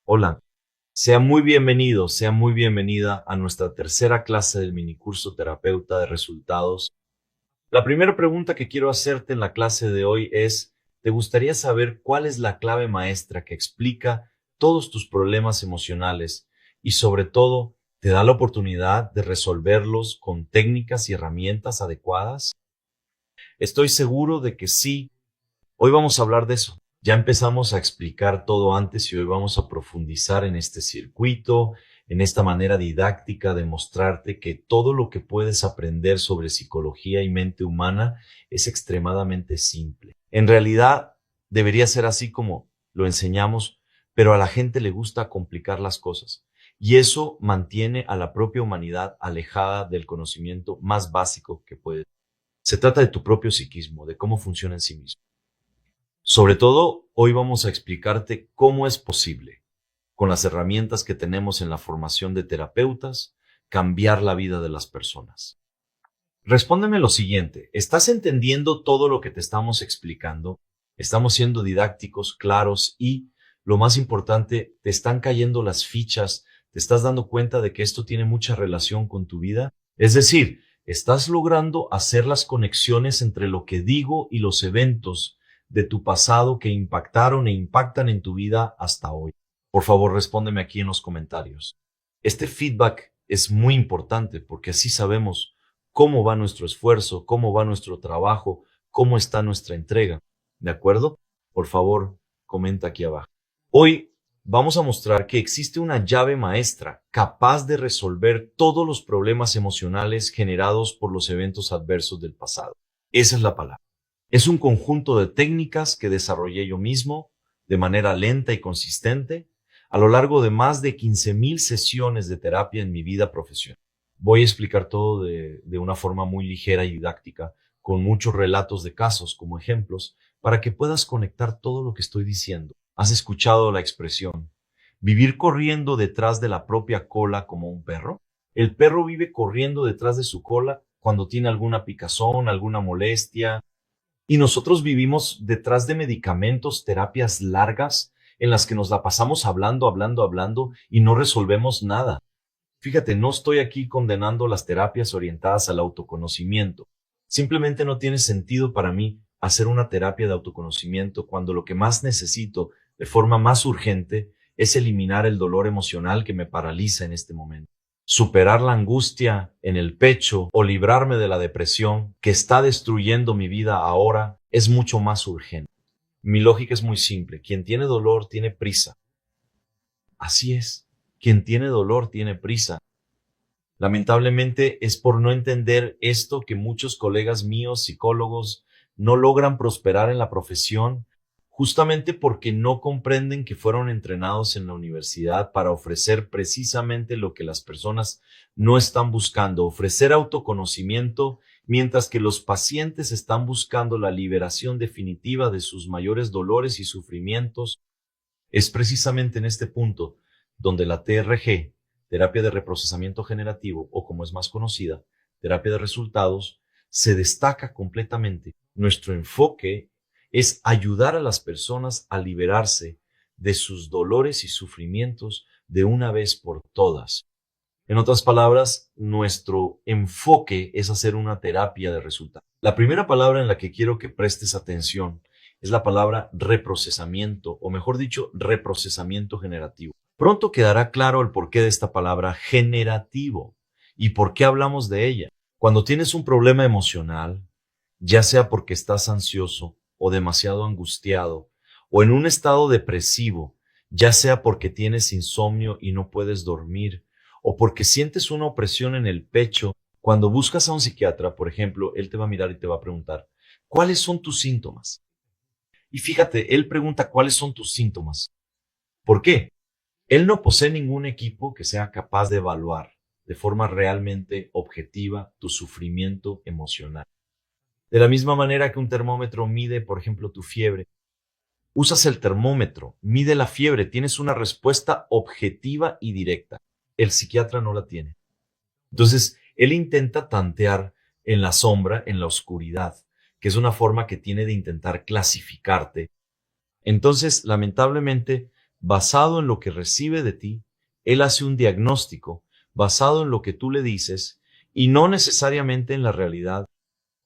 Hola, sea muy bienvenido, sea muy bienvenida a nuestra tercera clase del minicurso Terapeuta de Resultados. La primera pregunta que quiero hacerte en la clase de hoy es, ¿te gustaría saber cuál es la clave maestra que explica todos tus problemas emocionales y sobre todo te da la oportunidad de resolverlos con técnicas y herramientas adecuadas? Estoy seguro de que sí. Hoy vamos a hablar de eso. Ya empezamos a explicar todo antes y hoy vamos a profundizar en este circuito, en esta manera didáctica de mostrarte que todo lo que puedes aprender sobre psicología y mente humana es extremadamente simple. En realidad, debería ser así como lo enseñamos, pero a la gente le gusta complicar las cosas. Y eso mantiene a la propia humanidad alejada del conocimiento más básico que puede. Se trata de tu propio psiquismo, de cómo funciona en sí mismo. Sobre todo, hoy vamos a explicarte cómo es posible, con las herramientas que tenemos en la formación de terapeutas, cambiar la vida de las personas. Respóndeme lo siguiente, ¿estás entendiendo todo lo que te estamos explicando? ¿Estamos siendo didácticos, claros y, lo más importante, te están cayendo las fichas? ¿Te estás dando cuenta de que esto tiene mucha relación con tu vida? Es decir, ¿estás logrando hacer las conexiones entre lo que digo y los eventos de tu pasado que impactaron e impactan en tu vida hasta hoy? Por favor, respóndeme aquí en los comentarios. Este feedback es muy importante porque así sabemos cómo va nuestro esfuerzo, cómo va nuestro trabajo, cómo está nuestra entrega. ¿De acuerdo? Por favor, comenta aquí abajo. Hoy vamos a mostrar que existe una llave maestra capaz de resolver todos los problemas emocionales generados por los eventos adversos del pasado. Esa es la palabra. Es un conjunto de técnicas que desarrollé yo mismo de manera lenta y consistente a lo largo de más de 15,000 sesiones de terapia en mi vida profesional. Voy a explicar todo de una forma muy ligera y didáctica, con muchos relatos de casos como ejemplos, para que puedas conectar todo lo que estoy diciendo. ¿Has escuchado la expresión vivir corriendo detrás de la propia cola como un perro? El perro vive corriendo detrás de su cola cuando tiene alguna picazón, alguna molestia, y nosotros vivimos detrás de medicamentos, terapias largas en las que nos la pasamos hablando y no resolvemos nada. Fíjate, no estoy aquí condenando las terapias orientadas al autoconocimiento. Simplemente no tiene sentido para mí hacer una terapia de autoconocimiento cuando lo que más necesito de forma más urgente es eliminar el dolor emocional que me paraliza en este momento. Superar la angustia en el pecho o librarme de la depresión que está destruyendo mi vida ahora es mucho más urgente. Mi lógica es muy simple. Quien tiene dolor tiene prisa. Así es. Quien tiene dolor tiene prisa. Lamentablemente es por no entender esto que muchos colegas míos, psicólogos, no logran prosperar en la profesión, justamente porque no comprenden que fueron entrenados en la universidad para ofrecer precisamente lo que las personas no están buscando, ofrecer autoconocimiento, mientras que los pacientes están buscando la liberación definitiva de sus mayores dolores y sufrimientos. Es precisamente en este punto donde la TRG, terapia de reprocesamiento generativo, o como es más conocida, terapia de resultados, se destaca completamente. Nuestro enfoque es ayudar a las personas a liberarse de sus dolores y sufrimientos de una vez por todas. En otras palabras, nuestro enfoque es hacer una terapia de resultados. La primera palabra en la que quiero que prestes atención es la palabra reprocesamiento, o mejor dicho, reprocesamiento generativo. Pronto quedará claro el porqué de esta palabra generativo y por qué hablamos de ella. Cuando tienes un problema emocional, ya sea porque estás ansioso o demasiado angustiado, o en un estado depresivo, ya sea porque tienes insomnio y no puedes dormir, o porque sientes una opresión en el pecho, cuando buscas a un psiquiatra, por ejemplo, él te va a mirar y te va a preguntar, ¿cuáles son tus síntomas? Y fíjate, él pregunta cuáles son tus síntomas. ¿Por qué? Él no posee ningún equipo que sea capaz de evaluar de forma realmente objetiva tu sufrimiento emocional. De la misma manera que un termómetro mide, por ejemplo, tu fiebre, usas el termómetro, mide la fiebre, tienes una respuesta objetiva y directa. El psiquiatra no la tiene. Entonces, él intenta tantear en la sombra, en la oscuridad, que es una forma que tiene de intentar clasificarte. Entonces, lamentablemente, basado en lo que recibe de ti, él hace un diagnóstico basado en lo que tú le dices y no necesariamente en la realidad.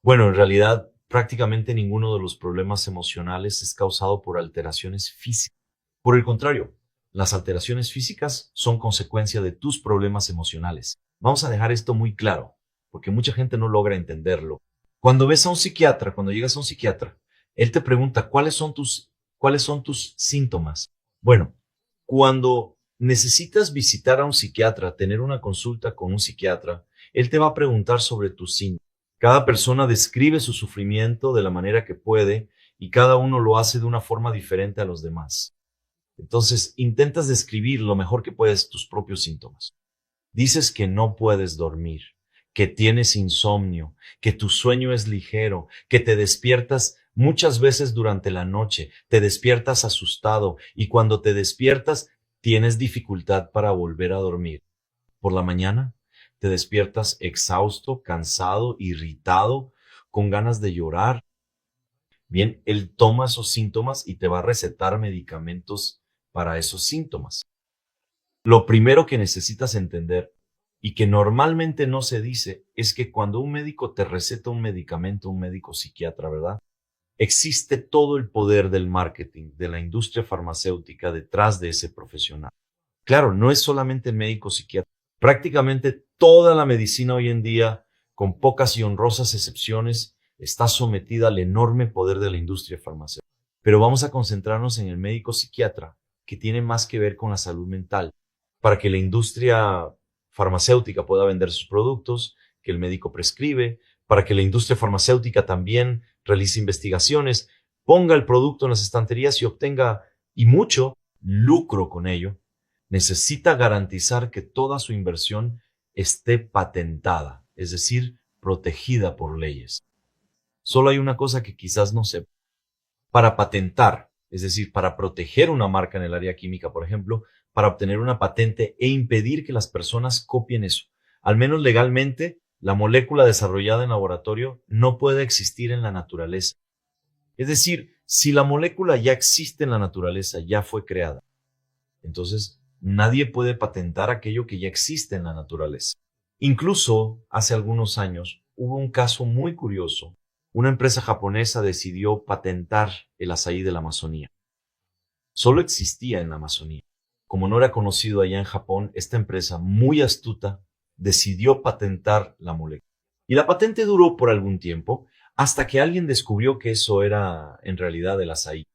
Bueno, en realidad prácticamente ninguno de los problemas emocionales es causado por alteraciones físicas. Por el contrario, las alteraciones físicas son consecuencia de tus problemas emocionales. Vamos a dejar esto muy claro, porque mucha gente no logra entenderlo. Cuando ves a un psiquiatra, cuando llegas a un psiquiatra, él te pregunta cuáles son tus síntomas. Bueno, cuando necesitas visitar a un psiquiatra, tener una consulta con un psiquiatra, él te va a preguntar sobre tus síntomas. Cada persona describe su sufrimiento de la manera que puede y cada uno lo hace de una forma diferente a los demás. Entonces, intentas describir lo mejor que puedes tus propios síntomas. Dices que no puedes dormir, que tienes insomnio, que tu sueño es ligero, que te despiertas muchas veces durante la noche, te despiertas asustado y cuando te despiertas tienes dificultad para volver a dormir. Por la mañana te despiertas exhausto, cansado, irritado, con ganas de llorar. Bien, él toma esos síntomas y te va a recetar medicamentos para esos síntomas. Lo primero que necesitas entender y que normalmente no se dice es que cuando un médico te receta un medicamento, un médico psiquiatra, ¿verdad? Existe todo el poder del marketing, de la industria farmacéutica detrás de ese profesional. Claro, no es solamente el médico psiquiatra. Prácticamente toda la medicina hoy en día, con pocas y honrosas excepciones, está sometida al enorme poder de la industria farmacéutica. Pero vamos a concentrarnos en el médico psiquiatra, que tiene más que ver con la salud mental, para que la industria farmacéutica pueda vender sus productos, que el médico prescribe, para que la industria farmacéutica también realice investigaciones, ponga el producto en las estanterías y obtenga, y mucho, lucro con ello. Necesita garantizar que toda su inversión esté patentada, es decir, protegida por leyes. Solo hay una cosa que quizás no sepa. Para patentar, es decir, para proteger una marca en el área química, por ejemplo, para obtener una patente e impedir que las personas copien eso, al menos legalmente, la molécula desarrollada en laboratorio no puede existir en la naturaleza. Es decir, si la molécula ya existe en la naturaleza, ya fue creada, entonces nadie puede patentar aquello que ya existe en la naturaleza. Incluso hace algunos años hubo un caso muy curioso. Una empresa japonesa decidió patentar el azaí de la Amazonía. Solo existía en la Amazonía. Como no era conocido allá en Japón, esta empresa muy astuta decidió patentar la molécula. Y la patente duró por algún tiempo hasta que alguien descubrió que eso era en realidad el azaí.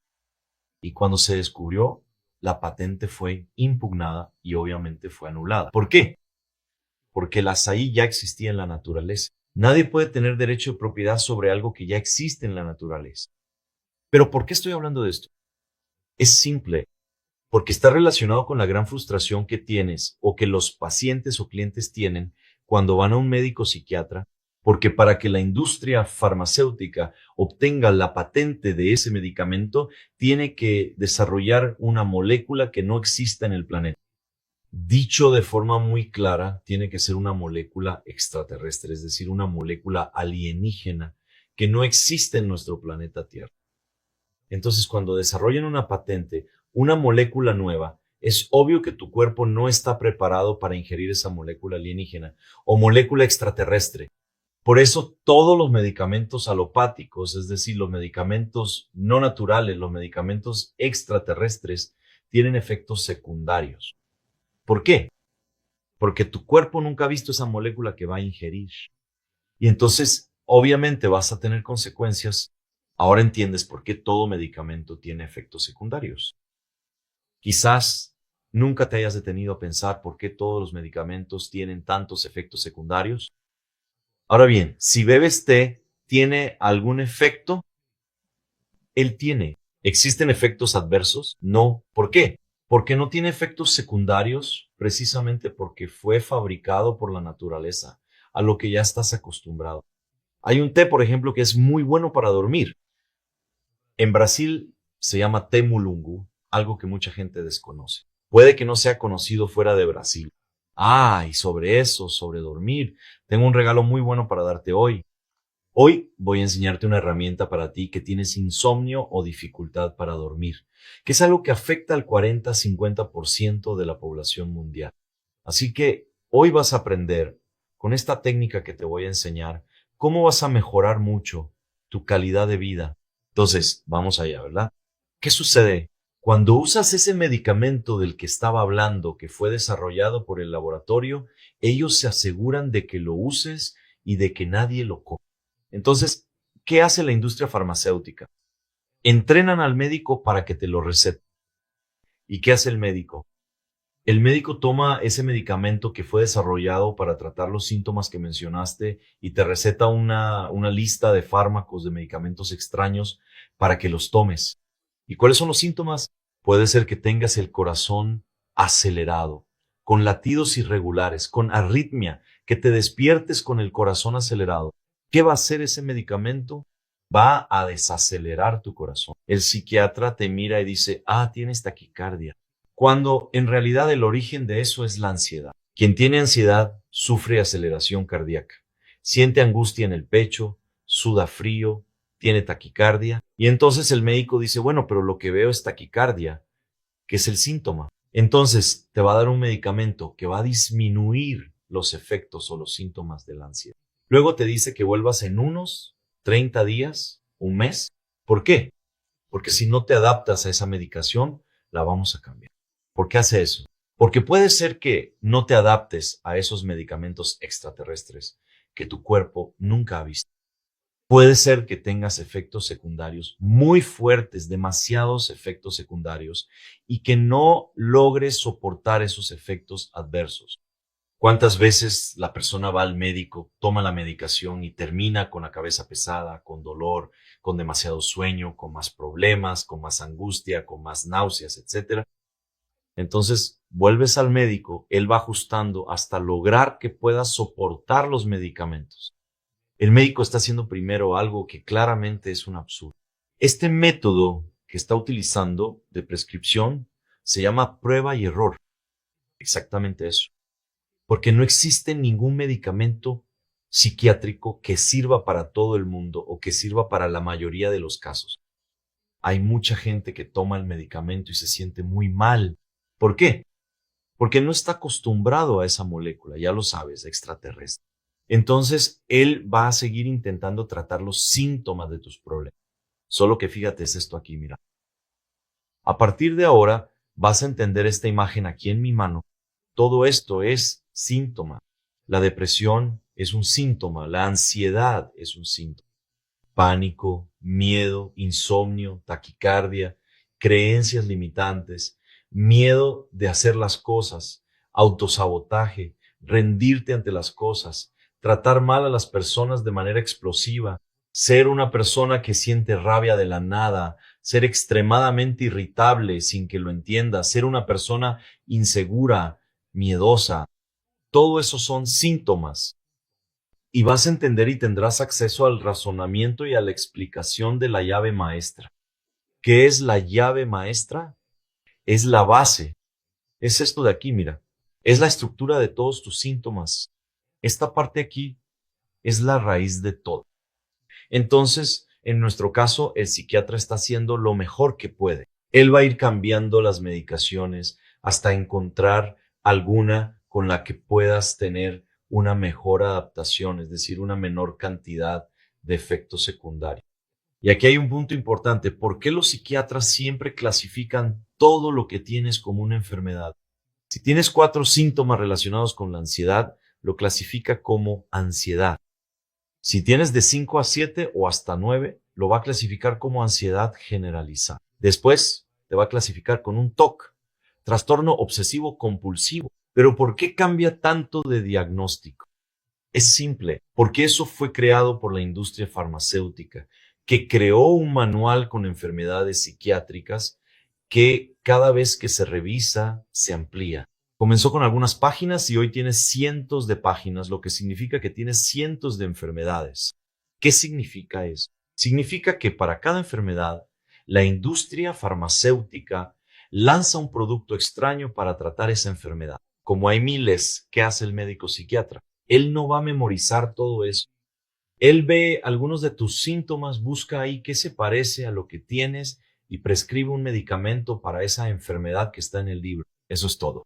Y cuando se descubrió, la patente fue impugnada y obviamente fue anulada. ¿Por qué? Porque el azaí ya existía en la naturaleza. Nadie puede tener derecho de propiedad sobre algo que ya existe en la naturaleza. ¿Pero por qué estoy hablando de esto? Es simple, porque está relacionado con la gran frustración que tienes o que los pacientes o clientes tienen cuando van a un médico psiquiatra, porque para que la industria farmacéutica obtenga la patente de ese medicamento, tiene que desarrollar una molécula que no exista en el planeta. Dicho de forma muy clara, tiene que ser una molécula extraterrestre, es decir, una molécula alienígena que no existe en nuestro planeta Tierra. Entonces, cuando desarrollan una patente, una molécula nueva, es obvio que tu cuerpo no está preparado para ingerir esa molécula alienígena o molécula extraterrestre. Por eso todos los medicamentos alopáticos, es decir, los medicamentos no naturales, los medicamentos extraterrestres, tienen efectos secundarios. ¿Por qué? Porque tu cuerpo nunca ha visto esa molécula que va a ingerir. Y entonces, obviamente, vas a tener consecuencias. Ahora entiendes por qué todo medicamento tiene efectos secundarios. Quizás nunca te hayas detenido a pensar por qué todos los medicamentos tienen tantos efectos secundarios. Ahora bien, si bebes té, ¿tiene algún efecto? Él tiene. ¿Existen efectos adversos? No. ¿Por qué? Porque no tiene efectos secundarios, precisamente porque fue fabricado por la naturaleza, a lo que ya estás acostumbrado. Hay un té, por ejemplo, que es muy bueno para dormir. En Brasil se llama té mulungu, algo que mucha gente desconoce. Puede que no sea conocido fuera de Brasil. Ah, y sobre eso, sobre dormir, tengo un regalo muy bueno para darte hoy. Hoy voy a enseñarte una herramienta para ti que tienes insomnio o dificultad para dormir, que es algo que afecta al 40-50% de la población mundial. Así que hoy vas a aprender con esta técnica que te voy a enseñar cómo vas a mejorar mucho tu calidad de vida. Entonces, vamos allá, ¿verdad? ¿Qué sucede? Cuando usas ese medicamento del que estaba hablando, que fue desarrollado por el laboratorio, ellos se aseguran de que lo uses y de que nadie lo compre. Entonces, ¿qué hace la industria farmacéutica? Entrenan al médico para que te lo recete. ¿Y qué hace el médico? El médico toma ese medicamento que fue desarrollado para tratar los síntomas que mencionaste y te receta una lista de fármacos, de medicamentos extraños para que los tomes. ¿Y cuáles son los síntomas? Puede ser que tengas el corazón acelerado, con latidos irregulares, con arritmia, que te despiertes con el corazón acelerado. ¿Qué va a hacer ese medicamento? Va a desacelerar tu corazón. El psiquiatra te mira y dice, tienes taquicardia, cuando en realidad el origen de eso es la ansiedad. Quien tiene ansiedad sufre aceleración cardíaca, siente angustia en el pecho, suda frío, tiene taquicardia, y entonces el médico dice, bueno, pero lo que veo es taquicardia, que es el síntoma. Entonces te va a dar un medicamento que va a disminuir los efectos o los síntomas de la ansiedad. Luego te dice que vuelvas en unos 30 días, un mes. ¿Por qué? Porque si no te adaptas a esa medicación, la vamos a cambiar. ¿Por qué hace eso? Porque puede ser que no te adaptes a esos medicamentos extraterrestres que tu cuerpo nunca ha visto. Puede ser que tengas efectos secundarios muy fuertes, demasiados efectos secundarios, y que no logres soportar esos efectos adversos. ¿Cuántas veces la persona va al médico, toma la medicación y termina con la cabeza pesada, con dolor, con demasiado sueño, con más problemas, con más angustia, con más náuseas, etcétera? Entonces, vuelves al médico, él va ajustando hasta lograr que puedas soportar los medicamentos. El médico está haciendo primero algo que claramente es un absurdo. Este método que está utilizando de prescripción se llama prueba y error. Exactamente eso. Porque no existe ningún medicamento psiquiátrico que sirva para todo el mundo o que sirva para la mayoría de los casos. Hay mucha gente que toma el medicamento y se siente muy mal. ¿Por qué? Porque no está acostumbrado a esa molécula, ya lo sabes, extraterrestre. Entonces, él va a seguir intentando tratar los síntomas de tus problemas. Solo que fíjate, es esto aquí, mira. A partir de ahora, vas a entender esta imagen aquí en mi mano. Todo esto es síntoma. La depresión es un síntoma, la ansiedad es un síntoma. Pánico, miedo, insomnio, taquicardia, creencias limitantes, miedo de hacer las cosas, autosabotaje, rendirte ante las cosas, tratar mal a las personas de manera explosiva, ser una persona que siente rabia de la nada, ser extremadamente irritable sin que lo entiendas, ser una persona insegura, miedosa. Todo eso son síntomas. Y vas a entender y tendrás acceso al razonamiento y a la explicación de la llave maestra. ¿Qué es la llave maestra? Es la base. Es esto de aquí, mira. Es la estructura de todos tus síntomas. Esta parte aquí es la raíz de todo. Entonces, en nuestro caso, el psiquiatra está haciendo lo mejor que puede. Él va a ir cambiando las medicaciones hasta encontrar alguna con la que puedas tener una mejor adaptación, es decir, una menor cantidad de efectos secundarios. Y aquí hay un punto importante. ¿Por qué los psiquiatras siempre clasifican todo lo que tienes como una enfermedad? Si tienes 4 síntomas relacionados con la ansiedad, lo clasifica como ansiedad. Si tienes de 5 a 7 o hasta 9, lo va a clasificar como ansiedad generalizada. Después te va a clasificar con un TOC, trastorno obsesivo compulsivo. Pero ¿por qué cambia tanto de diagnóstico? Es simple, porque eso fue creado por la industria farmacéutica, que creó un manual con enfermedades psiquiátricas que cada vez que se revisa, se amplía. Comenzó con algunas páginas y hoy tiene cientos de páginas, lo que significa que tiene cientos de enfermedades. ¿Qué significa eso? Significa que para cada enfermedad, la industria farmacéutica lanza un producto extraño para tratar esa enfermedad. Como hay miles, ¿qué hace el médico psiquiatra? Él no va a memorizar todo eso. Él ve algunos de tus síntomas, busca ahí qué se parece a lo que tienes y prescribe un medicamento para esa enfermedad que está en el libro. Eso es todo.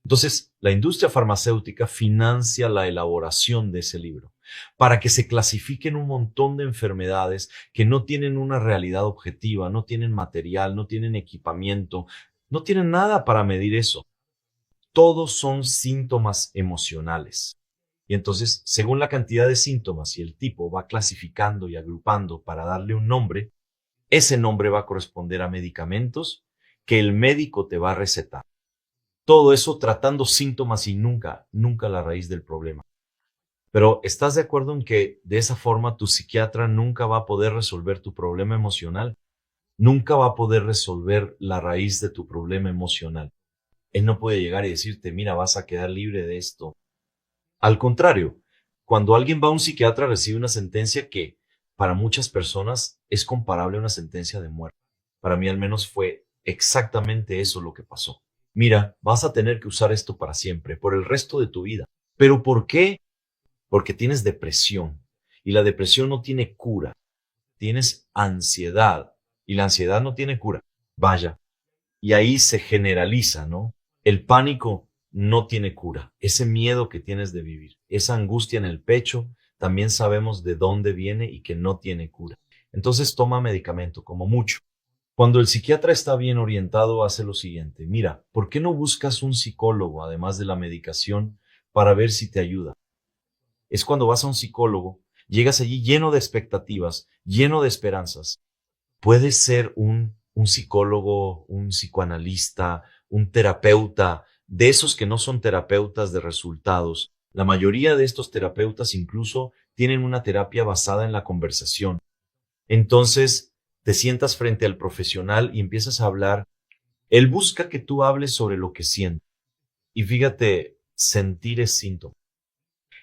Entonces, la industria farmacéutica financia la elaboración de ese libro para que se clasifiquen un montón de enfermedades que no tienen una realidad objetiva, no tienen material, no tienen equipamiento, no tienen nada para medir eso. Todos son síntomas emocionales. Y entonces, según la cantidad de síntomas y el tipo va clasificando y agrupando para darle un nombre, ese nombre va a corresponder a medicamentos que el médico te va a recetar. Todo eso tratando síntomas y nunca la raíz del problema. Pero ¿estás de acuerdo en que de esa forma tu psiquiatra nunca va a poder resolver tu problema emocional? Nunca va a poder resolver la raíz de tu problema emocional. Él no puede llegar y decirte, mira, vas a quedar libre de esto. Al contrario, cuando alguien va a un psiquiatra recibe una sentencia que para muchas personas es comparable a una sentencia de muerte. Para mí al menos fue exactamente eso lo que pasó. Mira, vas a tener que usar esto para siempre, por el resto de tu vida. ¿Pero por qué? Porque tienes depresión y la depresión no tiene cura. Tienes ansiedad y la ansiedad no tiene cura. Vaya, y ahí se generaliza, ¿no? El pánico no tiene cura. Ese miedo que tienes de vivir, esa angustia en el pecho, también sabemos de dónde viene y que no tiene cura. Entonces toma medicamento, como mucho. Cuando el psiquiatra está bien orientado, hace lo siguiente. Mira, ¿por qué no buscas un psicólogo, además de la medicación, para ver si te ayuda? Es cuando vas a un psicólogo, llegas allí lleno de expectativas, lleno de esperanzas. Puedes ser un psicólogo, un psicoanalista, un terapeuta, de esos que no son terapeutas de resultados. La mayoría de estos terapeutas incluso tienen una terapia basada en la conversación. Entonces, te sientas frente al profesional y empiezas a hablar. Él busca que tú hables sobre lo que sientes. Y fíjate, sentir es síntoma.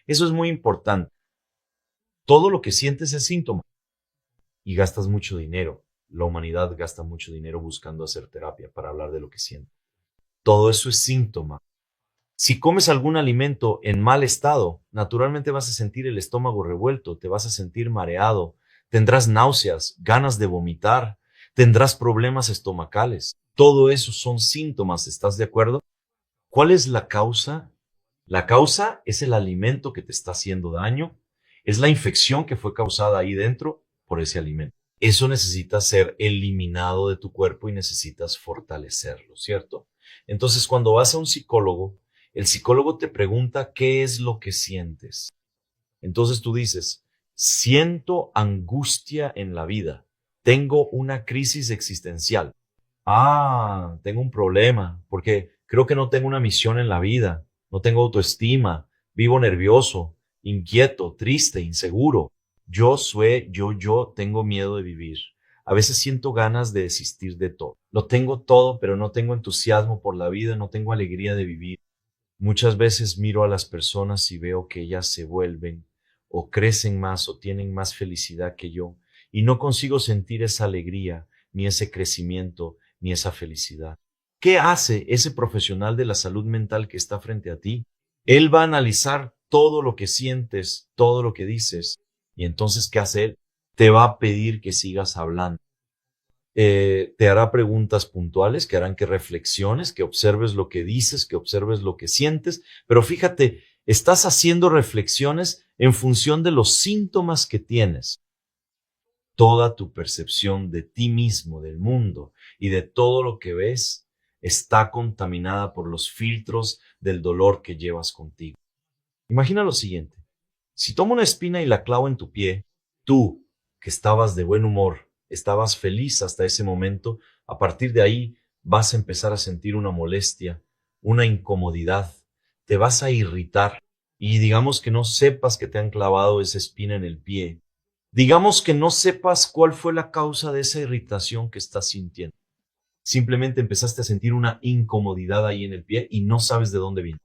Eso es muy importante. Todo lo que sientes es síntoma. Y gastas mucho dinero. La humanidad gasta mucho dinero buscando hacer terapia para hablar de lo que siente. Todo eso es síntoma. Si comes algún alimento en mal estado, naturalmente vas a sentir el estómago revuelto, te vas a sentir mareado, tendrás náuseas, ganas de vomitar, tendrás problemas estomacales. Todo eso son síntomas, ¿estás de acuerdo? ¿Cuál es la causa? La causa es el alimento que te está haciendo daño, es la infección que fue causada ahí dentro por ese alimento. Eso necesita ser eliminado de tu cuerpo y necesitas fortalecerlo, ¿cierto? Entonces, cuando vas a un psicólogo, el psicólogo te pregunta qué es lo que sientes. Entonces tú dices, siento angustia en la vida, tengo una crisis existencial. Ah, tengo un problema, porque creo que no tengo una misión en la vida, no tengo autoestima, vivo nervioso, inquieto, triste, inseguro. Yo tengo miedo de vivir. A veces siento ganas de desistir de todo. Lo tengo todo, pero no tengo entusiasmo por la vida, no tengo alegría de vivir. Muchas veces miro a las personas y veo que ellas se vuelven o crecen más o tienen más felicidad que yo y no consigo sentir esa alegría, ni ese crecimiento, ni esa felicidad. ¿Qué hace ese profesional de la salud mental que está frente a ti? Él va a analizar todo lo que sientes, todo lo que dices, y entonces, ¿qué hace él? Te va a pedir que sigas hablando. Te hará preguntas puntuales que harán que reflexiones, que observes lo que dices, que observes lo que sientes, pero fíjate, estás haciendo reflexiones en función de los síntomas que tienes. Toda tu percepción de ti mismo, del mundo y de todo lo que ves está contaminada por los filtros del dolor que llevas contigo. Imagina lo siguiente. Si tomo una espina y la clavo en tu pie, tú, que estabas de buen humor, estabas feliz hasta ese momento, a partir de ahí vas a empezar a sentir una molestia, una incomodidad, te vas a irritar y digamos que no sepas que te han clavado esa espina en el pie. Digamos que no sepas cuál fue la causa de esa irritación que estás sintiendo. Simplemente empezaste a sentir una incomodidad ahí en el pie y no sabes de dónde viene.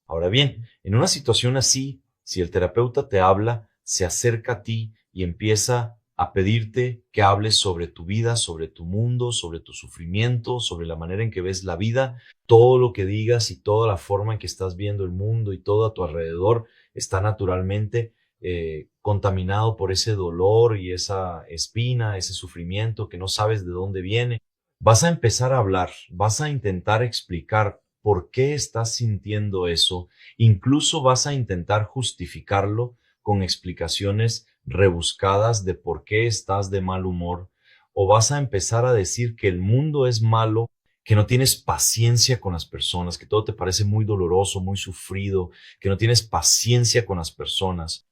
Ahora bien, en una situación así, si el terapeuta te habla, se acerca a ti y empieza a pedirte que hables sobre tu vida, sobre tu mundo, sobre tu sufrimiento, sobre la manera en que ves la vida, todo lo que digas y toda la forma en que estás viendo el mundo y todo a tu alrededor está naturalmente contaminado por ese dolor y esa espina, ese sufrimiento que no sabes de dónde viene. Vas a empezar a hablar, vas a intentar explicar por qué estás sintiendo eso, incluso vas a intentar justificarlo con explicaciones rebuscadas de por qué estás de mal humor, o vas a empezar a decir que el mundo es malo, que no tienes paciencia con las personas, que todo te parece muy doloroso, muy sufrido, que no tienes paciencia con las personas.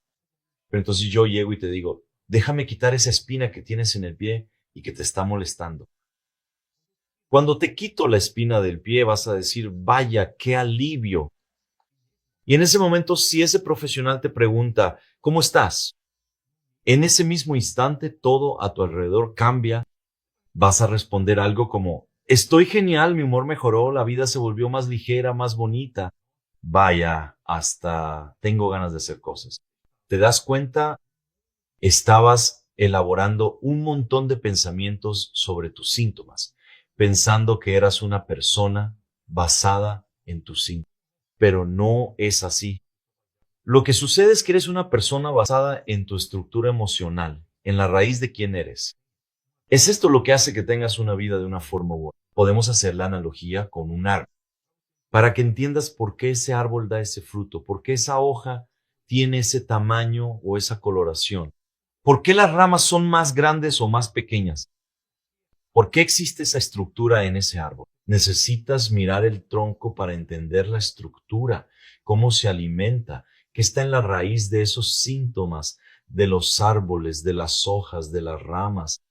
Pero entonces yo llego y te digo, déjame quitar esa espina que tienes en el pie y que te está molestando. Cuando te quito la espina del pie vas a decir, vaya, qué alivio. Y en ese momento, si ese profesional te pregunta, ¿cómo estás? En ese mismo instante, todo a tu alrededor cambia. Vas a responder algo como, estoy genial, mi humor mejoró, la vida se volvió más ligera, más bonita. Vaya, hasta tengo ganas de hacer cosas. ¿Te das cuenta? Estabas elaborando un montón de pensamientos sobre tus síntomas, pensando que eras una persona basada en tus síntomas. Pero no es así. Lo que sucede es que eres una persona basada en tu estructura emocional, en la raíz de quién eres. Es esto lo que hace que tengas una vida de una forma u otra. Podemos hacer la analogía con un árbol, para que entiendas por qué ese árbol da ese fruto, por qué esa hoja tiene ese tamaño o esa coloración. ¿Por qué las ramas son más grandes o más pequeñas? ¿Por qué existe esa estructura en ese árbol? Necesitas mirar el tronco para entender la estructura, cómo se alimenta, qué está en la raíz de esos síntomas, de los árboles, de las hojas, de las ramas.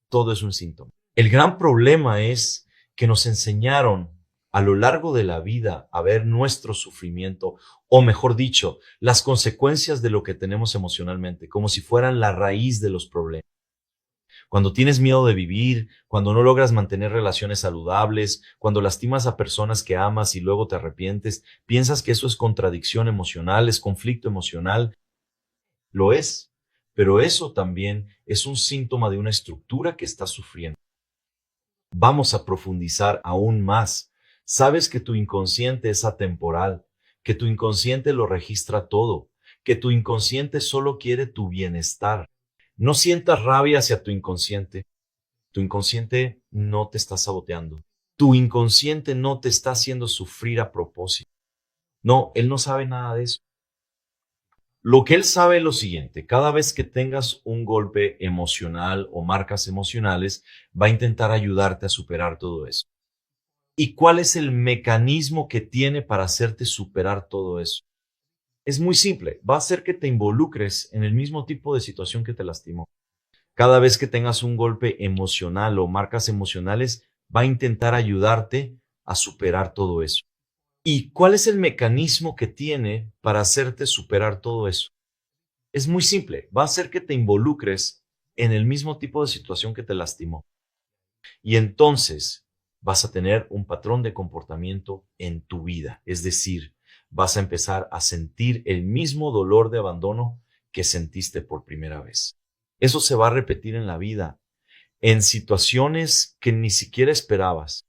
Todo es un síntoma. El gran problema es que nos enseñaron a lo largo de la vida a ver nuestro sufrimiento, o mejor dicho, las consecuencias de lo que tenemos emocionalmente, como si fueran la raíz de los problemas. Cuando tienes miedo de vivir, cuando no logras mantener relaciones saludables, cuando lastimas a personas que amas y luego te arrepientes, piensas que eso es contradicción emocional, es conflicto emocional. Lo es, pero eso también es un síntoma de una estructura que estás sufriendo. Vamos a profundizar aún más. Sabes que tu inconsciente es atemporal, que tu inconsciente lo registra todo, que tu inconsciente solo quiere tu bienestar. No sientas rabia hacia tu inconsciente. Tu inconsciente no te está saboteando. Tu inconsciente no te está haciendo sufrir a propósito. No, él no sabe nada de eso. Lo que él sabe es lo siguiente: cada vez que tengas un golpe emocional o marcas emocionales, va a intentar ayudarte a superar todo eso. ¿Y cuál es el mecanismo que tiene para hacerte superar todo eso? Es muy simple, va a hacer que te involucres en el mismo tipo de situación que te lastimó. Cada vez que tengas un golpe emocional o marcas emocionales, va a intentar ayudarte a superar todo eso. ¿Y cuál es el mecanismo que tiene para hacerte superar todo eso? Es muy simple, va a hacer que te involucres en el mismo tipo de situación que te lastimó. Y entonces vas a tener un patrón de comportamiento en tu vida. Es decir, vas a empezar a sentir el mismo dolor de abandono que sentiste por primera vez. Eso se va a repetir en la vida, en situaciones que ni siquiera esperabas.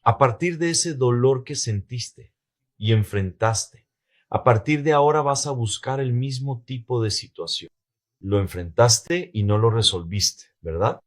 A partir de ese dolor que sentiste y enfrentaste, a partir de ahora vas a buscar el mismo tipo de situación. Lo enfrentaste y no lo resolviste, ¿verdad?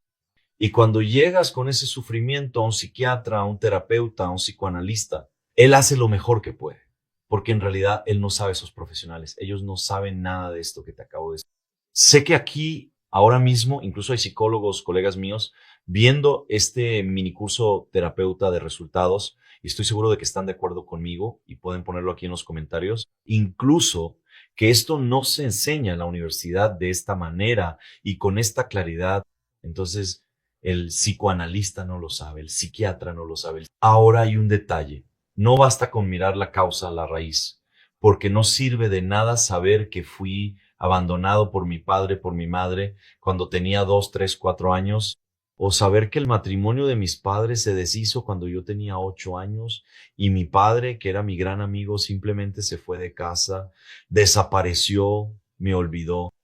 Y cuando llegas con ese sufrimiento a un psiquiatra, a un terapeuta, a un psicoanalista, él hace lo mejor que puede, porque en realidad él no sabe esos profesionales. Ellos no saben nada de esto que te acabo de decir. Sé que aquí, ahora mismo, incluso hay psicólogos, colegas míos, viendo este minicurso terapeuta de resultados, y estoy seguro de que están de acuerdo conmigo y pueden ponerlo aquí en los comentarios, incluso que esto no se enseña en la universidad de esta manera y con esta claridad. Entonces, el psicoanalista no lo sabe, el psiquiatra no lo sabe. Ahora hay un detalle. No basta con mirar la causa, la raíz, porque no sirve de nada saber que fui abandonado por mi padre, por mi madre, cuando tenía 2, 3, 4 años, o saber que el matrimonio de mis padres se deshizo cuando yo tenía 8 años y mi padre, que era mi gran amigo, simplemente se fue de casa, desapareció, me olvidó.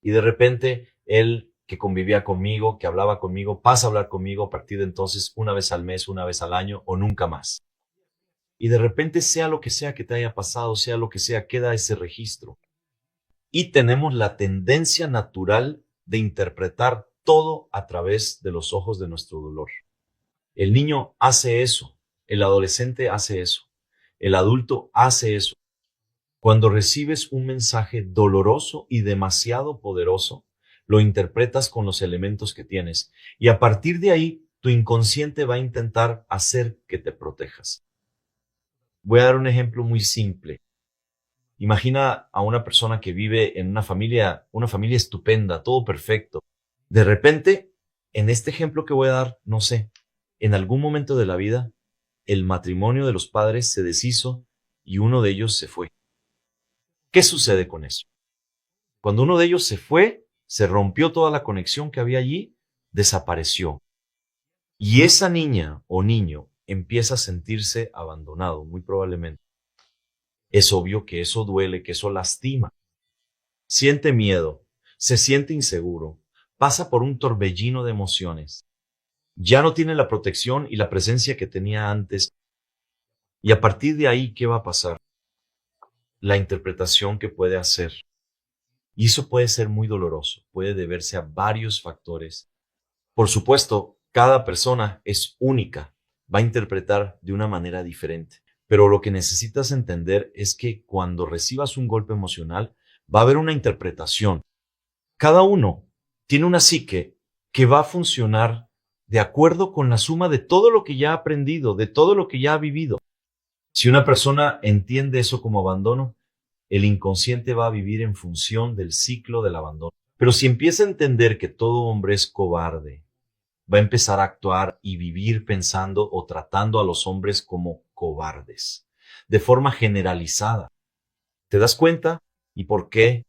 Y de repente él, que convivía conmigo, que hablaba conmigo, pasa a hablar conmigo a partir de entonces una vez al mes, una vez al año o nunca más. Y de repente, sea lo que sea que te haya pasado, sea lo que sea, queda ese registro. y tenemos la tendencia natural de interpretar todo a través de los ojos de nuestro dolor. El niño hace eso, el adolescente hace eso, el adulto hace eso. Cuando recibes un mensaje doloroso y demasiado poderoso, lo interpretas con los elementos que tienes y a partir de ahí tu inconsciente va a intentar hacer que te protejas. Voy a dar un ejemplo muy simple. Imagina a una persona que vive en una familia estupenda, todo perfecto. De repente, en este ejemplo que voy a dar, no sé, en algún momento de la vida, el matrimonio de los padres se deshizo y uno de ellos se fue. ¿Qué sucede con eso? Cuando uno de ellos se fue, se rompió toda la conexión que había allí, desapareció. Y esa niña o niño empieza a sentirse abandonado, muy probablemente. Es obvio que eso duele, que eso lastima. Siente miedo, se siente inseguro, pasa por un torbellino de emociones. Ya no tiene la protección y la presencia que tenía antes. Y a partir de ahí, ¿qué va a pasar? La interpretación que puede hacer. Y eso puede ser muy doloroso, puede deberse a varios factores. Por supuesto, cada persona es única, va a interpretar de una manera diferente. Pero lo que necesitas entender es que cuando recibas un golpe emocional, va a haber una interpretación. Cada uno tiene una psique que va a funcionar de acuerdo con la suma de todo lo que ya ha aprendido, de todo lo que ya ha vivido. Si una persona entiende eso como abandono, el inconsciente va a vivir en función del ciclo del abandono. Pero si empieza a entender que todo hombre es cobarde, va a empezar a actuar y vivir pensando o tratando a los hombres como cobardes, de forma generalizada. ¿Te das cuenta? ¿Y por qué?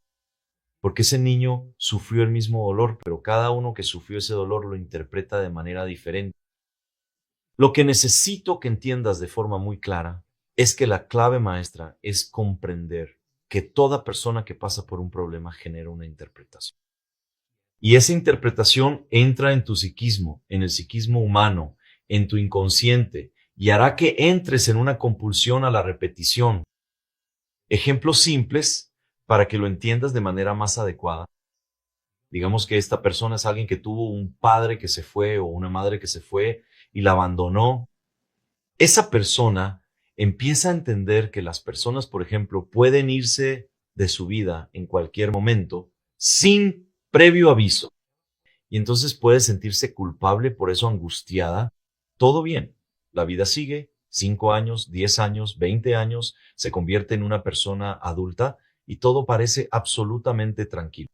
Porque ese niño sufrió el mismo dolor, pero cada uno que sufrió ese dolor lo interpreta de manera diferente. Lo que necesito que entiendas de forma muy clara es que la clave maestra es comprender que toda persona que pasa por un problema genera una interpretación. Y esa interpretación entra en tu psiquismo, en el psiquismo humano, en tu inconsciente, y hará que entres en una compulsión a la repetición. Ejemplos simples para que lo entiendas de manera más adecuada. Digamos que esta persona es alguien que tuvo un padre que se fue o una madre que se fue y la abandonó. Esa persona empieza a entender que las personas, por ejemplo, pueden irse de su vida en cualquier momento sin previo aviso. Y entonces puede sentirse culpable, por eso angustiada. Todo bien, la vida sigue, 5 años, 10 años, 20 años, se convierte en una persona adulta y todo parece absolutamente tranquilo.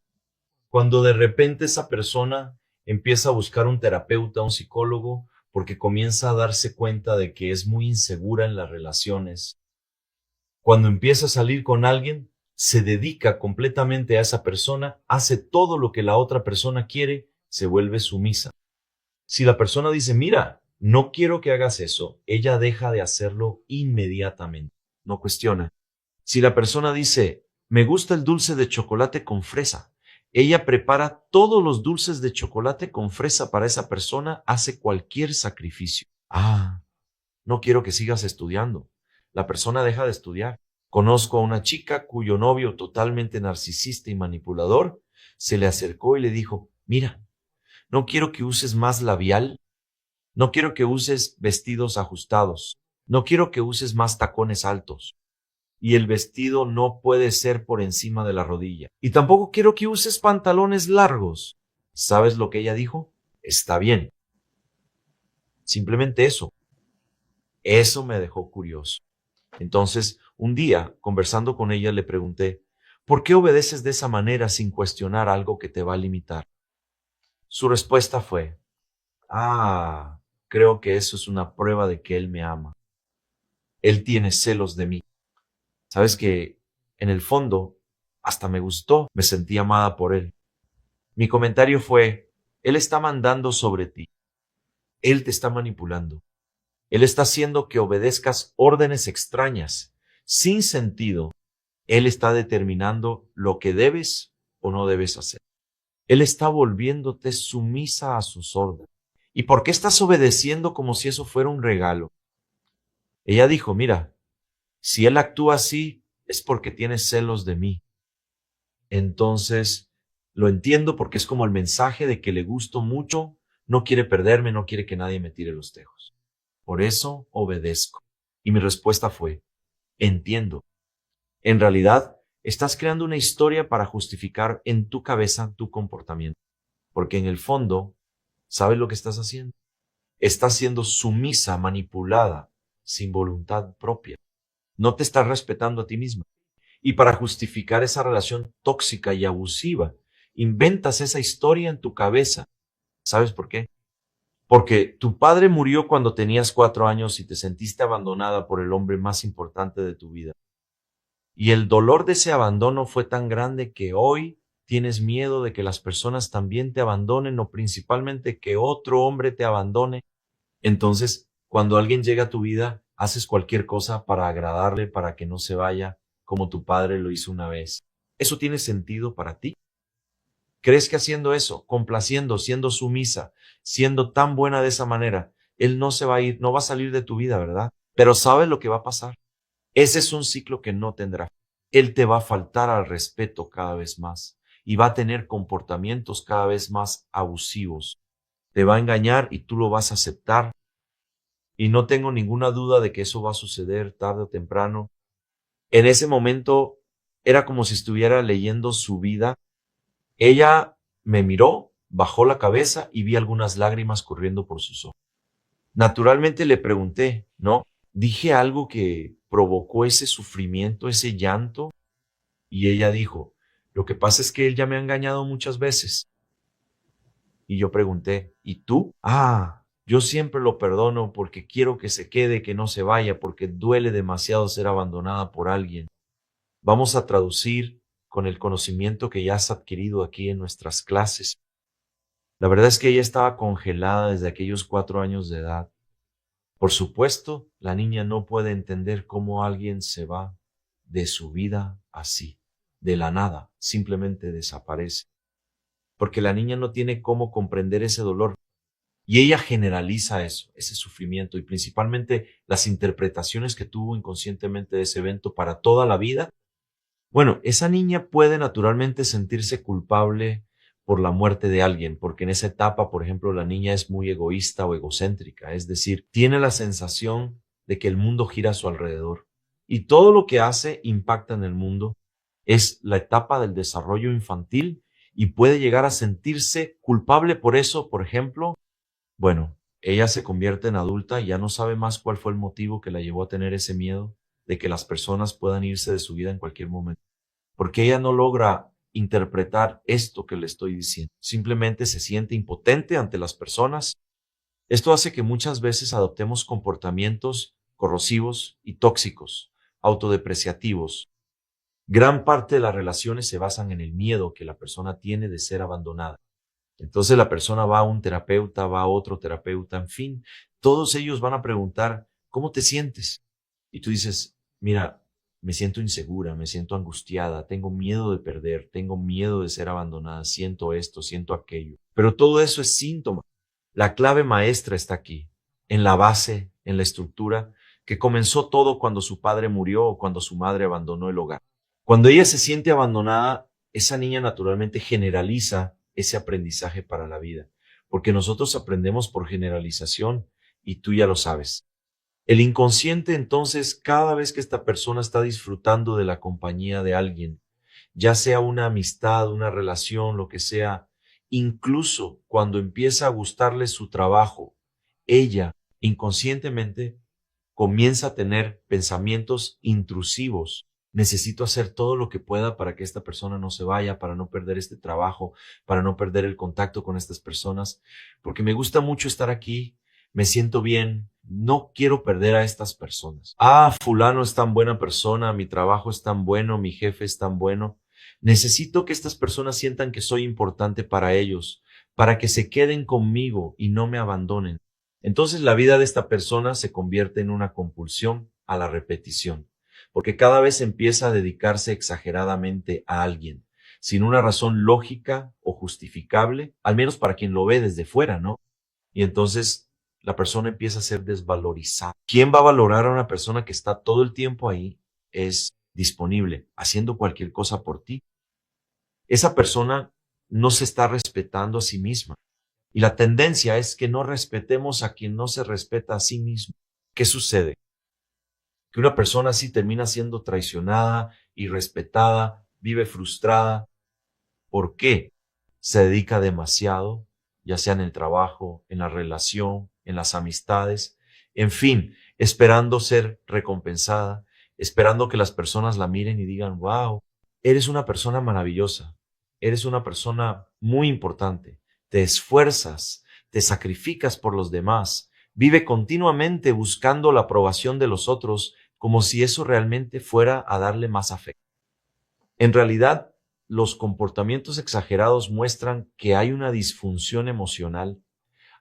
Cuando de repente esa persona empieza a buscar un terapeuta, un psicólogo, porque comienza a darse cuenta de que es muy insegura en las relaciones. Cuando empieza a salir con alguien, se dedica completamente a esa persona, hace todo lo que la otra persona quiere, se vuelve sumisa. Si la persona dice, mira, no quiero que hagas eso, ella deja de hacerlo inmediatamente, no cuestiona. Si la persona dice, me gusta el dulce de chocolate con fresa, ella prepara todos los dulces de chocolate con fresa para esa persona, hace cualquier sacrificio. Ah, no quiero que sigas estudiando. La persona deja de estudiar. Conozco a una chica cuyo novio, totalmente narcisista y manipulador, se le acercó y le dijo, mira, no quiero que uses más labial, no quiero que uses vestidos ajustados, no quiero que uses más tacones altos. Y el vestido no puede ser por encima de la rodilla. Y tampoco quiero que uses pantalones largos. ¿Sabes lo que ella dijo? Está bien. Simplemente eso. Eso me dejó curioso. Entonces, un día, conversando con ella, le pregunté, ¿por qué obedeces de esa manera sin cuestionar algo que te va a limitar? Su respuesta fue, creo que eso es una prueba de que él me ama. Él tiene celos de mí. Sabes que, en el fondo, hasta me gustó, me sentí amada por él. Mi comentario fue, él está mandando sobre ti. Él te está manipulando. Él está haciendo que obedezcas órdenes extrañas, sin sentido. Él está determinando lo que debes o no debes hacer. Él está volviéndote sumisa a sus órdenes. ¿Y por qué estás obedeciendo como si eso fuera un regalo? Ella dijo, mira, si él actúa así, es porque tiene celos de mí. Entonces, lo entiendo porque es como el mensaje de que le gusto mucho, no quiere perderme, no quiere que nadie me tire los tejos. Por eso obedezco. Y mi respuesta fue, entiendo. En realidad, estás creando una historia para justificar en tu cabeza tu comportamiento. Porque en el fondo, ¿sabes lo que estás haciendo? Estás siendo sumisa, manipulada, sin voluntad propia. No te estás respetando a ti misma. Y para justificar esa relación tóxica y abusiva, inventas esa historia en tu cabeza. ¿Sabes por qué? Porque tu padre murió cuando tenías 4 años y te sentiste abandonada por el hombre más importante de tu vida. Y el dolor de ese abandono fue tan grande que hoy tienes miedo de que las personas también te abandonen o principalmente que otro hombre te abandone. Entonces, cuando alguien llega a tu vida, haces cualquier cosa para agradarle, para que no se vaya, como tu padre lo hizo una vez. ¿Eso tiene sentido para ti? ¿Crees que haciendo eso, complaciendo, siendo sumisa, siendo tan buena de esa manera, él no se va a ir, no va a salir de tu vida, ¿verdad? Pero ¿sabes lo que va a pasar? Ese es un ciclo que no tendrá. Él te va a faltar al respeto cada vez más y va a tener comportamientos cada vez más abusivos. Te va a engañar y tú lo vas a aceptar. Y no tengo ninguna duda de que eso va a suceder tarde o temprano. En ese momento era como si estuviera leyendo su vida. Ella me miró, bajó la cabeza y vi algunas lágrimas corriendo por sus ojos. Naturalmente le pregunté, ¿no? ¿Dije algo que provocó ese sufrimiento, ese llanto? Y ella dijo, lo que pasa es que él ya me ha engañado muchas veces. Y yo pregunté, ¿y tú? Ah, yo siempre lo perdono porque quiero que se quede, que no se vaya, porque duele demasiado ser abandonada por alguien. Vamos a traducir con el conocimiento que ya has adquirido aquí en nuestras clases. La verdad es que ella estaba congelada desde aquellos 4 años de edad. Por supuesto, la niña no puede entender cómo alguien se va de su vida así, de la nada, simplemente desaparece. Porque la niña no tiene cómo comprender ese dolor. Y ella generaliza eso, ese sufrimiento y principalmente las interpretaciones que tuvo inconscientemente de ese evento para toda la vida. Bueno, esa niña puede naturalmente sentirse culpable por la muerte de alguien, porque en esa etapa, por ejemplo, la niña es muy egoísta o egocéntrica, es decir, tiene la sensación de que el mundo gira a su alrededor y todo lo que hace impacta en el mundo. Es la etapa del desarrollo infantil y puede llegar a sentirse culpable por eso, por ejemplo. Bueno, ella se convierte en adulta y ya no sabe más cuál fue el motivo que la llevó a tener ese miedo de que las personas puedan irse de su vida en cualquier momento. Porque ella no logra interpretar esto que le estoy diciendo. Simplemente se siente impotente ante las personas. Esto hace que muchas veces adoptemos comportamientos corrosivos y tóxicos, autodepreciativos. Gran parte de las relaciones se basan en el miedo que la persona tiene de ser abandonada. Entonces la persona va a un terapeuta, va a otro terapeuta, en fin, todos ellos van a preguntar, ¿cómo te sientes? Y tú dices, mira, me siento insegura, me siento angustiada, tengo miedo de perder, tengo miedo de ser abandonada, siento esto, siento aquello. Pero todo eso es síntoma. La clave maestra está aquí, en la base, en la estructura, que comenzó todo cuando su padre murió o cuando su madre abandonó el hogar. Cuando ella se siente abandonada, esa niña naturalmente generaliza ese aprendizaje para la vida, porque nosotros aprendemos por generalización y tú ya lo sabes. El inconsciente entonces, cada vez que esta persona está disfrutando de la compañía de alguien, ya sea una amistad, una relación, lo que sea, incluso cuando empieza a gustarle su trabajo, ella inconscientemente comienza a tener pensamientos intrusivos. Necesito hacer todo lo que pueda para que esta persona no se vaya, para no perder este trabajo, para no perder el contacto con estas personas, porque me gusta mucho estar aquí, me siento bien, no quiero perder a estas personas. Ah, fulano es tan buena persona, mi trabajo es tan bueno, mi jefe es tan bueno. Necesito que estas personas sientan que soy importante para ellos, para que se queden conmigo y no me abandonen. Entonces la vida de esta persona se convierte en una compulsión a la repetición, porque cada vez empieza a dedicarse exageradamente a alguien, sin una razón lógica o justificable, al menos para quien lo ve desde fuera, ¿no? Y entonces la persona empieza a ser desvalorizada. ¿Quién va a valorar a una persona que está todo el tiempo ahí, es disponible, haciendo cualquier cosa por ti? esa persona no se está respetando a sí misma. Y la tendencia es que no respetemos a quien no se respeta a sí mismo. ¿Qué sucede? Que una persona así termina siendo traicionada, irrespetada, vive frustrada. ¿Por qué? Se dedica demasiado, ya sea en el trabajo, en la relación, en las amistades, en fin, esperando ser recompensada, esperando que las personas la miren y digan, wow, eres una persona maravillosa, eres una persona muy importante, te esfuerzas, te sacrificas por los demás, vive continuamente buscando la aprobación de los otros como si eso realmente fuera a darle más afecto. En realidad, los comportamientos exagerados muestran que hay una disfunción emocional,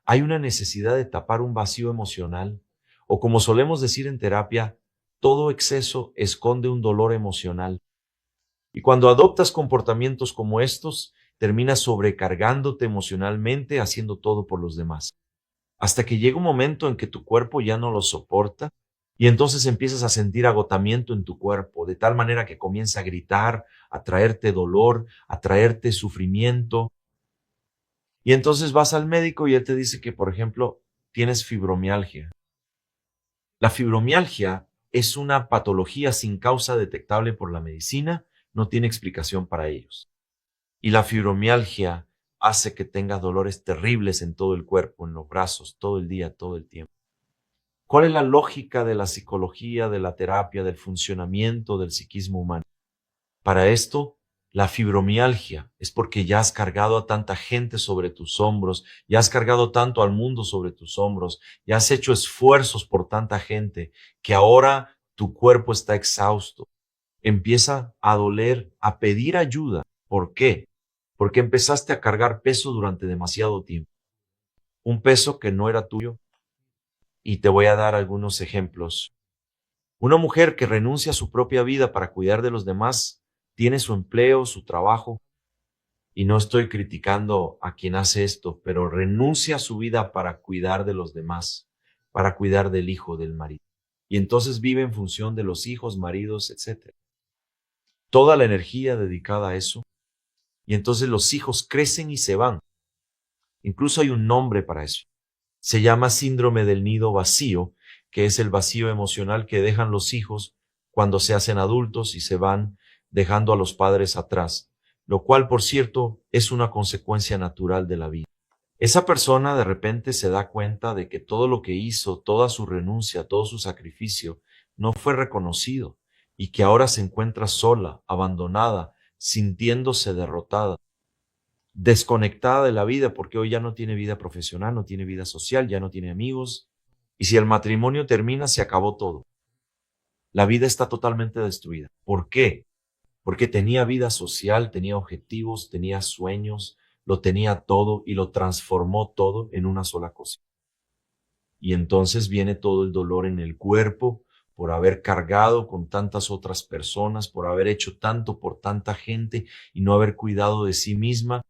hay una necesidad de tapar un vacío emocional, o como solemos decir en terapia, todo exceso esconde un dolor emocional. Y cuando adoptas comportamientos como estos, terminas sobrecargándote emocionalmente haciendo todo por los demás. Hasta que llega un momento en que tu cuerpo ya no lo soporta y entonces empiezas a sentir agotamiento en tu cuerpo, de tal manera que comienza a gritar, a traerte dolor, a traerte sufrimiento. Y entonces vas al médico y él te dice que, por ejemplo, tienes fibromialgia. La fibromialgia es una patología sin causa detectable por la medicina, no tiene explicación para ellos. Y la fibromialgia hace que tengas dolores terribles en todo el cuerpo, en los brazos, todo el día, todo el tiempo. ¿Cuál es la lógica de la psicología, de la terapia, del funcionamiento del psiquismo humano? Para esto, la fibromialgia es porque ya has cargado a tanta gente sobre tus hombros, ya has cargado tanto al mundo sobre tus hombros, ya has hecho esfuerzos por tanta gente que ahora tu cuerpo está exhausto. Empieza a doler, a pedir ayuda. ¿Por qué? Porque empezaste a cargar peso durante demasiado tiempo. Un peso que no era tuyo. Y te voy a dar algunos ejemplos. Una mujer que renuncia a su propia vida para cuidar de los demás, tiene su empleo, su trabajo, y no estoy criticando a quien hace esto, pero renuncia a su vida para cuidar de los demás, para cuidar del hijo, del marido. Y entonces vive en función de los hijos, maridos, etc. Toda la energía dedicada a eso, y entonces los hijos crecen y se van. Incluso hay un nombre para eso. Se llama síndrome del nido vacío, que es el vacío emocional que dejan los hijos cuando se hacen adultos y se van dejando a los padres atrás, lo cual, por cierto, es una consecuencia natural de la vida. Esa persona de repente se da cuenta de que todo lo que hizo, toda su renuncia, todo su sacrificio, no fue reconocido y que ahora se encuentra sola, abandonada, sintiéndose derrotada, desconectada de la vida, porque hoy ya no tiene vida profesional, no tiene vida social, ya no tiene amigos. Y si el matrimonio termina, se acabó todo. La vida está totalmente destruida. ¿Por qué? Porque tenía vida social, tenía objetivos, tenía sueños, lo tenía todo y lo transformó todo en una sola cosa. Y entonces viene todo el dolor en el cuerpo por haber cargado con tantas otras personas, por haber hecho tanto por tanta gente y no haber cuidado de sí misma.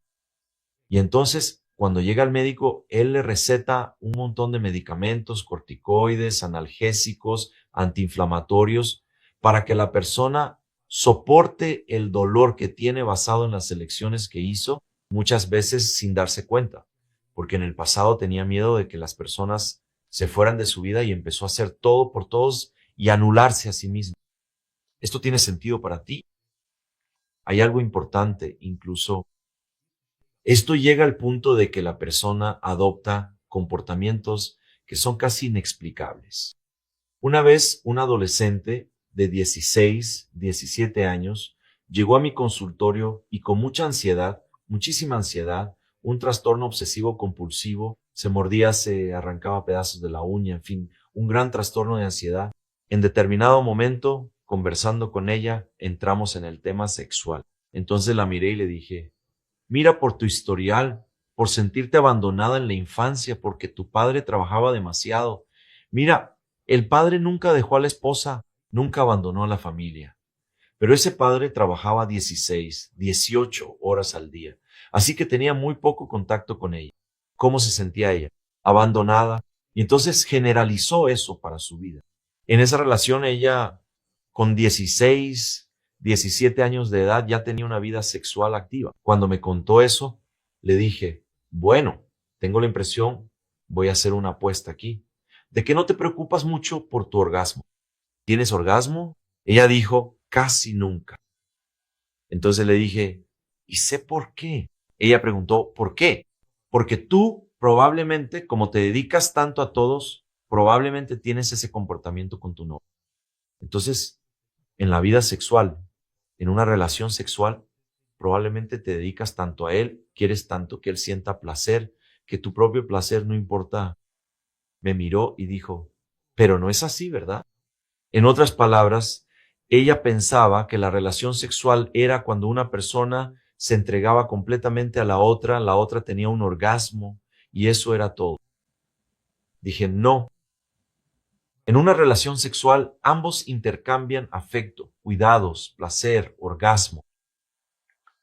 Y entonces, cuando llega al médico, él le receta un montón de medicamentos, corticoides, analgésicos, antiinflamatorios, para que la persona soporte el dolor que tiene basado en las elecciones que hizo, muchas veces sin darse cuenta, porque en el pasado tenía miedo de que las personas se fueran de su vida y empezó a hacer todo por todos y anularse a sí mismo. ¿Esto tiene sentido para ti? Hay algo importante, incluso esto llega al punto de que la persona adopta comportamientos que son casi inexplicables. Una vez un adolescente de 16, 17 años llegó a mi consultorio y con mucha ansiedad, muchísima ansiedad, un trastorno obsesivo compulsivo, se mordía, se arrancaba pedazos de la uña, en fin, un gran trastorno de ansiedad. En determinado momento, conversando con ella, entramos en el tema sexual. Entonces la miré y le dije, mira por tu historial, por sentirte abandonada en la infancia, porque tu padre trabajaba demasiado. Mira, el padre nunca dejó a la esposa, nunca abandonó a la familia. Pero ese padre trabajaba 16, 18 horas al día, así que tenía muy poco contacto con ella. ¿Cómo se sentía ella? Abandonada. Y entonces generalizó eso para su vida. En esa relación ella, con 16, 17 años de edad ya tenía una vida sexual activa. Cuando me contó eso, le dije, bueno, tengo la impresión, voy a hacer una apuesta aquí, de que no te preocupas mucho por tu orgasmo. ¿Tienes orgasmo? Ella dijo, casi nunca. Entonces le dije, ¿y sé por qué? Ella preguntó, ¿por qué? Porque tú probablemente, como te dedicas tanto a todos, probablemente tienes ese comportamiento con tu novio. Entonces, en la vida sexual, en una relación sexual, probablemente te dedicas tanto a él, quieres tanto que él sienta placer, que tu propio placer no importa. Me miró y dijo, pero no es así, ¿verdad? En otras palabras, ella pensaba que la relación sexual era cuando una persona se entregaba completamente a la otra tenía un orgasmo y eso era todo. Dije, no. En una relación sexual, ambos intercambian afecto, cuidados, placer, orgasmo.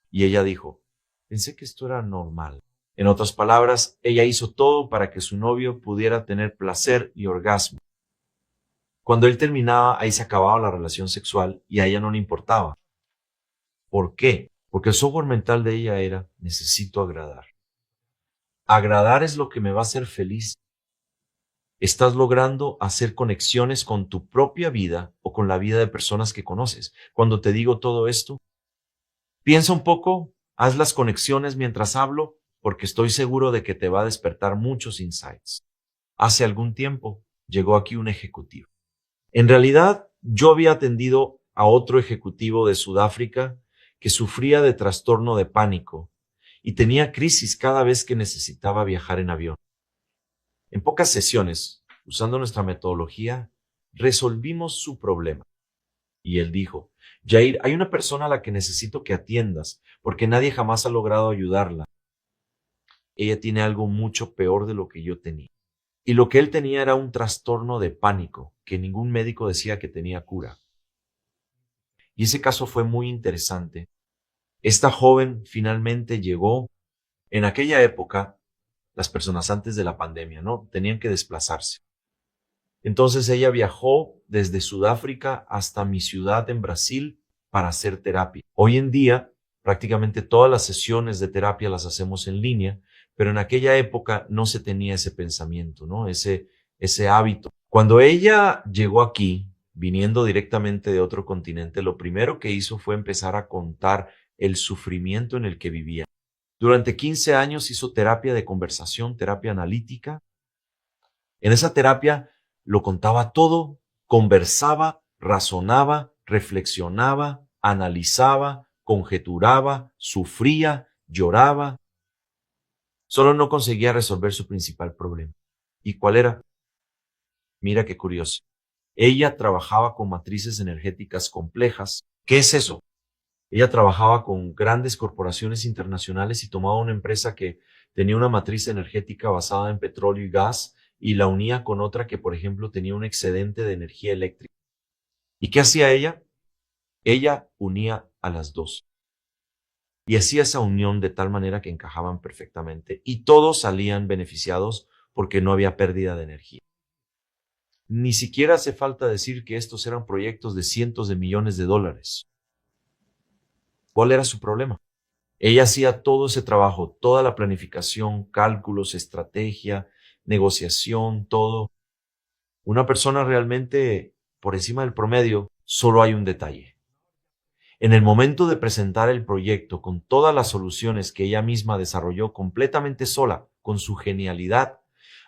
Y ella dijo, pensé que esto era normal. En otras palabras, ella hizo todo para que su novio pudiera tener placer y orgasmo. Cuando él terminaba, ahí se acababa la relación sexual y a ella no le importaba. ¿Por qué? Porque el software mental de ella era, necesito agradar. Agradar es lo que me va a hacer feliz. Estás logrando hacer conexiones con tu propia vida o con la vida de personas que conoces. Cuando te digo todo esto, piensa un poco, haz las conexiones mientras hablo, porque estoy seguro de que te va a despertar muchos insights. Hace algún tiempo llegó aquí un ejecutivo. En realidad, yo había atendido a otro ejecutivo de Sudáfrica que sufría de trastorno de pánico y tenía crisis cada vez que necesitaba viajar en avión. En pocas sesiones, usando nuestra metodología, resolvimos su problema. Y él dijo, Jair, hay una persona a la que necesito que atiendas, porque nadie jamás ha logrado ayudarla. Ella tiene algo mucho peor de lo que yo tenía. Y lo que él tenía era un trastorno de pánico, que ningún médico decía que tenía cura. Y ese caso fue muy interesante. Esta joven finalmente llegó. En aquella época, las personas antes de la pandemia, ¿no? Tenían que desplazarse. Entonces ella viajó desde Sudáfrica hasta mi ciudad en Brasil para hacer terapia. Hoy en día, prácticamente todas las sesiones de terapia las hacemos en línea, pero en aquella época no se tenía ese pensamiento, ¿no? Ese hábito. Cuando ella llegó aquí, viniendo directamente de otro continente, lo primero que hizo fue empezar a contar el sufrimiento en el que vivía. Durante 15 años hizo terapia de conversación, terapia analítica. En esa terapia lo contaba todo, conversaba, razonaba, reflexionaba, analizaba, conjeturaba, sufría, lloraba. Solo no conseguía resolver su principal problema. ¿Y cuál era? Mira qué curioso. Ella trabajaba con matrices energéticas complejas. ¿Qué es eso? Ella trabajaba con grandes corporaciones internacionales y tomaba una empresa que tenía una matriz energética basada en petróleo y gas y la unía con otra que, por ejemplo, tenía un excedente de energía eléctrica. ¿Y qué hacía ella? Ella unía a las dos. Y hacía esa unión de tal manera que encajaban perfectamente y todos salían beneficiados porque no había pérdida de energía. Ni siquiera hace falta decir que estos eran proyectos de cientos de millones de dólares. ¿Cuál era su problema? Ella hacía todo ese trabajo, toda la planificación, cálculos, estrategia, negociación, todo. Una persona realmente por encima del promedio, solo hay un detalle. En el momento de presentar el proyecto con todas las soluciones que ella misma desarrolló completamente sola, con su genialidad,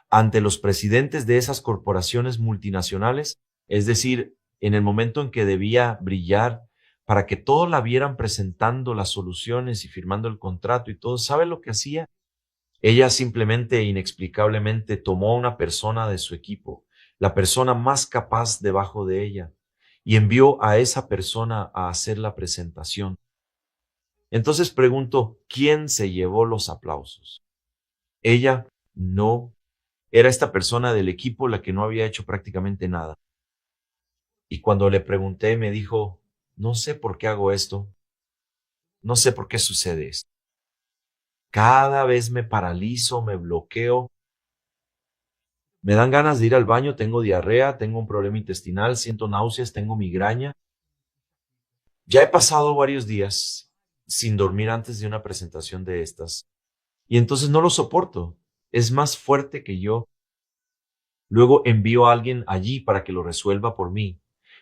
ante los presidentes de esas corporaciones multinacionales, es decir, en el momento en que debía brillar para que todos la vieran presentando las soluciones y firmando el contrato y todo, ¿sabe lo que hacía? Ella simplemente, inexplicablemente, tomó a una persona de su equipo, la persona más capaz debajo de ella, y envió a esa persona a hacer la presentación. Entonces pregunto, ¿quién se llevó los aplausos? Ella no. Era esta persona del equipo la que no había hecho prácticamente nada. Y cuando le pregunté, me dijo, no sé por qué hago esto, no sé por qué sucede esto. Cada vez me paralizo, me bloqueo, me dan ganas de ir al baño, tengo diarrea, tengo un problema intestinal, siento náuseas, tengo migraña. Ya he pasado varios días sin dormir antes de una presentación de estas, y entonces no lo soporto. Es más fuerte que yo. Luego envío a alguien allí para que lo resuelva por mí.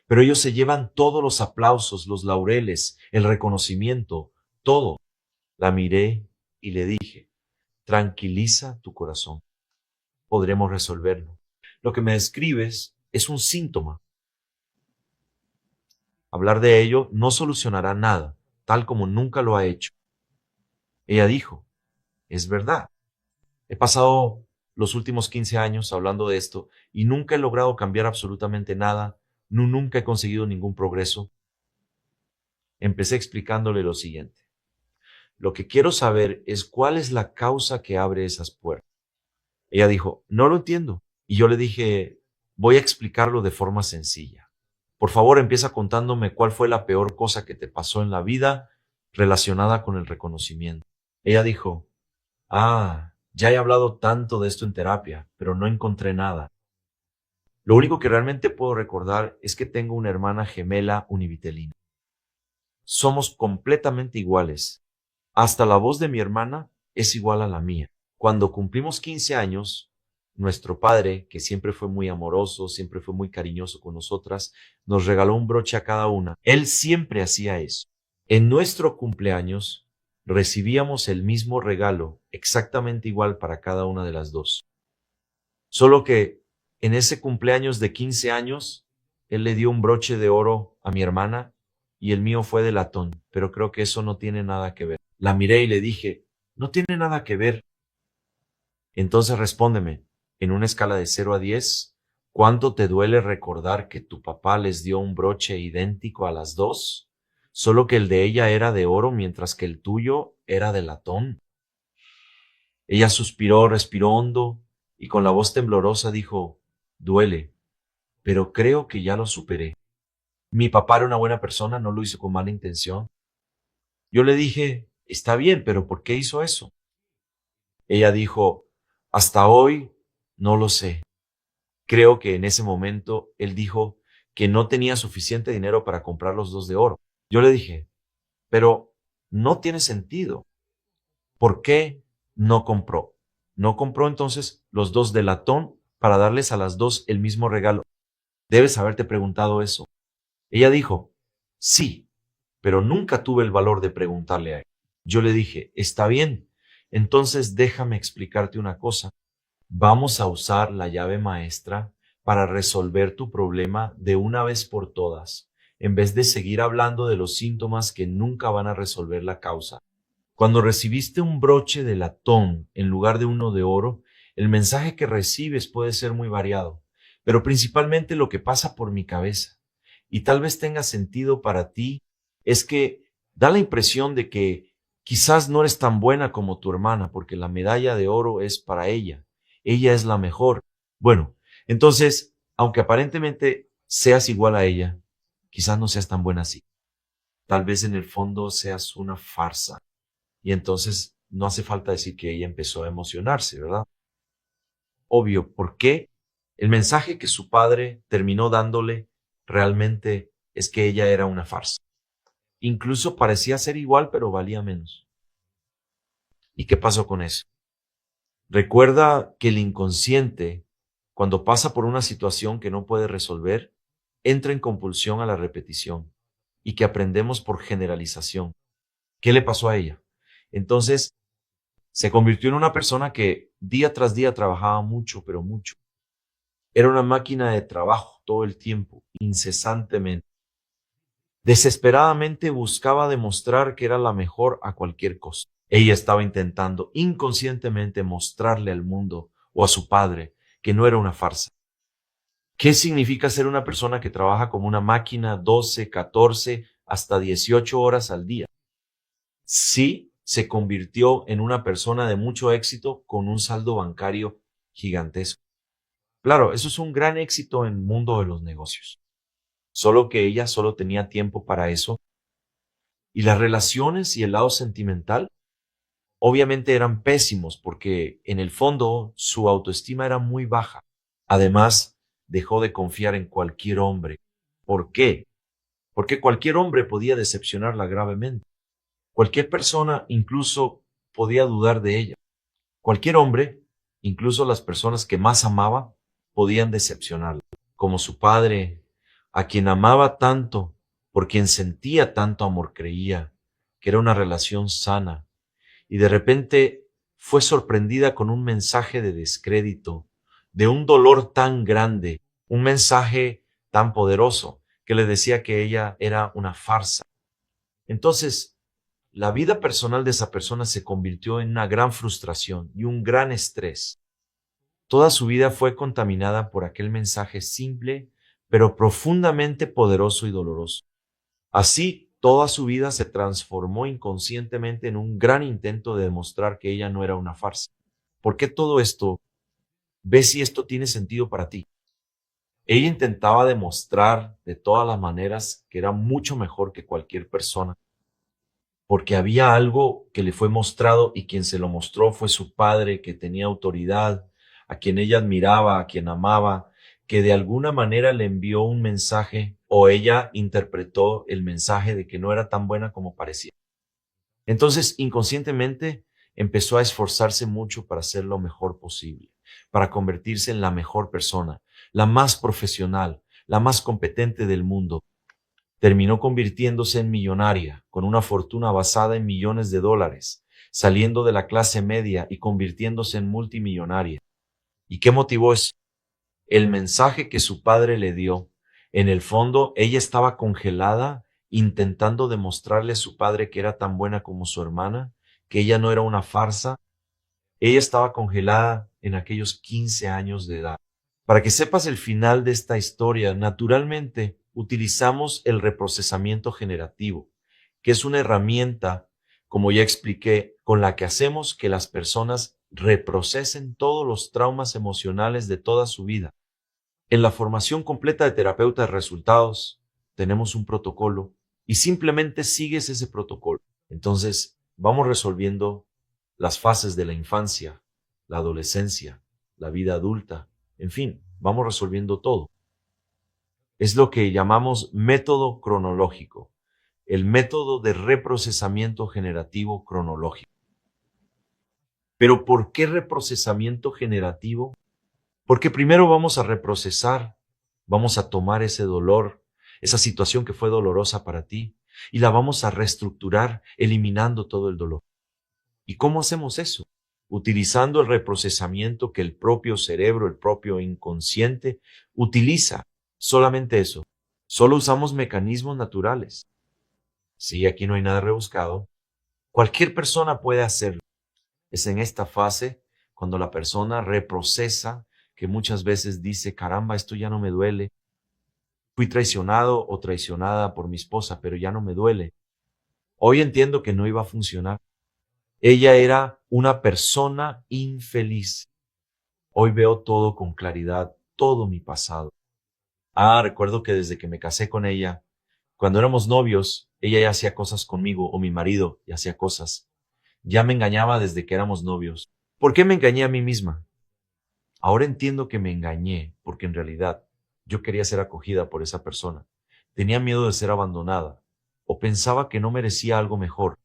Pero ellos se llevan todos los aplausos, los laureles, el reconocimiento, todo. La miré y le dije, tranquiliza tu corazón. Podremos resolverlo. Lo que me describes es un síntoma. Hablar de ello no solucionará nada, tal como nunca lo ha hecho. Ella dijo, es verdad. He pasado los últimos 15 años hablando de esto y nunca he logrado cambiar absolutamente nada, nunca he conseguido ningún progreso. Empecé explicándole lo siguiente. Lo que quiero saber es cuál es la causa que abre esas puertas. Ella dijo, no lo entiendo. Y yo le dije, voy a explicarlo de forma sencilla. Por favor, empieza contándome cuál fue la peor cosa que te pasó en la vida relacionada con el reconocimiento. Ella dijo, ya he hablado tanto de esto en terapia, pero no encontré nada. Lo único que realmente puedo recordar es que tengo una hermana gemela univitelina. Somos completamente iguales. Hasta la voz de mi hermana es igual a la mía. Cuando cumplimos 15 años, nuestro padre, que siempre fue muy amoroso, siempre fue muy cariñoso con nosotras, nos regaló un broche a cada una. Él siempre hacía eso. En nuestro cumpleaños recibíamos el mismo regalo, exactamente igual para cada una de las dos. Solo que en ese cumpleaños de 15 años, él le dio un broche de oro a mi hermana y el mío fue de latón, pero creo que eso no tiene nada que ver. La miré y le dije, no tiene nada que ver. Entonces respóndeme, en una escala de 0 a 10, ¿cuánto te duele recordar que tu papá les dio un broche idéntico a las dos? Solo que el de ella era de oro mientras que el tuyo era de latón. Ella suspiró, respiró hondo y con la voz temblorosa dijo, duele, pero creo que ya lo superé. Mi papá era una buena persona, no lo hizo con mala intención. Yo le dije, está bien, pero ¿por qué hizo eso? Ella dijo, hasta hoy no lo sé. Creo que en ese momento él dijo que no tenía suficiente dinero para comprar los dos de oro. Yo le dije, pero no tiene sentido. ¿Por qué no compró? No compró entonces los dos de latón para darles a las dos el mismo regalo. Debes haberte preguntado eso. Ella dijo, sí, pero nunca tuve el valor de preguntarle a él. Yo le dije, está bien, entonces déjame explicarte una cosa. Vamos a usar la llave maestra para resolver tu problema de una vez por todas, en vez de seguir hablando de los síntomas que nunca van a resolver la causa. Cuando recibiste un broche de latón en lugar de uno de oro, el mensaje que recibes puede ser muy variado, pero principalmente lo que pasa por mi cabeza, y tal vez tenga sentido para ti, es que da la impresión de que quizás no eres tan buena como tu hermana, porque la medalla de oro es para ella. Ella es la mejor. Bueno, entonces, aunque aparentemente seas igual a ella, quizás no seas tan buena así. Tal vez en el fondo seas una farsa. Y entonces no hace falta decir que ella empezó a emocionarse, ¿verdad? Obvio, ¿por qué? El mensaje que su padre terminó dándole realmente es que ella era una farsa. Incluso parecía ser igual, pero valía menos. ¿Y qué pasó con eso? Recuerda que el inconsciente, cuando pasa por una situación que no puede resolver, entra en compulsión a la repetición y que aprendemos por generalización. ¿Qué le pasó a ella? Entonces, se convirtió en una persona que día tras día trabajaba mucho, pero mucho. Era una máquina de trabajo todo el tiempo, incesantemente. Desesperadamente buscaba demostrar que era la mejor a cualquier costo. Ella estaba intentando inconscientemente mostrarle al mundo o a su padre que no era una farsa. ¿Qué significa ser una persona que trabaja como una máquina 12, 14, hasta 18 horas al día? Sí, se convirtió en una persona de mucho éxito con un saldo bancario gigantesco. Claro, eso es un gran éxito en el mundo de los negocios. Solo que ella solo tenía tiempo para eso. Y las relaciones y el lado sentimental obviamente eran pésimos porque en el fondo su autoestima era muy baja. Además, dejó de confiar en cualquier hombre. ¿Por qué? porque cualquier hombre podía decepcionarla gravemente. Cualquier persona incluso podía dudar de ella. Cualquier hombre, incluso las personas que más amaba, podían decepcionarla, como su padre, a quien amaba tanto, por quien sentía tanto amor, creía que era una relación sana, y de repente fue sorprendida con un mensaje de descrédito, de un dolor tan grande, un mensaje tan poderoso que le decía que ella era una farsa. Entonces, la vida personal de esa persona se convirtió en una gran frustración y un gran estrés. Toda su vida fue contaminada por aquel mensaje simple, pero profundamente poderoso y doloroso. Así, toda su vida se transformó inconscientemente en un gran intento de demostrar que ella no era una farsa. ¿Por qué todo esto? Ve si esto tiene sentido para ti. Ella intentaba demostrar de todas las maneras que era mucho mejor que cualquier persona, porque había algo que le fue mostrado y quien se lo mostró fue su padre, que tenía autoridad, a quien ella admiraba, a quien amaba, que de alguna manera le envió un mensaje o ella interpretó el mensaje de que no era tan buena como parecía. Entonces, inconscientemente, empezó a esforzarse mucho para hacer lo mejor posible, para convertirse en la mejor persona, la más profesional, la más competente del mundo. Terminó convirtiéndose en millonaria, con una fortuna basada en millones de dólares, saliendo de la clase media y convirtiéndose en multimillonaria. ¿Y qué motivó eso? El mensaje que su padre le dio. En el fondo, ella estaba congelada, intentando demostrarle a su padre que era tan buena como su hermana, que ella no era una farsa. Ella estaba congelada en aquellos 15 años de edad. Para que sepas el final de esta historia, naturalmente utilizamos el reprocesamiento generativo, que es una herramienta, como ya expliqué, con la que hacemos que las personas reprocesen todos los traumas emocionales de toda su vida. En la formación completa de terapeuta de resultados tenemos un protocolo y simplemente sigues ese protocolo. Entonces, vamos resolviendo las fases de la infancia, la adolescencia, la vida adulta, en fin, vamos resolviendo todo. Es lo que llamamos método cronológico, el método de reprocesamiento generativo cronológico. Pero ¿por qué reprocesamiento generativo? Porque primero vamos a reprocesar, vamos a tomar ese dolor, esa situación que fue dolorosa para ti, y la vamos a reestructurar, eliminando todo el dolor. ¿Y cómo hacemos eso? Utilizando el reprocesamiento que el propio cerebro, el propio inconsciente utiliza. Solamente eso. Solo usamos mecanismos naturales. Sí, aquí no hay nada rebuscado. Cualquier persona puede hacerlo. Es en esta fase cuando la persona reprocesa, que muchas veces dice, caramba, esto ya no me duele. Fui traicionado o traicionada por mi esposa, pero ya no me duele. Hoy entiendo que no iba a funcionar. Ella era una persona infeliz. Hoy veo todo con claridad, todo mi pasado. Recuerdo que desde que me casé con ella, cuando éramos novios, ella ya hacía cosas conmigo, o mi marido ya hacía cosas. Ya me engañaba desde que éramos novios. ¿Por qué me engañé a mí misma? Ahora entiendo que me engañé, porque en realidad yo quería ser acogida por esa persona. Tenía miedo de ser abandonada, o pensaba que no merecía algo mejor.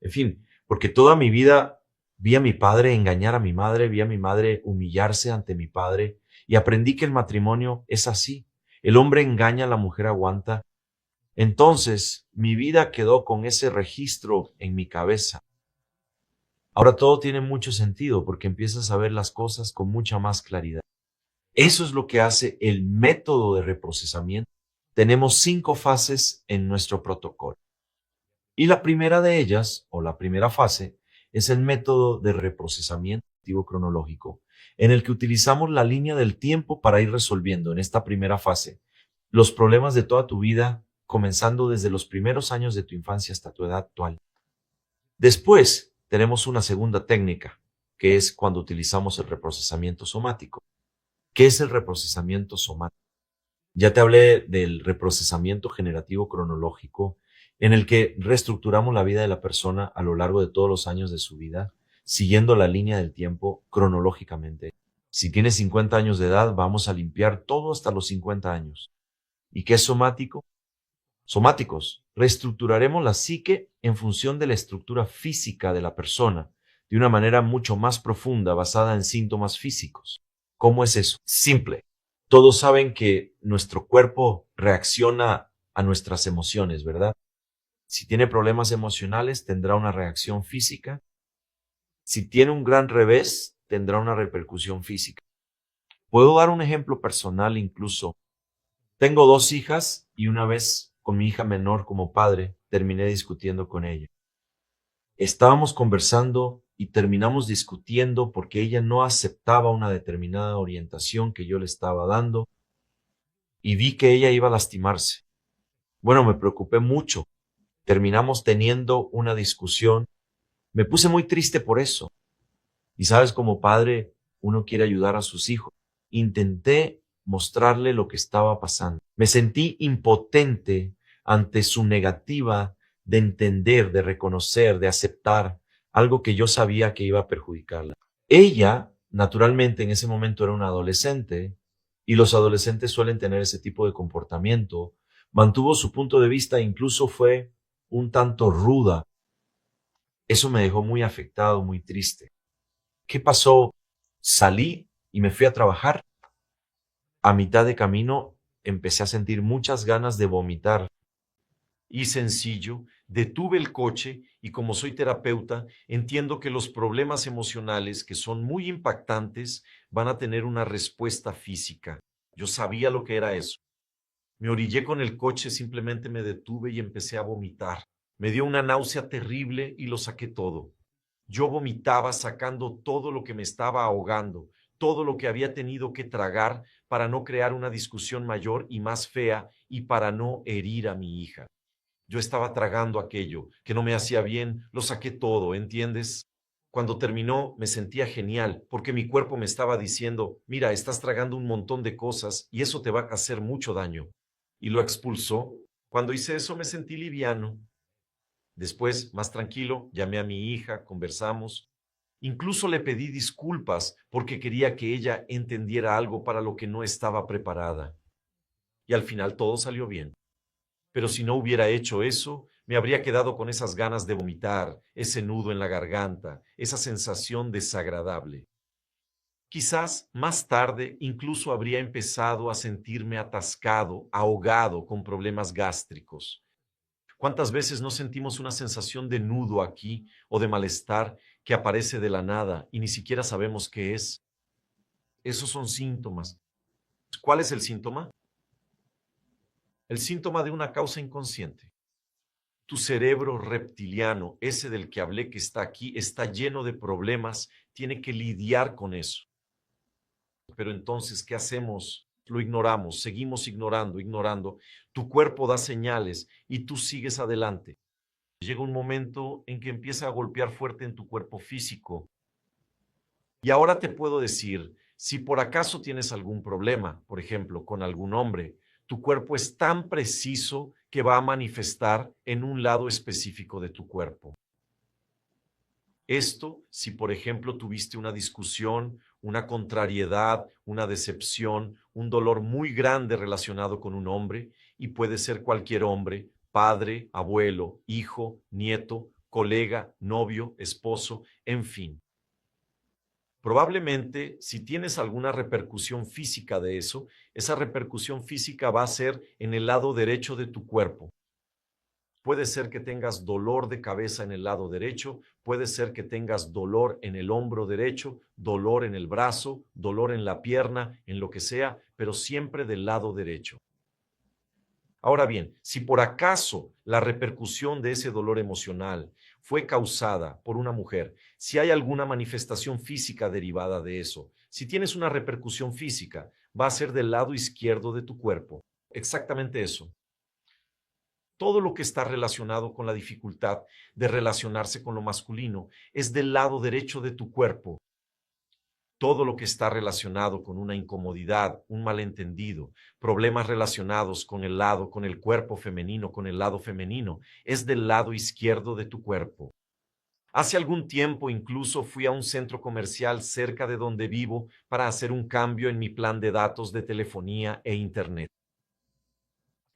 En fin, porque toda mi vida vi a mi padre engañar a mi madre, vi a mi madre humillarse ante mi padre, y aprendí que el matrimonio es así. El hombre engaña, la mujer aguanta. Entonces, mi vida quedó con ese registro en mi cabeza. Ahora todo tiene mucho sentido porque empiezas a ver las cosas con mucha más claridad. Eso es lo que hace el método de reprocesamiento. Tenemos 5 fases en nuestro protocolo. Y la primera de ellas, o la primera fase, es el método de reprocesamiento activo cronológico, en el que utilizamos la línea del tiempo para ir resolviendo en esta primera fase los problemas de toda tu vida, comenzando desde los primeros años de tu infancia hasta tu edad actual. Después, tenemos una segunda técnica, que es cuando utilizamos el reprocesamiento somático. ¿Qué es el reprocesamiento somático? Ya te hablé del reprocesamiento generativo cronológico, en el que reestructuramos la vida de la persona a lo largo de todos los años de su vida, siguiendo la línea del tiempo cronológicamente. Si tienes 50 años de edad, vamos a limpiar todo hasta los 50 años. ¿Y qué es somático? somáticos. Reestructuraremos la psique en función de la estructura física de la persona, de una manera mucho más profunda, basada en síntomas físicos. ¿Cómo es eso? Simple. Todos saben que nuestro cuerpo reacciona a nuestras emociones, ¿verdad? Si tiene problemas emocionales, tendrá una reacción física. Si tiene un gran revés, tendrá una repercusión física. Puedo dar un ejemplo personal incluso. Tengo 2 hijas y una vez con mi hija menor como padre terminé discutiendo con ella. Estábamos conversando y terminamos discutiendo porque ella no aceptaba una determinada orientación que yo le estaba dando y vi que ella iba a lastimarse. Bueno, me preocupé mucho. Terminamos teniendo una discusión. Me puse muy triste por eso. Y sabes, como padre, uno quiere ayudar a sus hijos. Intenté mostrarle lo que estaba pasando. Me sentí impotente ante su negativa de entender, de reconocer, de aceptar algo que yo sabía que iba a perjudicarla. Ella, naturalmente, en ese momento era una adolescente y los adolescentes suelen tener ese tipo de comportamiento. Mantuvo su punto de vista, incluso fue un tanto ruda. Eso me dejó muy afectado, muy triste. ¿Qué pasó? Salí y me fui a trabajar. A mitad de camino empecé a sentir muchas ganas de vomitar. Y sencillo, detuve el coche y como soy terapeuta, entiendo que los problemas emocionales, que son muy impactantes, van a tener una respuesta física. Yo sabía lo que era eso. Me orillé con el coche, simplemente me detuve y empecé a vomitar. Me dio una náusea terrible y lo saqué todo. Yo vomitaba sacando todo lo que me estaba ahogando, todo lo que había tenido que tragar para no crear una discusión mayor y más fea y para no herir a mi hija. Yo estaba tragando aquello que no me hacía bien, lo saqué todo, ¿entiendes? Cuando terminó me sentía genial porque mi cuerpo me estaba diciendo, mira, estás tragando un montón de cosas y eso te va a hacer mucho daño. Y lo expulsó. Cuando hice eso me sentí liviano. Después, más tranquilo, llamé a mi hija, conversamos. Incluso le pedí disculpas porque quería que ella entendiera algo para lo que no estaba preparada. Y al final todo salió bien. Pero si no hubiera hecho eso, me habría quedado con esas ganas de vomitar, ese nudo en la garganta, esa sensación desagradable. Quizás más tarde incluso habría empezado a sentirme atascado, ahogado con problemas gástricos. ¿Cuántas veces no sentimos una sensación de nudo aquí o de malestar que aparece de la nada y ni siquiera sabemos qué es? Esos son síntomas. ¿Cuál es el síntoma? El síntoma de una causa inconsciente. Tu cerebro reptiliano, ese del que hablé que está aquí, está lleno de problemas, tiene que lidiar con eso. Pero entonces, ¿qué hacemos? Lo ignoramos, seguimos ignorando, ignorando. Tu cuerpo da señales y tú sigues adelante. Llega un momento en que empieza a golpear fuerte en tu cuerpo físico. Y ahora te puedo decir, si por acaso tienes algún problema, por ejemplo, con algún hombre, tu cuerpo es tan preciso que va a manifestar en un lado específico de tu cuerpo. Esto, si por ejemplo tuviste una discusión, una contrariedad, una decepción, un dolor muy grande relacionado con un hombre, y puede ser cualquier hombre, padre, abuelo, hijo, nieto, colega, novio, esposo, en fin. Probablemente, si tienes alguna repercusión física de eso, esa repercusión física va a ser en el lado derecho de tu cuerpo. Puede ser que tengas dolor de cabeza en el lado derecho, puede ser que tengas dolor en el hombro derecho, dolor en el brazo, dolor en la pierna, en lo que sea, pero siempre del lado derecho. Ahora bien, si por acaso la repercusión de ese dolor emocional fue causada por una mujer, si hay alguna manifestación física derivada de eso, si tienes una repercusión física, va a ser del lado izquierdo de tu cuerpo. Exactamente eso. Todo lo que está relacionado con la dificultad de relacionarse con lo masculino es del lado derecho de tu cuerpo. Todo lo que está relacionado con una incomodidad, un malentendido, problemas relacionados con el cuerpo femenino, con el lado femenino, es del lado izquierdo de tu cuerpo. Hace algún tiempo incluso fui a un centro comercial cerca de donde vivo para hacer un cambio en mi plan de datos de telefonía e internet.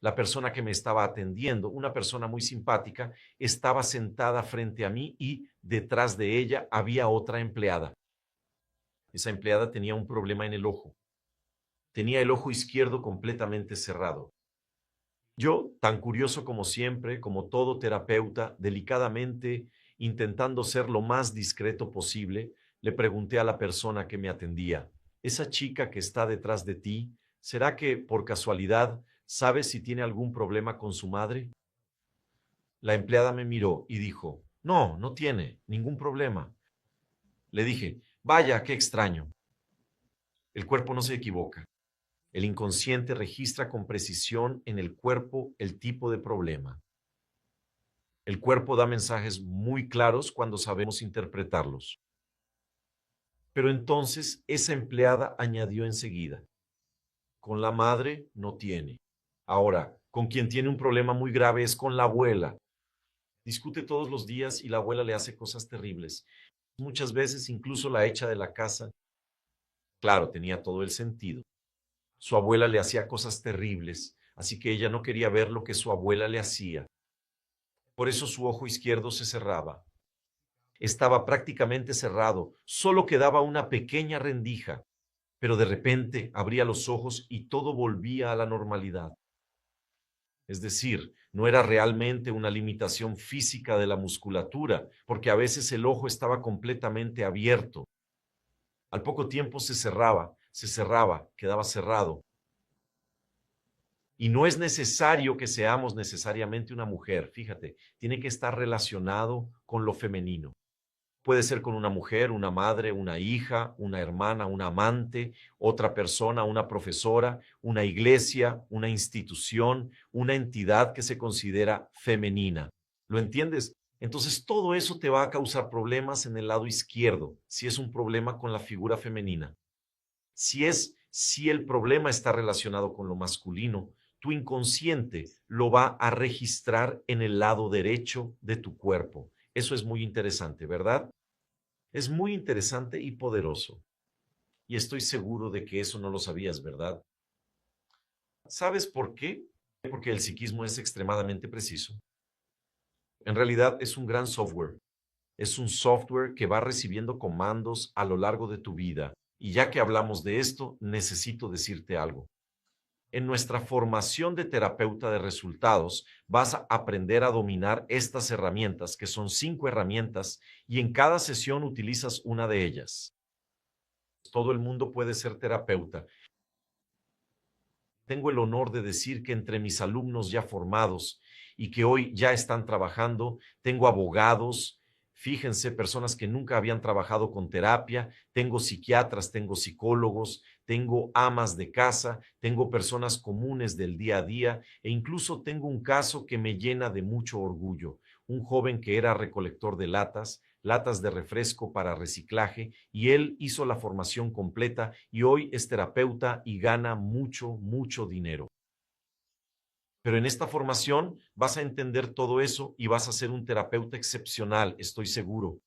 la persona que me estaba atendiendo, una persona muy simpática, estaba sentada frente a mí y detrás de ella había otra empleada. Esa empleada tenía un problema en el ojo. Tenía el ojo izquierdo completamente cerrado. Yo, tan curioso como siempre, como todo terapeuta, delicadamente, intentando ser lo más discreto posible, le pregunté a la persona que me atendía, ¿esa chica que está detrás de ti, será que, por casualidad, sabes si tiene algún problema con su madre? La empleada me miró y dijo, no, no tiene ningún problema. Le dije, vaya, qué extraño. El cuerpo no se equivoca. El inconsciente registra con precisión en el cuerpo el tipo de problema. El cuerpo da mensajes muy claros cuando sabemos interpretarlos. Pero entonces esa empleada añadió enseguida, con la madre no tiene. Ahora, con quien tiene un problema muy grave es con la abuela. Discute todos los días y la abuela le hace cosas terribles. Muchas veces incluso la echa de la casa. Claro, tenía todo el sentido. Su abuela le hacía cosas terribles, así que ella no quería ver lo que su abuela le hacía. Por eso su ojo izquierdo se cerraba. Estaba prácticamente cerrado, solo quedaba una pequeña rendija, pero de repente abría los ojos y todo volvía a la normalidad. Es decir, no era realmente una limitación física de la musculatura, porque a veces el ojo estaba completamente abierto. Al poco tiempo se cerraba, quedaba cerrado. Y no es necesario que seamos necesariamente una mujer, fíjate, tiene que estar relacionado con lo femenino. Puede ser con una mujer, una madre, una hija, una hermana, un amante, otra persona, una profesora, una iglesia, una institución, una entidad que se considera femenina. ¿Lo entiendes? Entonces todo eso te va a causar problemas en el lado izquierdo, si es un problema con la figura femenina. Si el problema está relacionado con lo masculino, tu inconsciente lo va a registrar en el lado derecho de tu cuerpo. Eso es muy interesante, ¿verdad? Es muy interesante y poderoso. Y estoy seguro de que eso no lo sabías, ¿verdad? ¿Sabes por qué? Porque el psiquismo es extremadamente preciso. En realidad es un gran software. Es un software que va recibiendo comandos a lo largo de tu vida. Y ya que hablamos de esto, necesito decirte algo. En nuestra formación de terapeuta de resultados, vas a aprender a dominar estas herramientas, que son 5 herramientas, y en cada sesión utilizas una de ellas. Todo el mundo puede ser terapeuta. Tengo el honor de decir que entre mis alumnos ya formados y que hoy ya están trabajando, tengo abogados, fíjense, personas que nunca habían trabajado con terapia, tengo psiquiatras, tengo psicólogos, tengo amas de casa, tengo personas comunes del día a día e incluso tengo un caso que me llena de mucho orgullo. Un joven que era recolector de latas de refresco para reciclaje, y él hizo la formación completa y hoy es terapeuta y gana mucho, mucho dinero. Pero en esta formación vas a entender todo eso y vas a ser un terapeuta excepcional, estoy seguro.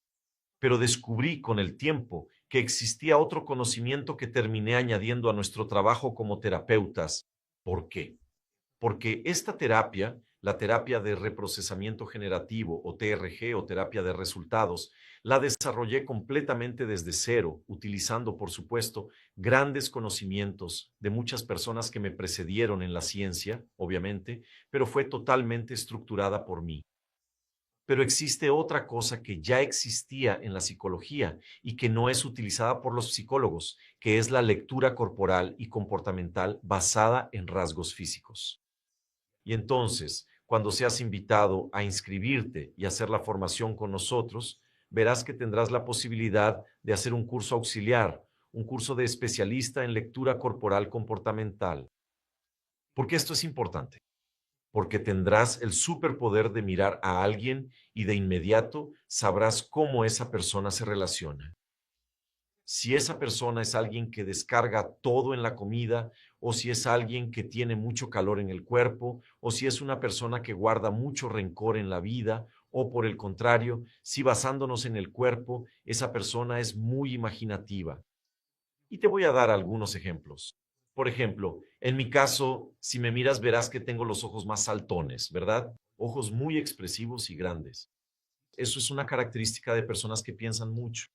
Pero descubrí con el tiempo que existía otro conocimiento que terminé añadiendo a nuestro trabajo como terapeutas. ¿Por qué? Porque esta terapia, la terapia de reprocesamiento generativo o TRG o terapia de resultados, la desarrollé completamente desde cero, utilizando, por supuesto, grandes conocimientos de muchas personas que me precedieron en la ciencia, obviamente, pero fue totalmente estructurada por mí. Pero existe otra cosa que ya existía en la psicología y que no es utilizada por los psicólogos, que es la lectura corporal y comportamental basada en rasgos físicos. Y entonces, cuando seas invitado a inscribirte y hacer la formación con nosotros, verás que tendrás la posibilidad de hacer un curso auxiliar, un curso de especialista en lectura corporal comportamental. ¿Por qué esto es importante? Porque tendrás el superpoder de mirar a alguien y de inmediato sabrás cómo esa persona se relaciona. Si esa persona es alguien que descarga todo en la comida, o si es alguien que tiene mucho calor en el cuerpo, o si es una persona que guarda mucho rencor en la vida, o por el contrario, si basándonos en el cuerpo, esa persona es muy imaginativa. Y te voy a dar algunos ejemplos. Por ejemplo, En mi caso, si me miras verás que tengo los ojos más saltones, ¿verdad? Ojos muy expresivos y grandes. Eso es una característica de personas que piensan mucho.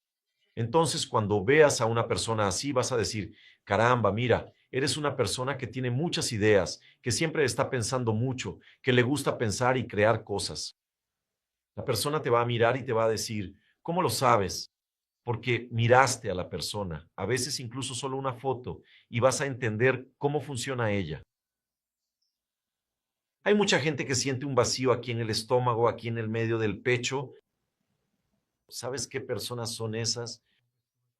Entonces, cuando veas a una persona así, vas a decir, caramba, mira, eres una persona que tiene muchas ideas, que siempre está pensando mucho, que le gusta pensar y crear cosas. La persona te va a mirar y te va a decir, ¿cómo lo sabes? Porque miraste a la persona, a veces incluso solo una foto, y vas a entender cómo funciona ella. Hay mucha gente que siente un vacío aquí en el estómago, aquí en el medio del pecho. ¿Sabes qué personas son esas?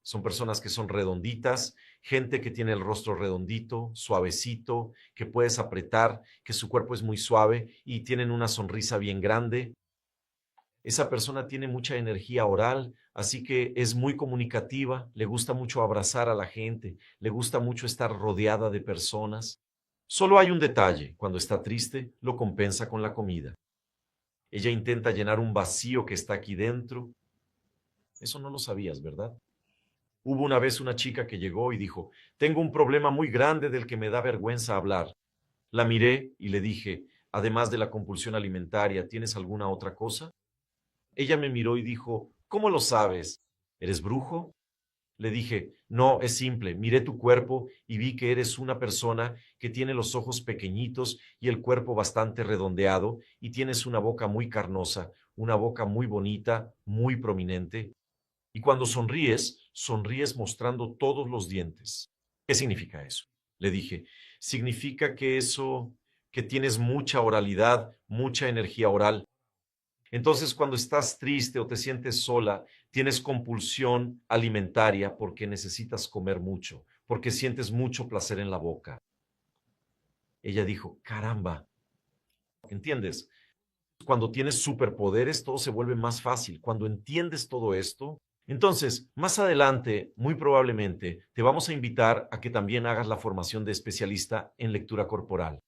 Son personas que son redonditas, gente que tiene el rostro redondito, suavecito, que puedes apretar, que su cuerpo es muy suave y tienen una sonrisa bien grande. Esa persona tiene mucha energía oral, así que es muy comunicativa, le gusta mucho abrazar a la gente, le gusta mucho estar rodeada de personas. Solo hay un detalle, cuando está triste, lo compensa con la comida. Ella intenta llenar un vacío que está aquí dentro. Eso no lo sabías, ¿verdad? Hubo una vez una chica que llegó y dijo, tengo un problema muy grande del que me da vergüenza hablar. La miré y le dije, además de la compulsión alimentaria, ¿tienes alguna otra cosa? Ella me miró y dijo, ¿cómo lo sabes? ¿Eres brujo? Le dije, no, es simple, miré tu cuerpo y vi que eres una persona que tiene los ojos pequeñitos y el cuerpo bastante redondeado y tienes una boca muy carnosa, una boca muy bonita, muy prominente. Y cuando sonríes, sonríes mostrando todos los dientes. ¿Qué significa eso? Le dije, significa que tienes mucha oralidad, mucha energía oral. Entonces, cuando estás triste o te sientes sola, tienes compulsión alimentaria porque necesitas comer mucho, porque sientes mucho placer en la boca. Ella dijo, caramba, ¿entiendes? Cuando tienes superpoderes, todo se vuelve más fácil. Cuando entiendes todo esto, entonces, más adelante, muy probablemente, te vamos a invitar a que también hagas la formación de especialista en lectura corporal.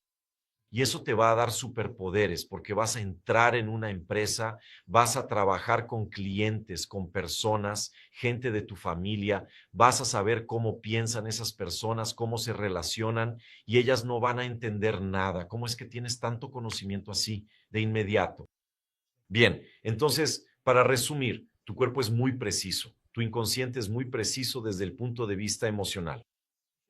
Y eso te va a dar superpoderes porque vas a entrar en una empresa, vas a trabajar con clientes, con personas, gente de tu familia, vas a saber cómo piensan esas personas, cómo se relacionan y ellas no van a entender nada. ¿Cómo es que tienes tanto conocimiento así de inmediato? Bien, entonces, para resumir, tu cuerpo es muy preciso, tu inconsciente es muy preciso desde el punto de vista emocional.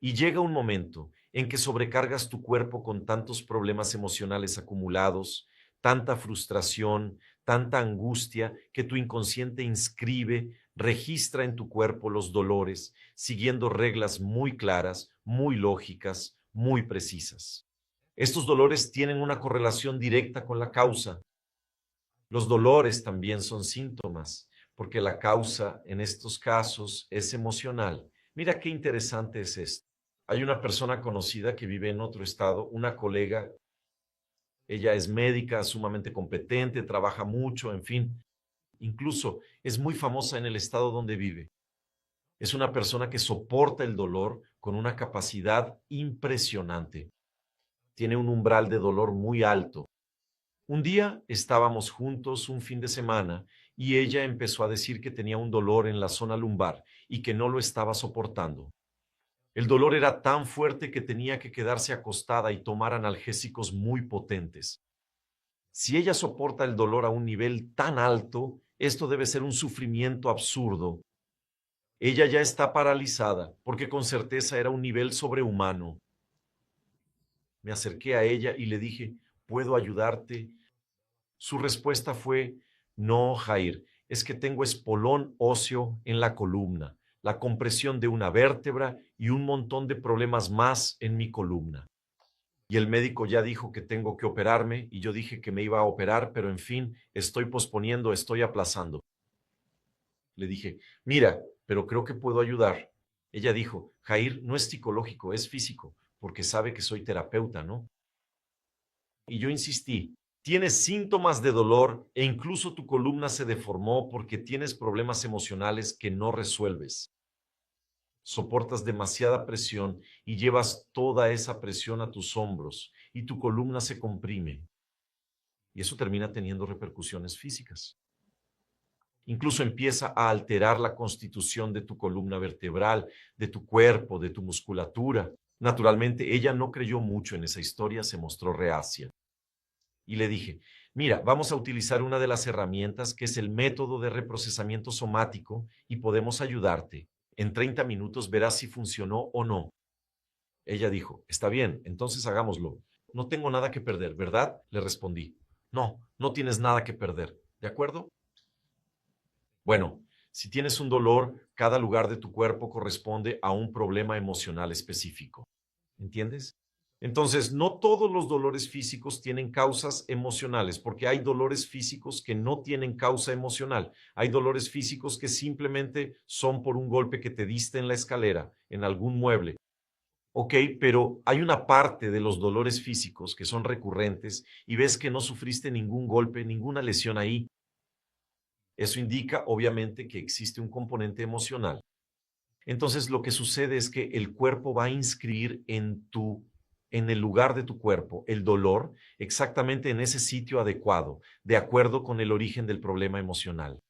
Y llega un momento en que sobrecargas tu cuerpo con tantos problemas emocionales acumulados, tanta frustración, tanta angustia, que tu inconsciente inscribe, registra en tu cuerpo los dolores, siguiendo reglas muy claras, muy lógicas, muy precisas. Estos dolores tienen una correlación directa con la causa. Los dolores también son síntomas, porque la causa en estos casos es emocional. Mira qué interesante es esto. Hay una persona conocida que vive en otro estado, una colega, ella es médica, sumamente competente, trabaja mucho, en fin, incluso es muy famosa en el estado donde vive. Es una persona que soporta el dolor con una capacidad impresionante. Tiene un umbral de dolor muy alto. Un día estábamos juntos un fin de semana y ella empezó a decir que tenía un dolor en la zona lumbar y que no lo estaba soportando. El dolor era tan fuerte que tenía que quedarse acostada y tomar analgésicos muy potentes. Si ella soporta el dolor a un nivel tan alto, esto debe ser un sufrimiento absurdo. Ella ya está paralizada porque con certeza era un nivel sobrehumano. Me acerqué a ella y le dije, ¿puedo ayudarte? Su respuesta fue, no, Jair, es que tengo espolón óseo en la columna, la compresión de una vértebra y un montón de problemas más en mi columna. Y el médico ya dijo que tengo que operarme y yo dije que me iba a operar, pero en fin, estoy posponiendo, estoy aplazando. Le dije, mira, pero creo que puedo ayudar. Ella dijo, Jair, no es psicológico, es físico, porque sabe que soy terapeuta, ¿no? Y yo insistí, tienes síntomas de dolor e incluso tu columna se deformó porque tienes problemas emocionales que no resuelves. Soportas demasiada presión y llevas toda esa presión a tus hombros y tu columna se comprime. Y eso termina teniendo repercusiones físicas. Incluso empieza a alterar la constitución de tu columna vertebral, de tu cuerpo, de tu musculatura. Naturalmente, ella no creyó mucho en esa historia, se mostró reacia. Y le dije, mira, vamos a utilizar una de las herramientas que es el método de reprocesamiento somático y podemos ayudarte. En 30 minutos verás si funcionó o no. Ella dijo, está bien, entonces hagámoslo. No tengo nada que perder, ¿verdad? Le respondí. No, no tienes nada que perder, ¿de acuerdo? Bueno, si tienes un dolor, cada lugar de tu cuerpo corresponde a un problema emocional específico. ¿Entiendes? Entonces, no todos los dolores físicos tienen causas emocionales, porque hay dolores físicos que no tienen causa emocional. Hay dolores físicos que simplemente son por un golpe que te diste en la escalera, en algún mueble. Ok, pero hay una parte de los dolores físicos que son recurrentes y ves que no sufriste ningún golpe, ninguna lesión ahí. Eso indica, obviamente, que existe un componente emocional. Entonces, lo que sucede es que el cuerpo va a inscribir en el lugar de tu cuerpo el dolor exactamente en ese sitio adecuado, de acuerdo con el origen del problema emocional.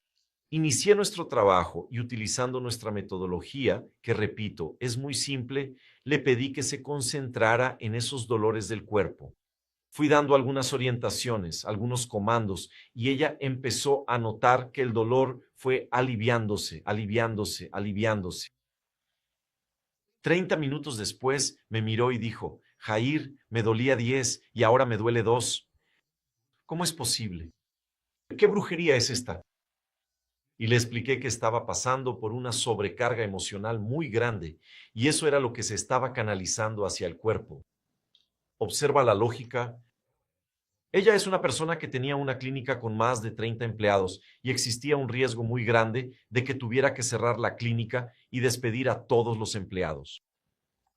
Inicié nuestro trabajo y utilizando nuestra metodología, que repito, es muy simple, le pedí que se concentrara en esos dolores del cuerpo. Fui dando algunas orientaciones, algunos comandos, y ella empezó a notar que el dolor fue aliviándose, aliviándose, aliviándose. 30 minutos después me miró y dijo, Jair, me dolía 10 y ahora me duele 2. ¿Cómo es posible? ¿Qué brujería es esta? Y le expliqué que estaba pasando por una sobrecarga emocional muy grande y eso era lo que se estaba canalizando hacia el cuerpo. Observa la lógica. Ella es una persona que tenía una clínica con más de 30 empleados y existía un riesgo muy grande de que tuviera que cerrar la clínica y despedir a todos los empleados.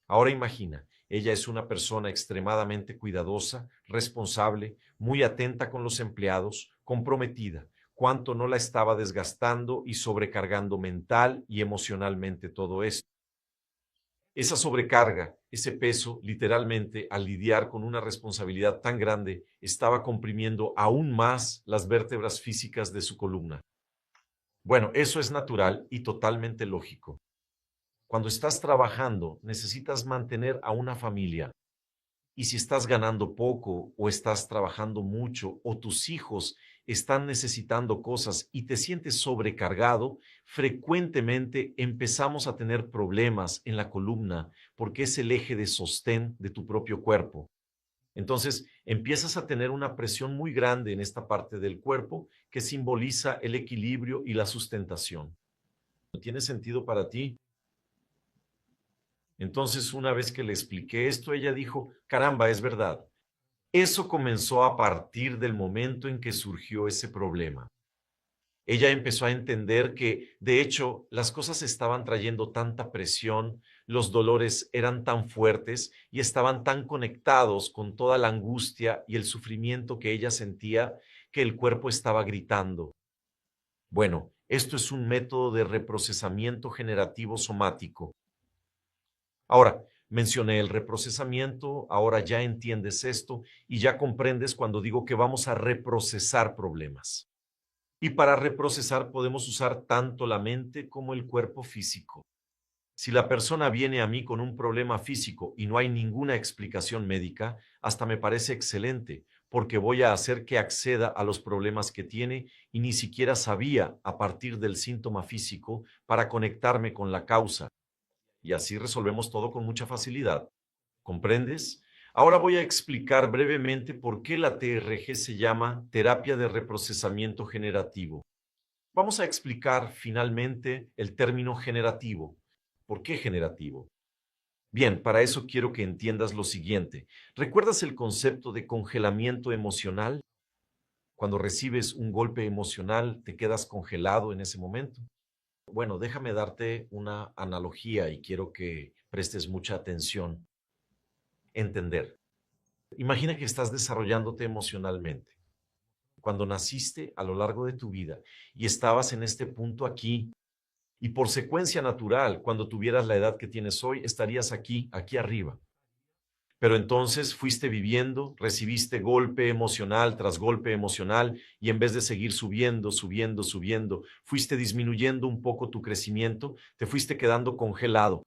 Ahora imagina, ella es una persona extremadamente cuidadosa, responsable, muy atenta con los empleados, comprometida. Cuánto no la estaba desgastando y sobrecargando mental y emocionalmente todo esto. Esa sobrecarga, ese peso, literalmente, al lidiar con una responsabilidad tan grande, estaba comprimiendo aún más las vértebras físicas de su columna. Bueno, eso es natural y totalmente lógico. Cuando estás trabajando, necesitas mantener a una familia. Y si estás ganando poco o estás trabajando mucho o tus hijos están necesitando cosas y te sientes sobrecargado, frecuentemente empezamos a tener problemas en la columna porque es el eje de sostén de tu propio cuerpo. Entonces empiezas a tener una presión muy grande en esta parte del cuerpo que simboliza el equilibrio y la sustentación. ¿Tiene sentido para ti? Entonces, una vez que le expliqué esto, ella dijo, caramba, es verdad. Eso comenzó a partir del momento en que surgió ese problema. Ella empezó a entender que, de hecho, las cosas estaban trayendo tanta presión, los dolores eran tan fuertes y estaban tan conectados con toda la angustia y el sufrimiento que ella sentía que el cuerpo estaba gritando. Bueno, esto es un método de reprocesamiento generativo somático. Ahora, mencioné el reprocesamiento, ahora ya entiendes esto y ya comprendes cuando digo que vamos a reprocesar problemas. Y para reprocesar podemos usar tanto la mente como el cuerpo físico. Si la persona viene a mí con un problema físico y no hay ninguna explicación médica, hasta me parece excelente, porque voy a hacer que acceda a los problemas que tiene y ni siquiera sabía a partir del síntoma físico para conectarme con la causa. Y así resolvemos todo con mucha facilidad. ¿Comprendes? Ahora voy a explicar brevemente por qué la TRG se llama terapia de reprocesamiento generativo. Vamos a explicar finalmente el término generativo. ¿Por qué generativo? Bien, para eso quiero que entiendas lo siguiente. ¿Recuerdas el concepto de congelamiento emocional? Cuando recibes un golpe emocional, te quedas congelado en ese momento. Bueno, déjame darte una analogía y quiero que prestes mucha atención. Entender. Imagina que estás desarrollándote emocionalmente. Cuando naciste a lo largo de tu vida y estabas en este punto aquí, y por secuencia natural, cuando tuvieras la edad que tienes hoy, estarías aquí, aquí arriba. Pero entonces fuiste viviendo, recibiste golpe emocional tras golpe emocional y en vez de seguir subiendo, subiendo, subiendo, fuiste disminuyendo un poco tu crecimiento, te fuiste quedando congelado.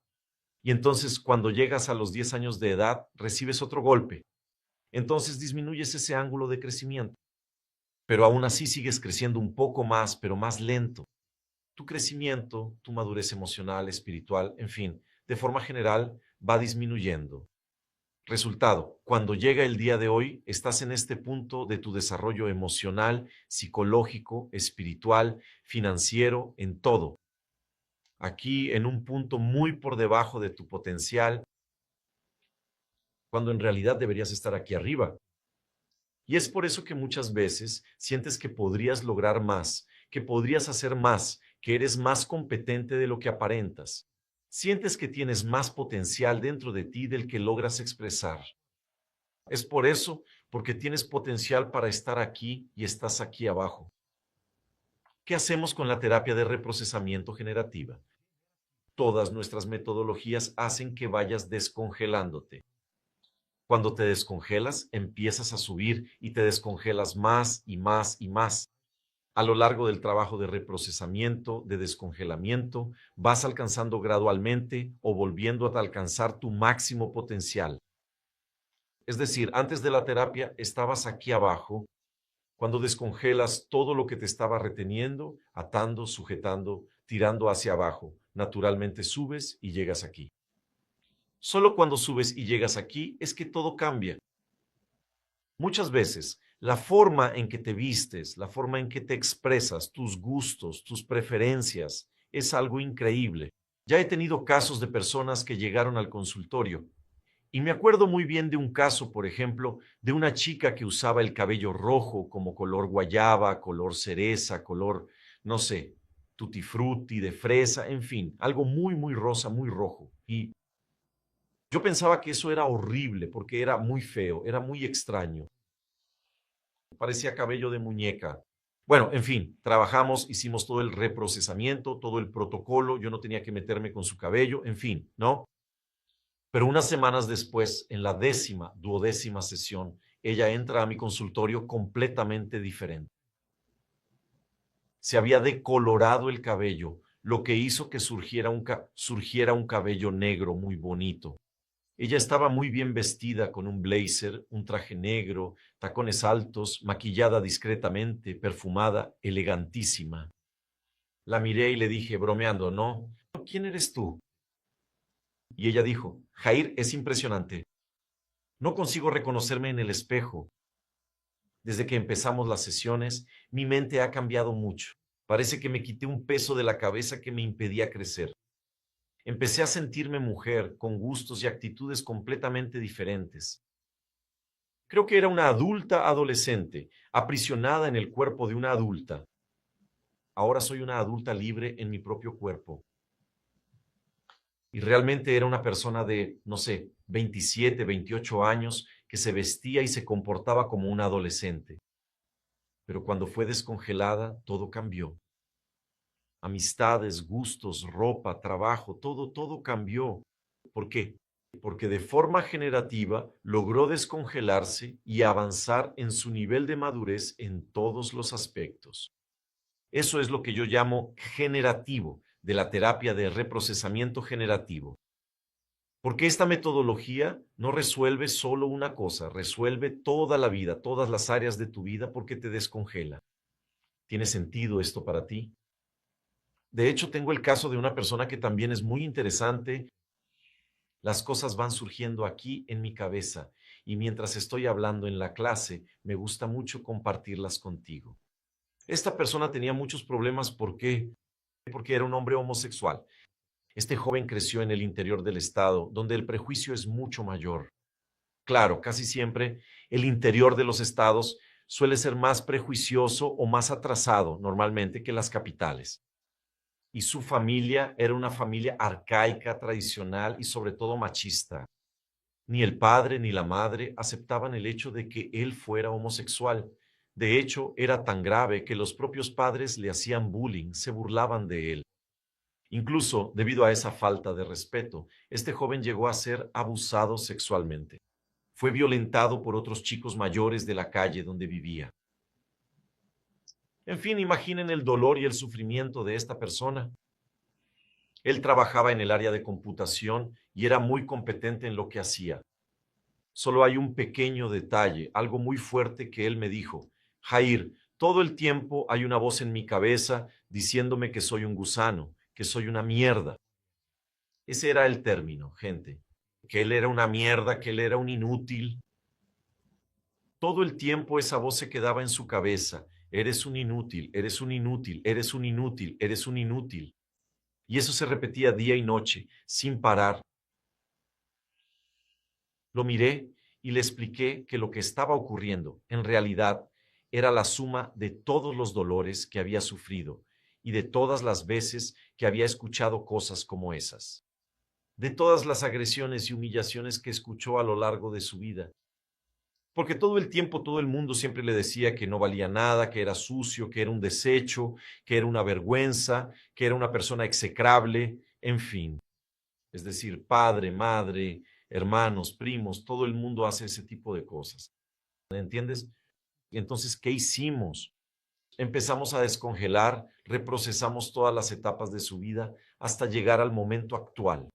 Y entonces cuando llegas a los 10 años de edad, recibes otro golpe. Entonces disminuyes ese ángulo de crecimiento, pero aún así sigues creciendo un poco más, pero más lento. Tu crecimiento, tu madurez emocional, espiritual, en fin, de forma general, va disminuyendo. Resultado, cuando llega el día de hoy, estás en este punto de tu desarrollo emocional, psicológico, espiritual, financiero, en todo. Aquí en un punto muy por debajo de tu potencial, cuando en realidad deberías estar aquí arriba. Y es por eso que muchas veces sientes que podrías lograr más, que podrías hacer más, que eres más competente de lo que aparentas. Sientes que tienes más potencial dentro de ti del que logras expresar. Es por eso, porque tienes potencial para estar aquí y estás aquí abajo. ¿Qué hacemos con la terapia de reprocesamiento generativa? Todas nuestras metodologías hacen que vayas descongelándote. Cuando te descongelas, empiezas a subir y te descongelas más y más y más. A lo largo del trabajo de reprocesamiento, de descongelamiento, vas alcanzando gradualmente o volviendo a alcanzar tu máximo potencial. Es decir, antes de la terapia estabas aquí abajo. Cuando descongelas todo lo que te estaba reteniendo, atando, sujetando, tirando hacia abajo, naturalmente subes y llegas aquí. Solo cuando subes y llegas aquí es que todo cambia. Muchas veces, la forma en que te vistes, la forma en que te expresas, tus gustos, tus preferencias, es algo increíble. Ya he tenido casos de personas que llegaron al consultorio y me acuerdo muy bien de un caso, por ejemplo, de una chica que usaba el cabello rojo como color guayaba, color cereza, color, no sé, tutti frutti, de fresa, en fin, algo muy, muy rosa, muy rojo. Y yo pensaba que eso era horrible porque era muy feo, era muy extraño. Parecía cabello de muñeca. Bueno, en fin, trabajamos, hicimos todo el reprocesamiento, todo el protocolo, yo no tenía que meterme con su cabello, en fin, ¿no? Pero unas semanas después, en la duodécima sesión, ella entra a mi consultorio completamente diferente. Se había decolorado el cabello, lo que hizo que surgiera un cabello negro muy bonito. Ella estaba muy bien vestida con un blazer, un traje negro, tacones altos, maquillada discretamente, perfumada, elegantísima. La miré y le dije, bromeando, ¿no? ¿Quién eres tú? Y ella dijo, Jair, es impresionante. No consigo reconocerme en el espejo. Desde que empezamos las sesiones, mi mente ha cambiado mucho. Parece que me quité un peso de la cabeza que me impedía crecer. Empecé a sentirme mujer, con gustos y actitudes completamente diferentes. Creo que era una adulta adolescente, aprisionada en el cuerpo de una adulta. Ahora soy una adulta libre en mi propio cuerpo. Y realmente era una persona de, no sé, 27, 28 años que se vestía y se comportaba como una adolescente. Pero cuando fue descongelada, todo cambió. Amistades, gustos, ropa, trabajo, todo cambió. ¿Por qué? Porque de forma generativa logró descongelarse y avanzar en su nivel de madurez en todos los aspectos. Eso es lo que yo llamo generativo, de la terapia de reprocesamiento generativo. Porque esta metodología no resuelve solo una cosa, resuelve toda la vida, todas las áreas de tu vida porque te descongela. ¿Tiene sentido esto para ti? De hecho, tengo el caso de una persona que también es muy interesante. Las cosas van surgiendo aquí en mi cabeza y mientras estoy hablando en la clase, me gusta mucho compartirlas contigo. Esta persona tenía muchos problemas. ¿Por qué? Porque era un hombre homosexual. Este joven creció en el interior del estado, donde el prejuicio es mucho mayor. Claro, casi siempre el interior de los estados suele ser más prejuicioso o más atrasado normalmente que las capitales. Y su familia era una familia arcaica, tradicional y sobre todo machista. Ni el padre ni la madre aceptaban el hecho de que él fuera homosexual. De hecho, era tan grave que los propios padres le hacían bullying, se burlaban de él. Incluso, debido a esa falta de respeto, este joven llegó a ser abusado sexualmente. Fue violentado por otros chicos mayores de la calle donde vivía. En fin, imaginen el dolor y el sufrimiento de esta persona. Él trabajaba en el área de computación y era muy competente en lo que hacía. Solo hay un pequeño detalle, algo muy fuerte que él me dijo. Jair, todo el tiempo hay una voz en mi cabeza diciéndome que soy un gusano, que soy una mierda. Ese era el término, gente. Que él era una mierda, que él era un inútil. Todo el tiempo esa voz se quedaba en su cabeza. Eres un inútil, eres un inútil, eres un inútil, eres un inútil. Y eso se repetía día y noche, sin parar. Lo miré y le expliqué que lo que estaba ocurriendo, en realidad, era la suma de todos los dolores que había sufrido y de todas las veces que había escuchado cosas como esas, de todas las agresiones y humillaciones que escuchó a lo largo de su vida. Porque todo el tiempo, todo el mundo siempre le decía que no valía nada, que era sucio, que era un desecho, que era una vergüenza, que era una persona execrable, en fin. Es decir, padre, madre, hermanos, primos, todo el mundo hace ese tipo de cosas. ¿Entiendes? Entonces, ¿qué hicimos? Empezamos a descongelar, reprocesamos todas las etapas de su vida hasta llegar al momento actual.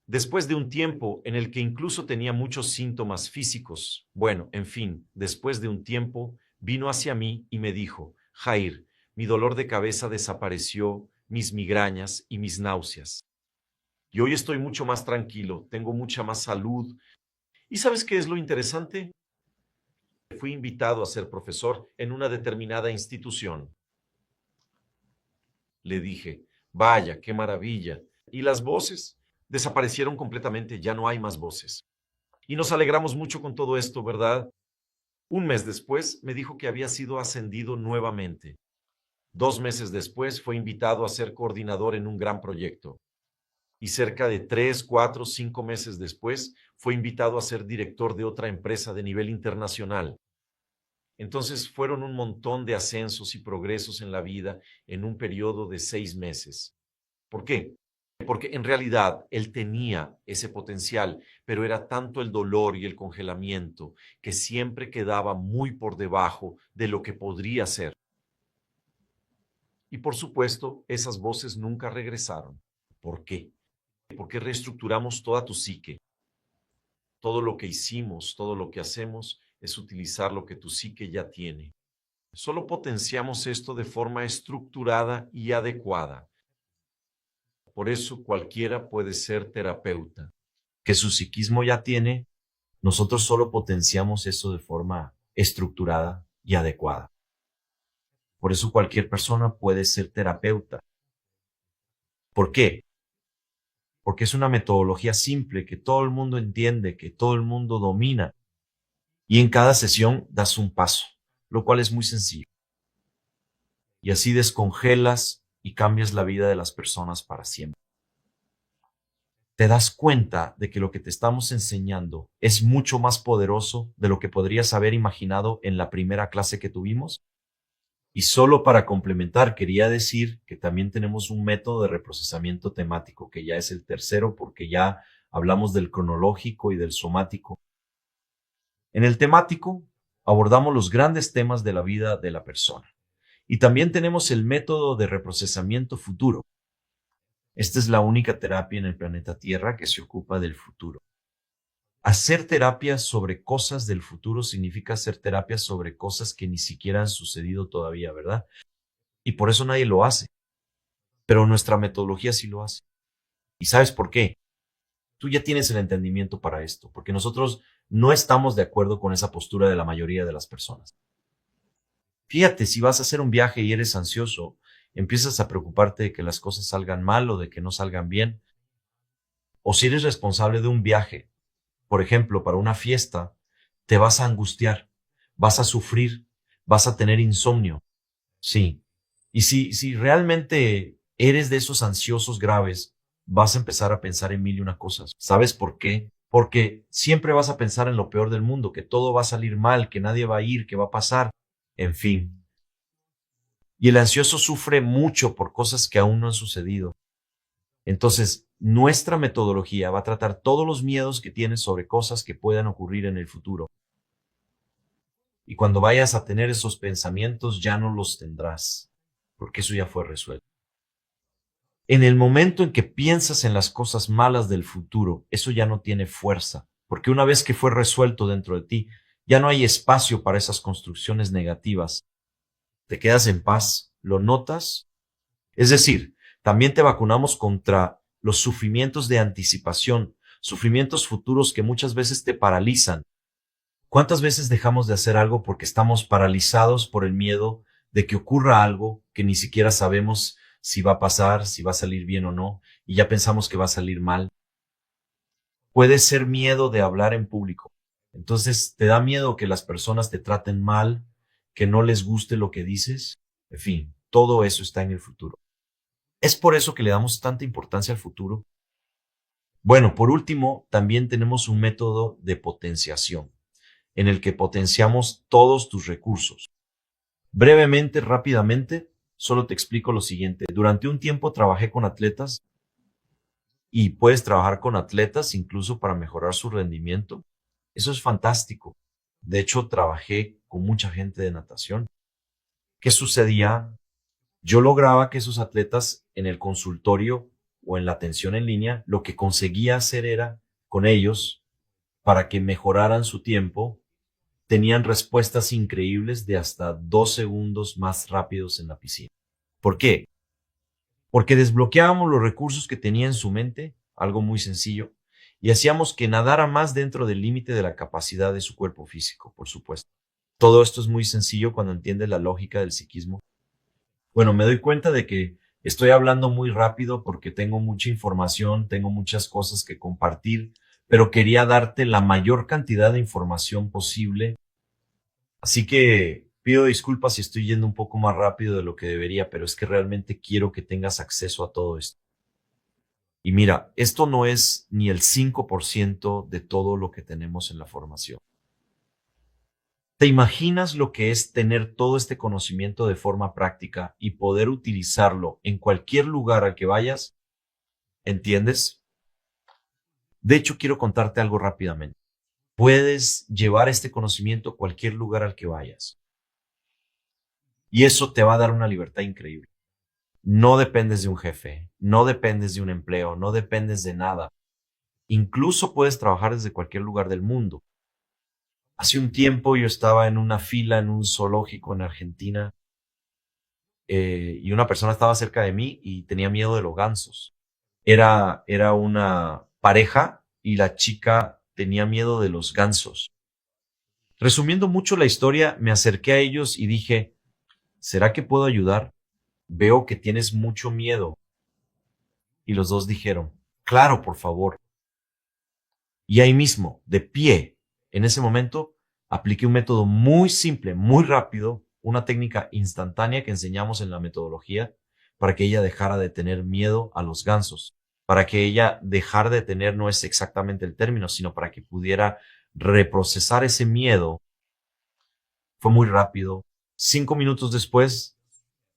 Después de un tiempo en el que incluso tenía muchos síntomas físicos, bueno, en fin, después de un tiempo, vino hacia mí y me dijo, Jair, mi dolor de cabeza desapareció, mis migrañas y mis náuseas. Y hoy estoy mucho más tranquilo, tengo mucha más salud. ¿Y sabes qué es lo interesante? Fui invitado a ser profesor en una determinada institución. Le dije, vaya, qué maravilla. ¿Y las voces? Desaparecieron completamente, ya no hay más voces. Y nos alegramos mucho con todo esto, ¿verdad? Un mes después me dijo que había sido ascendido nuevamente. 2 meses después fue invitado a ser coordinador en un gran proyecto. Y cerca de 3, 4, 5 meses después fue invitado a ser director de otra empresa de nivel internacional. Entonces fueron un montón de ascensos y progresos en la vida en un periodo de 6 meses. ¿Por qué? Porque en realidad él tenía ese potencial, pero era tanto el dolor y el congelamiento que siempre quedaba muy por debajo de lo que podría ser. Y por supuesto, esas voces nunca regresaron. ¿Por qué? Porque reestructuramos toda tu psique. Todo lo que hicimos, todo lo que hacemos es utilizar lo que tu psique ya tiene. Solo potenciamos esto de forma estructurada y adecuada. Por eso cualquiera puede ser terapeuta. Que su psiquismo ya tiene, nosotros solo potenciamos eso de forma estructurada y adecuada. Por eso cualquier persona puede ser terapeuta. ¿Por qué? Porque es una metodología simple que todo el mundo entiende, que todo el mundo domina. Y en cada sesión das un paso, lo cual es muy sencillo. Y así descongelas y cambias la vida de las personas para siempre. Te das cuenta de que lo que te estamos enseñando es mucho más poderoso de lo que podrías haber imaginado en la primera clase que tuvimos. Y solo para complementar, quería decir que también tenemos un método de reprocesamiento temático, que ya es el tercero, porque ya hablamos del cronológico y del somático. En el temático abordamos los grandes temas de la vida de la persona. Y también tenemos el método de reprocesamiento futuro. Esta es la única terapia en el planeta Tierra que se ocupa del futuro. Hacer terapia sobre cosas del futuro significa hacer terapia sobre cosas que ni siquiera han sucedido todavía, ¿verdad? Y por eso nadie lo hace. Pero nuestra metodología sí lo hace. ¿Y sabes por qué? Tú ya tienes el entendimiento para esto, porque nosotros no estamos de acuerdo con esa postura de la mayoría de las personas. Fíjate, si vas a hacer un viaje y eres ansioso, empiezas a preocuparte de que las cosas salgan mal o de que no salgan bien. O si eres responsable de un viaje, por ejemplo, para una fiesta, te vas a angustiar, vas a sufrir, vas a tener insomnio. Sí. Y si realmente eres de esos ansiosos graves, vas a empezar a pensar en mil y una cosas. ¿Sabes por qué? Porque siempre vas a pensar en lo peor del mundo, que todo va a salir mal, que nadie va a ir, que va a pasar. En fin. Y el ansioso sufre mucho por cosas que aún no han sucedido. Entonces, nuestra metodología va a tratar todos los miedos que tienes sobre cosas que puedan ocurrir en el futuro. Y cuando vayas a tener esos pensamientos, ya no los tendrás, porque eso ya fue resuelto. En el momento en que piensas en las cosas malas del futuro, eso ya no tiene fuerza, porque una vez que fue resuelto dentro de ti, ya no hay espacio para esas construcciones negativas. Te quedas en paz, lo notas. Es decir, también te vacunamos contra los sufrimientos de anticipación, sufrimientos futuros que muchas veces te paralizan. ¿Cuántas veces dejamos de hacer algo porque estamos paralizados por el miedo de que ocurra algo que ni siquiera sabemos si va a pasar, si va a salir bien o no, y ya pensamos que va a salir mal? Puede ser miedo de hablar en público. Entonces, ¿te da miedo que las personas te traten mal, que no les guste lo que dices? En fin, todo eso está en el futuro. ¿Es por eso que le damos tanta importancia al futuro? Bueno, por último, también tenemos un método de potenciación, en el que potenciamos todos tus recursos. Brevemente, rápidamente, solo te explico lo siguiente. Durante un tiempo trabajé con atletas y puedes trabajar con atletas incluso para mejorar su rendimiento. Eso es fantástico. De hecho, trabajé con mucha gente de natación. ¿Qué sucedía? Yo lograba que esos atletas en el consultorio o en la atención en línea, lo que conseguía hacer era con ellos para que mejoraran su tiempo, tenían respuestas increíbles de hasta 2 segundos más rápidos en la piscina. ¿Por qué? Porque desbloqueábamos los recursos que tenía en su mente, algo muy sencillo, y hacíamos que nadara más dentro del límite de la capacidad de su cuerpo físico, por supuesto. Todo esto es muy sencillo cuando entiendes la lógica del psiquismo. Bueno, me doy cuenta de que estoy hablando muy rápido porque tengo mucha información, tengo muchas cosas que compartir, pero quería darte la mayor cantidad de información posible. Así que pido disculpas si estoy yendo un poco más rápido de lo que debería, pero es que realmente quiero que tengas acceso a todo esto. Y mira, esto no es ni el 5% de todo lo que tenemos en la formación. ¿Te imaginas lo que es tener todo este conocimiento de forma práctica y poder utilizarlo en cualquier lugar al que vayas? ¿Entiendes? De hecho, quiero contarte algo rápidamente. Puedes llevar este conocimiento a cualquier lugar al que vayas. Y eso te va a dar una libertad increíble. No dependes de un jefe, no dependes de un empleo, no dependes de nada. Incluso puedes trabajar desde cualquier lugar del mundo. Hace un tiempo yo estaba en una fila en un zoológico en Argentina y una persona estaba cerca de mí y tenía miedo de los gansos. Era una pareja y la chica tenía miedo de los gansos. Resumiendo mucho la historia, me acerqué a ellos y dije, ¿será que puedo ayudar? Veo que tienes mucho miedo. Y los dos dijeron, claro, por favor. Y ahí mismo, de pie, en ese momento, apliqué un método muy simple, muy rápido, una técnica instantánea que enseñamos en la metodología para que ella dejara de tener miedo a los gansos, para que ella dejara de tener, no es exactamente el término, sino para que pudiera reprocesar ese miedo. Fue muy rápido. 5 minutos después,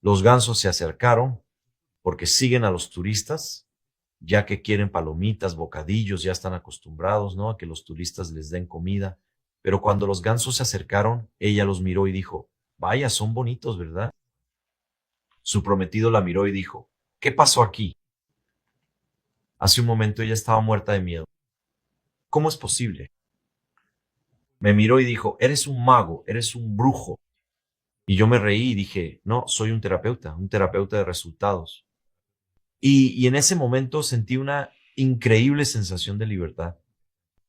los gansos se acercaron porque siguen a los turistas, ya que quieren palomitas, bocadillos, ya están acostumbrados, ¿no? A que los turistas les den comida. Pero cuando los gansos se acercaron, ella los miró y dijo, vaya, son bonitos, ¿verdad? Su prometido la miró y dijo, ¿qué pasó aquí? Hace un momento ella estaba muerta de miedo. ¿Cómo es posible? Me miró y dijo, eres un mago, eres un brujo. Y yo me reí y dije, no, soy un terapeuta de resultados. Y en ese momento sentí una increíble sensación de libertad.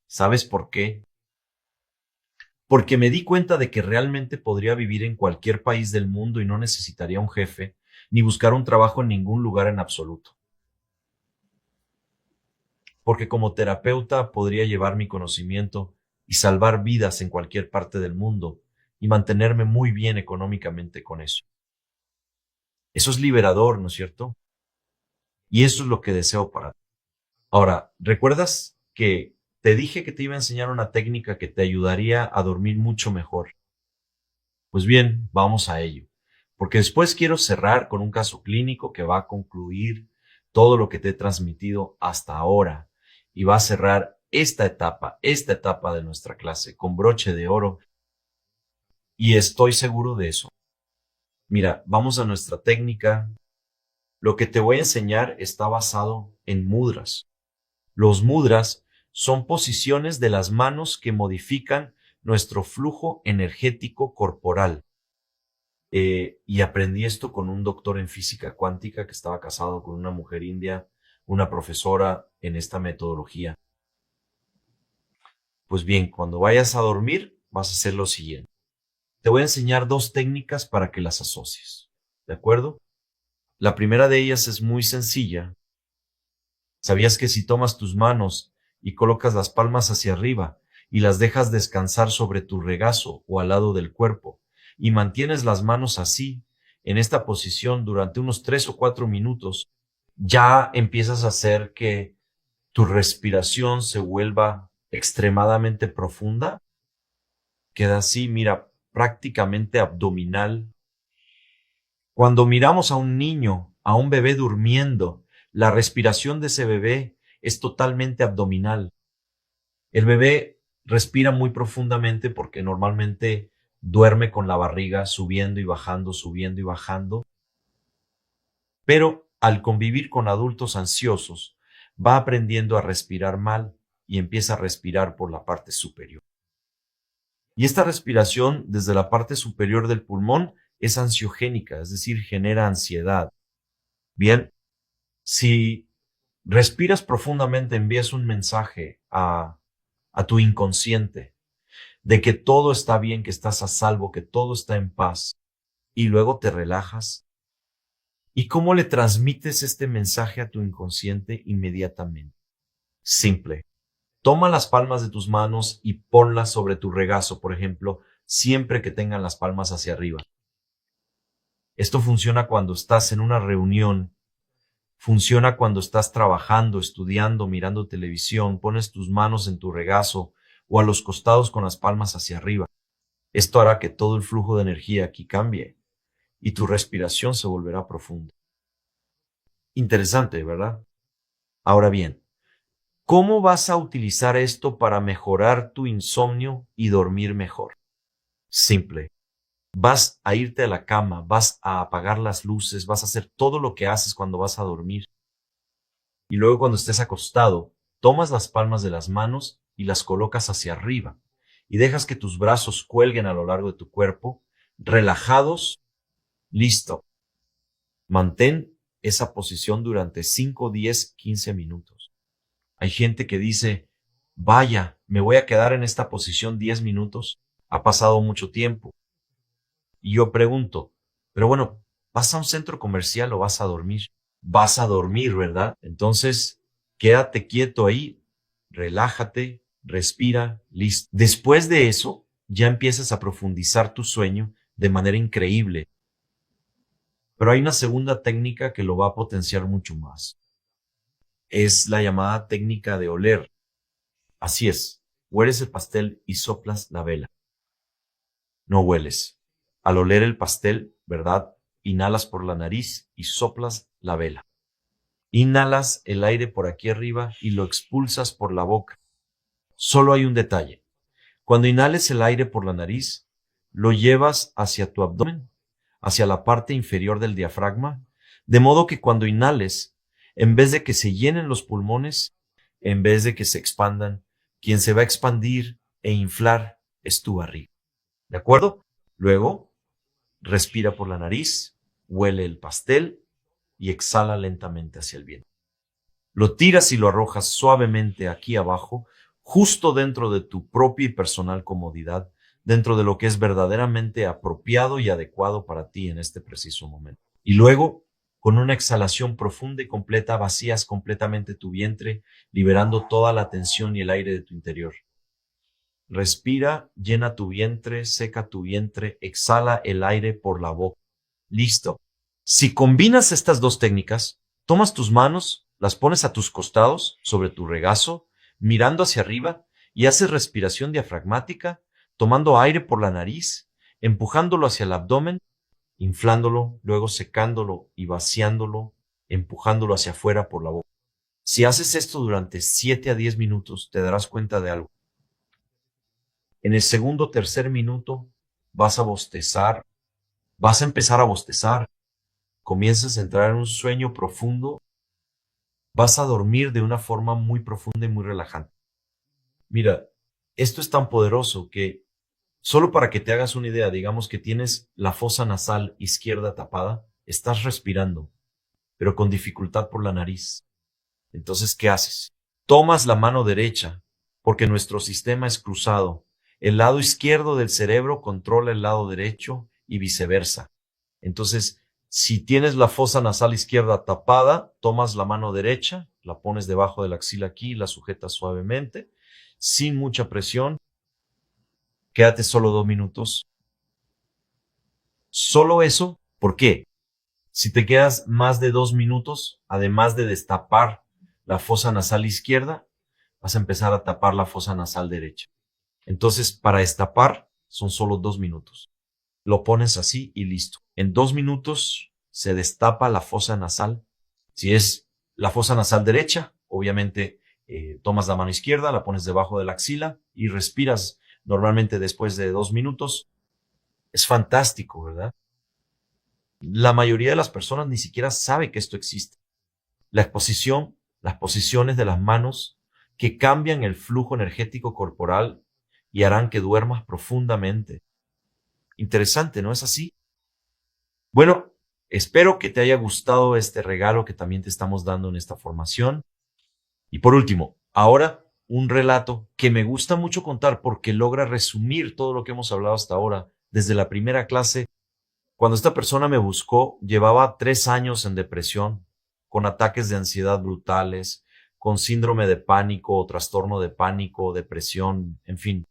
¿Sabes por qué? Porque me di cuenta de que realmente podría vivir en cualquier país del mundo y no necesitaría un jefe, ni buscar un trabajo en ningún lugar en absoluto. Porque como terapeuta podría llevar mi conocimiento y salvar vidas en cualquier parte del mundo y mantenerme muy bien económicamente con eso. Eso es liberador, ¿no es cierto? Y eso es lo que deseo para ti. Ahora, ¿recuerdas que te dije que te iba a enseñar una técnica que te ayudaría a dormir mucho mejor? Pues bien, vamos a ello. Porque después quiero cerrar con un caso clínico que va a concluir todo lo que te he transmitido hasta ahora y va a cerrar esta etapa de nuestra clase con broche de oro y estoy seguro de eso. Mira, vamos a nuestra técnica. Lo que te voy a enseñar está basado en mudras. Los mudras son posiciones de las manos que modifican nuestro flujo energético corporal. Y aprendí esto con un doctor en física cuántica que estaba casado con una mujer india, una profesora en esta metodología. Pues bien, cuando vayas a dormir, vas a hacer lo siguiente. Te voy a enseñar dos técnicas para que las asocies. ¿De acuerdo? La primera de ellas es muy sencilla. ¿Sabías que si tomas tus manos y colocas las palmas hacia arriba y las dejas descansar sobre tu regazo o al lado del cuerpo y mantienes las manos así, en esta posición durante unos 3 o 4 minutos, ya empiezas a hacer que tu respiración se vuelva extremadamente profunda? Queda así, mira, prácticamente abdominal. Cuando miramos a un niño, a un bebé durmiendo, la respiración de ese bebé es totalmente abdominal. El bebé respira muy profundamente porque normalmente duerme con la barriga subiendo y bajando, pero al convivir con adultos ansiosos, va aprendiendo a respirar mal y empieza a respirar por la parte superior. Y esta respiración desde la parte superior del pulmón es ansiogénica, es decir, genera ansiedad. Bien, si respiras profundamente, envías un mensaje a tu inconsciente de que todo está bien, que estás a salvo, que todo está en paz, y luego te relajas. ¿Y cómo le transmites este mensaje a tu inconsciente inmediatamente? Simple. Toma las palmas de tus manos y ponlas sobre tu regazo, por ejemplo, siempre que tengan las palmas hacia arriba. Esto funciona cuando estás en una reunión, funciona cuando estás trabajando, estudiando, mirando televisión, pones tus manos en tu regazo o a los costados con las palmas hacia arriba. Esto hará que todo el flujo de energía aquí cambie y tu respiración se volverá profunda. Interesante, ¿verdad? Ahora bien, ¿cómo vas a utilizar esto para mejorar tu insomnio y dormir mejor? Simple. Vas a irte a la cama, vas a apagar las luces, vas a hacer todo lo que haces cuando vas a dormir. Y luego cuando estés acostado, tomas las palmas de las manos y las colocas hacia arriba y dejas que tus brazos cuelguen a lo largo de tu cuerpo, relajados, listo. Mantén esa posición durante 5, 10, 15 minutos. Hay gente que dice, vaya, me voy a quedar en esta posición 10 minutos, ha pasado mucho tiempo. Y yo pregunto, pero bueno, ¿vas a un centro comercial o vas a dormir? Vas a dormir, ¿verdad? Entonces, quédate quieto ahí, relájate, respira, listo. Después de eso, ya empiezas a profundizar tu sueño de manera increíble. Pero hay una segunda técnica que lo va a potenciar mucho más. Es la llamada técnica de oler. Así es, hueles el pastel y soplas la vela. No hueles. Al oler el pastel, ¿verdad? Inhalas por la nariz y soplas la vela. Inhalas el aire por aquí arriba y lo expulsas por la boca. Solo hay un detalle. Cuando inhales el aire por la nariz, lo llevas hacia tu abdomen, hacia la parte inferior del diafragma, de modo que cuando inhales, en vez de que se llenen los pulmones, en vez de que se expandan, quien se va a expandir e inflar es tu barriga. ¿De acuerdo? Luego, respira por la nariz, huele el pastel y exhala lentamente hacia el viento. Lo tiras y lo arrojas suavemente aquí abajo, justo dentro de tu propia y personal comodidad, dentro de lo que es verdaderamente apropiado y adecuado para ti en este preciso momento. Y luego, con una exhalación profunda y completa, vacías completamente tu vientre, liberando toda la tensión y el aire de tu interior. Respira, llena tu vientre, seca tu vientre, exhala el aire por la boca. Listo. Si combinas estas dos técnicas, tomas tus manos, las pones a tus costados, sobre tu regazo, mirando hacia arriba, y haces respiración diafragmática, tomando aire por la nariz, empujándolo hacia el abdomen, inflándolo, luego secándolo y vaciándolo, empujándolo hacia afuera por la boca. Si haces esto durante 7 a 10 minutos, te darás cuenta de algo. En el segundo o tercer minuto vas a bostezar, vas a empezar a bostezar, comienzas a entrar en un sueño profundo, vas a dormir de una forma muy profunda y muy relajante. Mira, esto es tan poderoso que solo para que te hagas una idea, digamos que tienes la fosa nasal izquierda tapada, estás respirando, pero con dificultad por la nariz. Entonces, ¿qué haces? Tomas la mano derecha, porque nuestro sistema es cruzado. El lado izquierdo del cerebro controla el lado derecho y viceversa. Entonces, si tienes la fosa nasal izquierda tapada, tomas la mano derecha, la pones debajo de la axila aquí, la sujetas suavemente, sin mucha presión. Quédate solo 2 minutos. Solo eso, ¿por qué? Si te quedas más de 2 minutos, además de destapar la fosa nasal izquierda, vas a empezar a tapar la fosa nasal derecha. Entonces, para destapar, son solo 2 minutos. Lo pones así y listo. En 2 minutos se destapa la fosa nasal. Si es la fosa nasal derecha, obviamente tomas la mano izquierda, la pones debajo de la axila y respiras normalmente después de 2 minutos. Es fantástico, ¿verdad? La mayoría de las personas ni siquiera sabe que esto existe. La exposición, las posiciones de las manos que cambian el flujo energético corporal y harán que duermas profundamente. Interesante, ¿no es así? Bueno, espero que te haya gustado este regalo que también te estamos dando en esta formación. Y por último, ahora un relato que me gusta mucho contar porque logra resumir todo lo que hemos hablado hasta ahora. Desde la primera clase, cuando esta persona me buscó, llevaba 3 años en depresión, con ataques de ansiedad brutales, con síndrome de pánico o trastorno de pánico, depresión, en fin.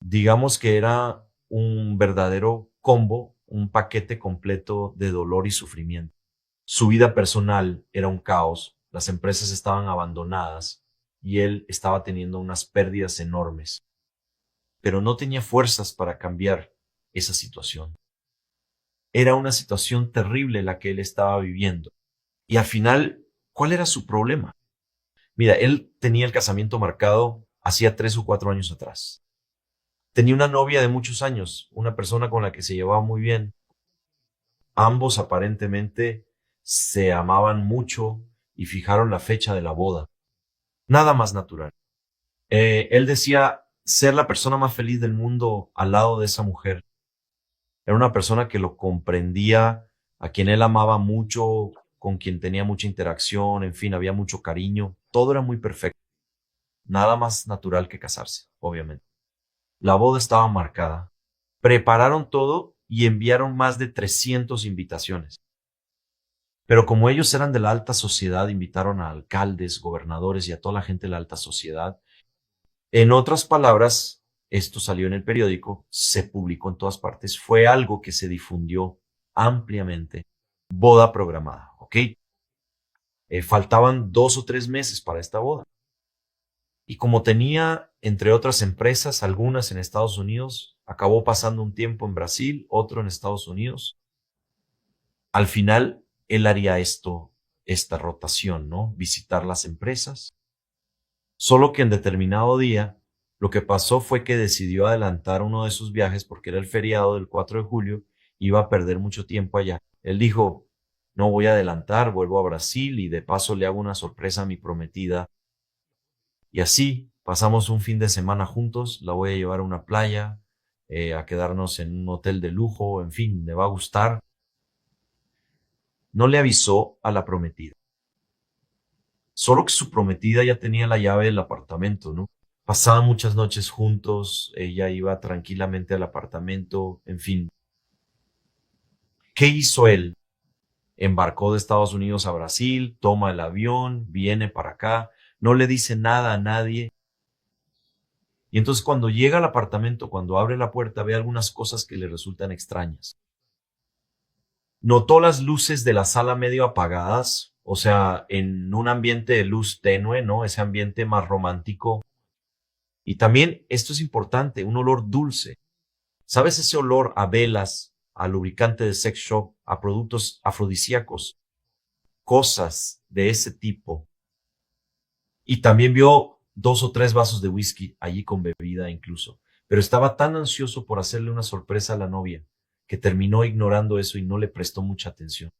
Digamos que era un verdadero combo, un paquete completo de dolor y sufrimiento. Su vida personal era un caos, las empresas estaban abandonadas y él estaba teniendo unas pérdidas enormes, pero no tenía fuerzas para cambiar esa situación. Era una situación terrible la que él estaba viviendo. Y al final, ¿cuál era su problema? Mira, él tenía el casamiento marcado hacía 3 o 4 años atrás. Tenía una novia de muchos años, una persona con la que se llevaba muy bien. Ambos aparentemente se amaban mucho y fijaron la fecha de la boda. Nada más natural. Él decía ser la persona más feliz del mundo al lado de esa mujer. Era una persona que lo comprendía, a quien él amaba mucho, con quien tenía mucha interacción, en fin, había mucho cariño. Todo era muy perfecto. Nada más natural que casarse, obviamente. La boda estaba marcada. Prepararon todo y enviaron más de 300 invitaciones. Pero como ellos eran de la alta sociedad, invitaron a alcaldes, gobernadores y a toda la gente de la alta sociedad. En otras palabras, esto salió en el periódico, se publicó en todas partes, fue algo que se difundió ampliamente. Boda programada, ¿ok? Faltaban 2 o 3 meses para esta boda. Y como tenía, entre otras empresas, algunas en Estados Unidos, acabó pasando un tiempo en Brasil, otro en Estados Unidos. Al final, él haría esta rotación, ¿no? Visitar las empresas. Solo que en determinado día, lo que pasó fue que decidió adelantar uno de sus viajes porque era el feriado del 4 de julio, iba a perder mucho tiempo allá. Él dijo, no voy a adelantar, vuelvo a Brasil y de paso le hago una sorpresa a mi prometida. Y así pasamos un fin de semana juntos, la voy a llevar a una playa, a quedarnos en un hotel de lujo, en fin, le va a gustar. No le avisó a la prometida. Solo que su prometida ya tenía la llave del apartamento, ¿no? Pasaban muchas noches juntos, ella iba tranquilamente al apartamento, en fin. ¿Qué hizo él? Embarcó de Estados Unidos a Brasil, toma el avión, viene para acá, no le dice nada a nadie. Y entonces cuando llega al apartamento, cuando abre la puerta, ve algunas cosas que le resultan extrañas. Notó las luces de la sala medio apagadas, o sea, en un ambiente de luz tenue, ¿no? Ese ambiente más romántico. Y también, esto es importante, un olor dulce. ¿Sabes ese olor a velas, a lubricante de sex shop, a productos afrodisíacos? Cosas de ese tipo. Y también vio 2 o 3 vasos de whisky allí con bebida incluso. Pero estaba tan ansioso por hacerle una sorpresa a la novia que terminó ignorando eso y no le prestó mucha atención.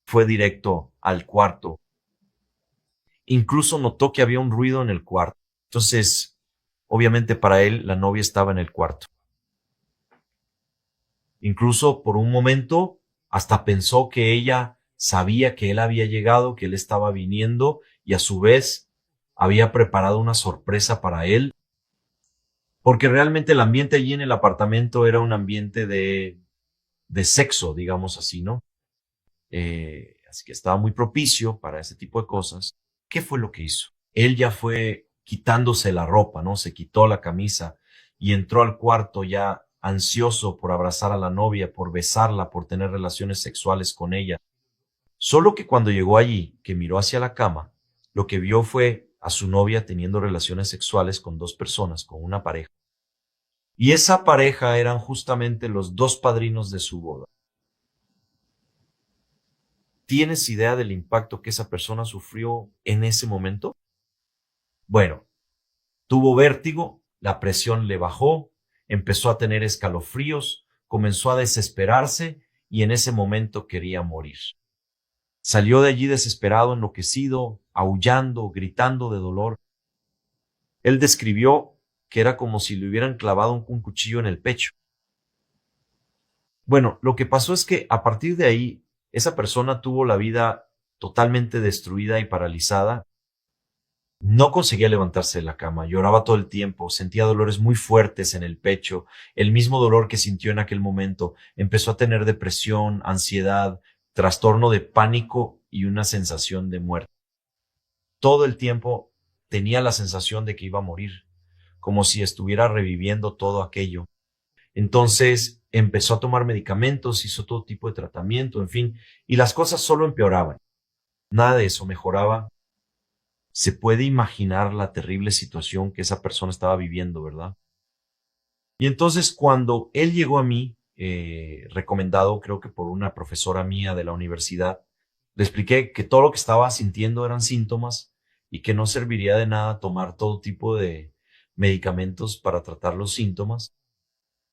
Fue directo al cuarto. Incluso notó que había un ruido en el cuarto. Entonces, obviamente para él, la novia estaba en el cuarto. Incluso por un momento, hasta pensó que ella sabía que él había llegado, que él estaba viniendo y a su vez había preparado una sorpresa para él, porque realmente el ambiente allí en el apartamento era un ambiente de sexo, digamos así, ¿no? Así que estaba muy propicio para ese tipo de cosas. ¿Qué fue lo que hizo? Él ya fue quitándose la ropa, ¿no? Se quitó la camisa y entró al cuarto ya ansioso por abrazar a la novia, por besarla, por tener relaciones sexuales con ella. Solo que cuando llegó allí, que miró hacia la cama, lo que vio fue a su novia teniendo relaciones sexuales con dos personas, con una pareja. Y esa pareja eran justamente los dos padrinos de su boda. ¿Tienes idea del impacto que esa persona sufrió en ese momento? Bueno, tuvo vértigo, la presión le bajó, empezó a tener escalofríos, comenzó a desesperarse y en ese momento quería morir. Salió de allí desesperado, enloquecido, aullando, gritando de dolor. Él describió que era como si le hubieran clavado un cuchillo en el pecho. Bueno, lo que pasó es que a partir de ahí, esa persona tuvo la vida totalmente destruida y paralizada. No conseguía levantarse de la cama, lloraba todo el tiempo, sentía dolores muy fuertes en el pecho, el mismo dolor que sintió en aquel momento. Empezó a tener depresión, ansiedad, trastorno de pánico y una sensación de muerte. Todo el tiempo tenía la sensación de que iba a morir, como si estuviera reviviendo todo aquello. Entonces empezó a tomar medicamentos, hizo todo tipo de tratamiento, en fin, y las cosas solo empeoraban. Nada de eso mejoraba. Se puede imaginar la terrible situación que esa persona estaba viviendo, ¿verdad? Y entonces cuando él llegó a mí, recomendado creo que por una profesora mía de la universidad, le expliqué que todo lo que estaba sintiendo eran síntomas y que no serviría de nada tomar todo tipo de medicamentos para tratar los síntomas.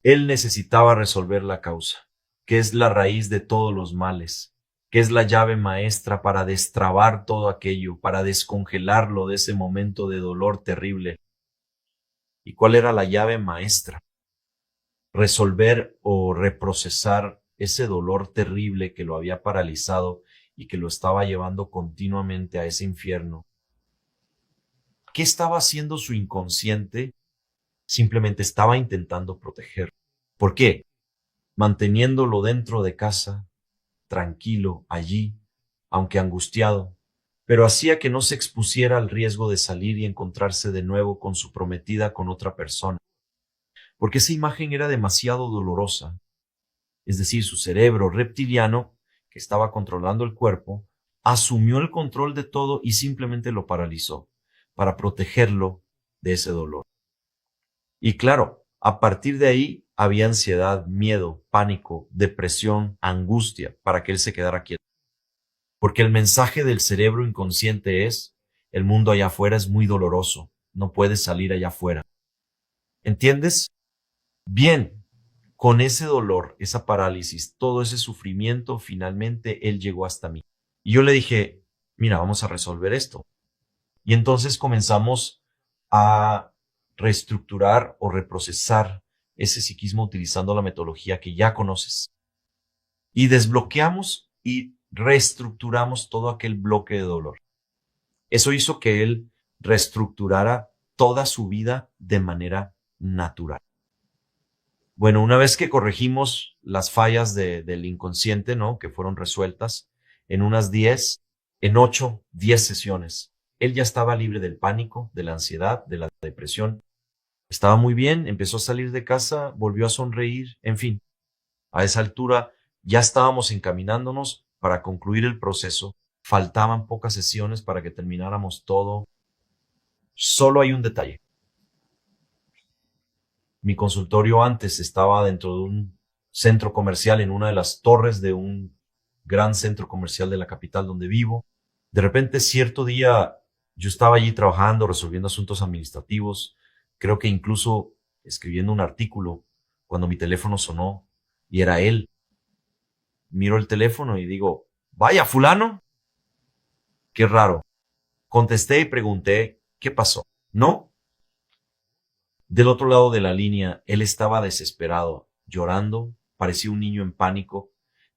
Él necesitaba resolver la causa, que es la raíz de todos los males, que es la llave maestra para destrabar todo aquello, para descongelarlo de ese momento de dolor terrible. ¿Y cuál era la llave maestra? Resolver o reprocesar ese dolor terrible que lo había paralizado y que lo estaba llevando continuamente a ese infierno. ¿Qué estaba haciendo su inconsciente? Simplemente estaba intentando proteger. ¿Por qué? Manteniéndolo dentro de casa, tranquilo, allí, aunque angustiado, pero hacía que no se expusiera al riesgo de salir y encontrarse de nuevo con su prometida con otra persona, porque esa imagen era demasiado dolorosa. Es decir, su cerebro reptiliano, que estaba controlando el cuerpo, asumió el control de todo y simplemente lo paralizó para protegerlo de ese dolor. Y claro, a partir de ahí había ansiedad, miedo, pánico, depresión, angustia para que él se quedara quieto. Porque el mensaje del cerebro inconsciente es, el mundo allá afuera es muy doloroso, no puedes salir allá afuera. ¿Entiendes? Bien, con ese dolor, esa parálisis, todo ese sufrimiento, finalmente él llegó hasta mí. Y yo le dije, mira, vamos a resolver esto. Y entonces comenzamos a reestructurar o reprocesar ese psiquismo utilizando la metodología que ya conoces. Y desbloqueamos y reestructuramos todo aquel bloque de dolor. Eso hizo que él reestructurara toda su vida de manera natural. Bueno, una vez que corregimos las fallas del inconsciente, ¿no? Que fueron resueltas en unas 10, en 8, 10 sesiones. Él ya estaba libre del pánico, de la ansiedad, de la depresión. Estaba muy bien, empezó a salir de casa, volvió a sonreír, en fin. A esa altura ya estábamos encaminándonos para concluir el proceso. Faltaban pocas sesiones para que termináramos todo. Solo hay un detalle. Mi consultorio antes estaba dentro de un centro comercial, en una de las torres de un gran centro comercial de la capital donde vivo. De repente, cierto día, yo estaba allí trabajando, resolviendo asuntos administrativos, creo que incluso escribiendo un artículo, cuando mi teléfono sonó y era él. Miro el teléfono y digo, Vaya, fulano. Qué raro. Contesté y pregunté, ¿qué pasó? ¿No? Del otro lado de la línea, él estaba desesperado, llorando, parecía un niño en pánico,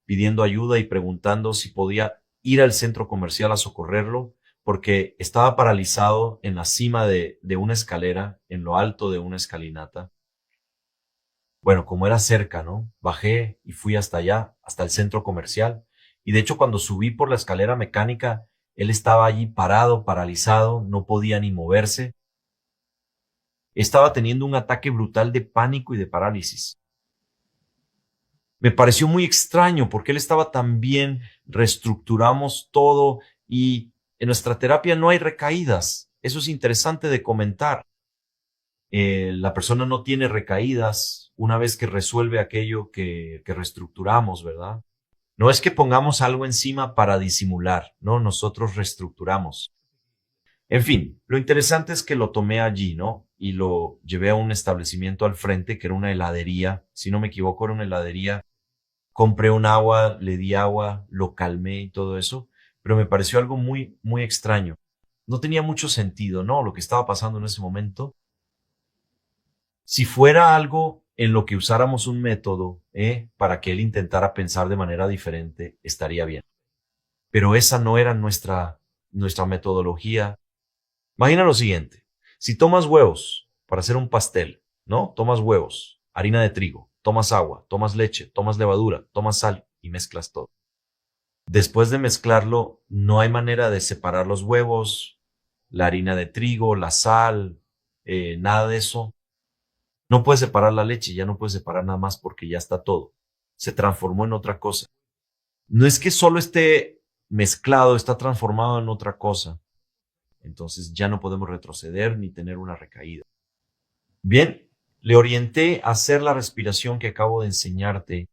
pidiendo ayuda y preguntando si podía ir al centro comercial a socorrerlo, porque estaba paralizado en la cima de una escalera, en lo alto de una escalinata. Bueno, como era cerca, ¿no? Bajé y fui hasta allá, hasta el centro comercial. Y de hecho, cuando subí por la escalera mecánica, él estaba allí parado, paralizado, no podía ni moverse. Estaba teniendo un ataque brutal de pánico y de parálisis. Me pareció muy extraño porque él estaba tan bien, reestructuramos todo y en nuestra terapia no hay recaídas. Eso es interesante de comentar. La persona no tiene recaídas una vez que resuelve aquello que reestructuramos, ¿verdad? No es que pongamos algo encima para disimular, no, nosotros reestructuramos. En fin, lo interesante es que lo tomé allí, ¿no? Y lo llevé a un establecimiento al frente, que era una heladería, si no me equivoco, era una heladería. Compré un agua, le di agua, lo calmé y todo eso, pero me pareció algo muy, muy extraño. No tenía mucho sentido, ¿no? Lo que estaba pasando en ese momento. Si fuera algo en lo que usáramos un método, para que él intentara pensar de manera diferente, estaría bien. Pero esa no era nuestra metodología. Imagina lo siguiente. Si tomas huevos para hacer un pastel, ¿no? Tomas huevos, harina de trigo, tomas agua, tomas leche, tomas levadura, tomas sal y mezclas todo. Después de mezclarlo, no hay manera de separar los huevos, la harina de trigo, la sal, nada de eso. No puedes separar la leche, ya no puedes separar nada más porque ya está todo. Se transformó en otra cosa. No es que solo esté mezclado, está transformado en otra cosa. Entonces ya no podemos retroceder ni tener una recaída. Bien, le orienté a hacer la respiración que acabo de enseñarte.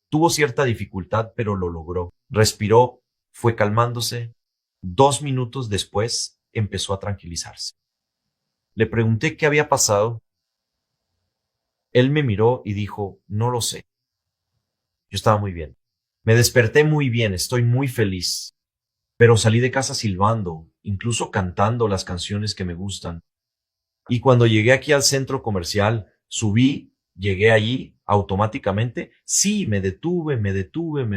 Tuvo cierta dificultad, pero lo logró. Respiró, fue calmándose. 2 minutos después empezó a tranquilizarse. Le pregunté qué había pasado. Él me miró y dijo, no lo sé. Yo estaba muy bien. Me desperté muy bien, estoy muy feliz. Pero salí de casa silbando, incluso cantando las canciones que me gustan. Y cuando llegué aquí al centro comercial, subí, llegué allí automáticamente. Sí, me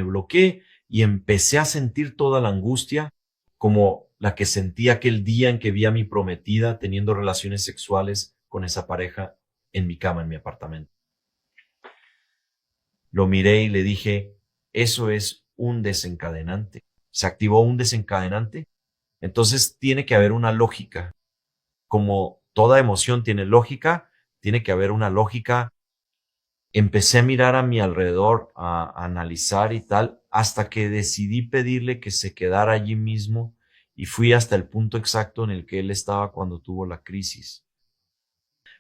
bloqueé y empecé a sentir toda la angustia como la que sentí aquel día en que vi a mi prometida teniendo relaciones sexuales con esa pareja en mi cama, en mi apartamento. Lo miré y le dije, eso es un desencadenante. Se activó un desencadenante. Entonces tiene que haber una lógica. Como toda emoción tiene lógica, tiene que haber una lógica. Empecé a mirar a mi alrededor, a analizar y tal, hasta que decidí pedirle que se quedara allí mismo y fui hasta el punto exacto en el que él estaba cuando tuvo la crisis.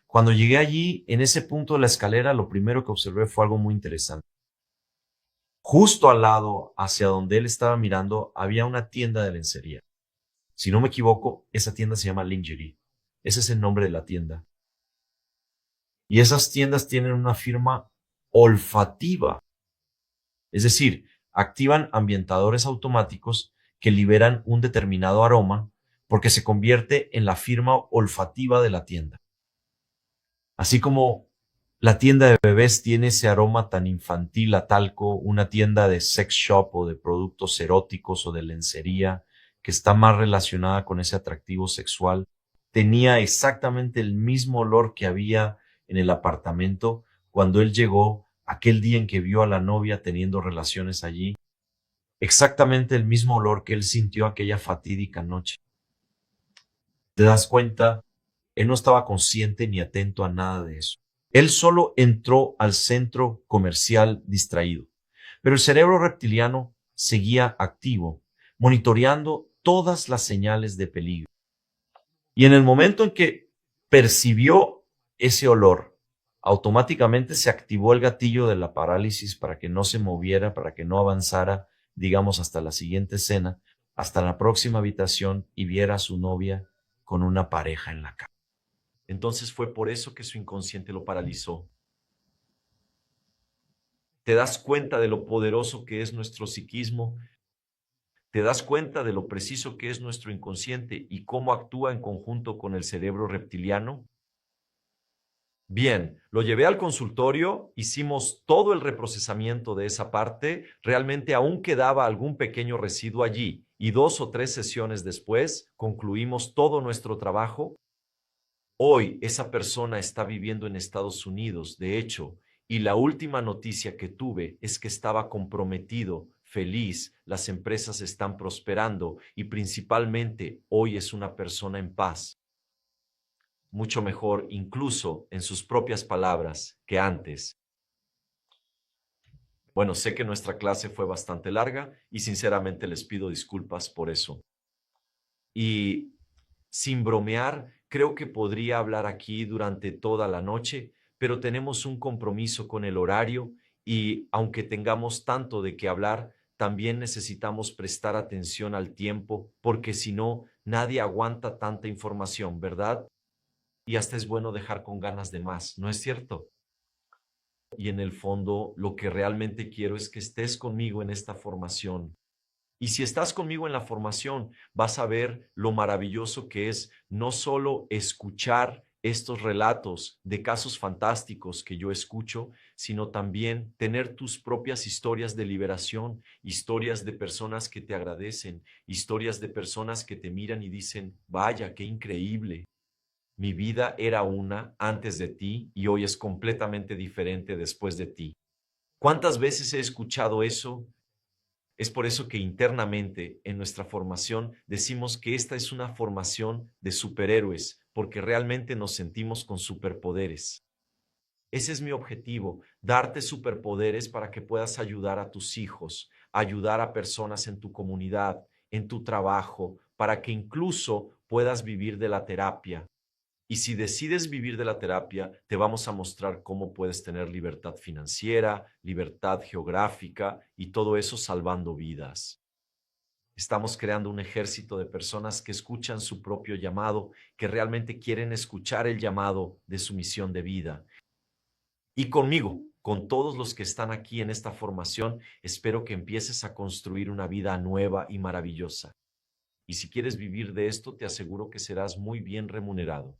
Cuando llegué allí, en ese punto de la escalera, lo primero que observé fue algo muy interesante. Justo al lado, hacia donde él estaba mirando, había una tienda de lencería. Si no me equivoco, esa tienda se llama Lingerie. Ese es el nombre de la tienda. Y esas tiendas tienen una firma olfativa, es decir, activan ambientadores automáticos que liberan un determinado aroma porque se convierte en la firma olfativa de la tienda. Así como la tienda de bebés tiene ese aroma tan infantil a talco, una tienda de sex shop o de productos eróticos o de lencería que está más relacionada con ese atractivo sexual, tenía exactamente el mismo olor que había en el apartamento cuando él llegó aquel día en que vio a la novia teniendo relaciones allí, exactamente el mismo olor que él sintió aquella fatídica noche. ¿Te das cuenta? Él no estaba consciente ni atento a nada de eso. Él solo entró al centro comercial distraído, pero el cerebro reptiliano seguía activo, monitoreando todas las señales de peligro. Y en el momento en que percibió ese olor, automáticamente se activó el gatillo de la parálisis para que no se moviera, para que no avanzara, digamos, hasta la siguiente escena, hasta la próxima habitación y viera a su novia con una pareja en la cama. Entonces fue por eso que su inconsciente lo paralizó. ¿Te das cuenta de lo poderoso que es nuestro psiquismo? ¿Te das cuenta de lo preciso que es nuestro inconsciente y cómo actúa en conjunto con el cerebro reptiliano? Bien, lo llevé al consultorio, hicimos todo el reprocesamiento de esa parte, realmente aún quedaba algún pequeño residuo allí y 2 o 3 sesiones después concluimos todo nuestro trabajo. Hoy esa persona está viviendo en Estados Unidos, de hecho, y la última noticia que tuve es que estaba comprometido, feliz, las empresas están prosperando y principalmente hoy es una persona en paz, mucho mejor incluso en sus propias palabras que antes. Bueno, sé que nuestra clase fue bastante larga y sinceramente les pido disculpas por eso. Y sin bromear, creo que podría hablar aquí durante toda la noche, pero tenemos un compromiso con el horario y aunque tengamos tanto de qué hablar, también necesitamos prestar atención al tiempo, porque si no, nadie aguanta tanta información, ¿verdad? Y hasta es bueno dejar con ganas de más, ¿no es cierto? Y en el fondo, lo que realmente quiero es que estés conmigo en esta formación. Y si estás conmigo en la formación, vas a ver lo maravilloso que es no solo escuchar estos relatos de casos fantásticos que yo escucho, sino también tener tus propias historias de liberación, historias de personas que te agradecen, historias de personas que te miran y dicen, vaya, qué increíble. Mi vida era una antes de ti y hoy es completamente diferente después de ti. ¿Cuántas veces he escuchado eso? Es por eso que internamente en nuestra formación decimos que esta es una formación de superhéroes, porque realmente nos sentimos con superpoderes. Ese es mi objetivo, darte superpoderes para que puedas ayudar a tus hijos, ayudar a personas en tu comunidad, en tu trabajo, para que incluso puedas vivir de la terapia. Y si decides vivir de la terapia, te vamos a mostrar cómo puedes tener libertad financiera, libertad geográfica y todo eso salvando vidas. Estamos creando un ejército de personas que escuchan su propio llamado, que realmente quieren escuchar el llamado de su misión de vida. Y conmigo, con todos los que están aquí en esta formación, espero que empieces a construir una vida nueva y maravillosa. Y si quieres vivir de esto, te aseguro que serás muy bien remunerado.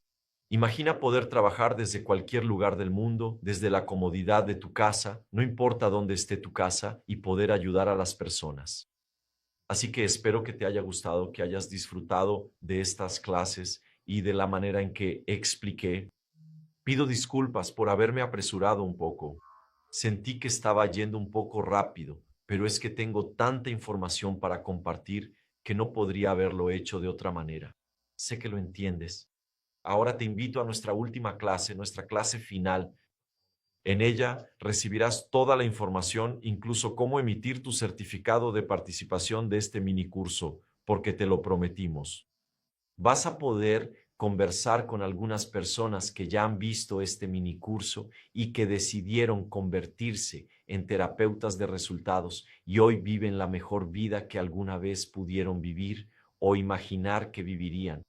Imagina poder trabajar desde cualquier lugar del mundo, desde la comodidad de tu casa, no importa dónde esté tu casa, y poder ayudar a las personas. Así que espero que te haya gustado, que hayas disfrutado de estas clases y de la manera en que expliqué. Pido disculpas por haberme apresurado un poco. Sentí que estaba yendo un poco rápido, pero es que tengo tanta información para compartir que no podría haberlo hecho de otra manera. Sé que lo entiendes. Ahora te invito a nuestra última clase, nuestra clase final. En ella recibirás toda la información, incluso cómo emitir tu certificado de participación de este minicurso, porque te lo prometimos. Vas a poder conversar con algunas personas que ya han visto este minicurso y que decidieron convertirse en terapeutas de resultados y hoy viven la mejor vida que alguna vez pudieron vivir o imaginar que vivirían.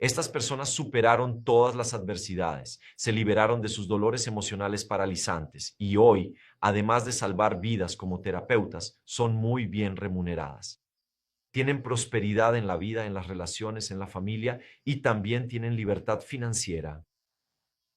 Estas personas superaron todas las adversidades, se liberaron de sus dolores emocionales paralizantes y hoy, además de salvar vidas como terapeutas, son muy bien remuneradas. Tienen prosperidad en la vida, en las relaciones, en la familia y también tienen libertad financiera.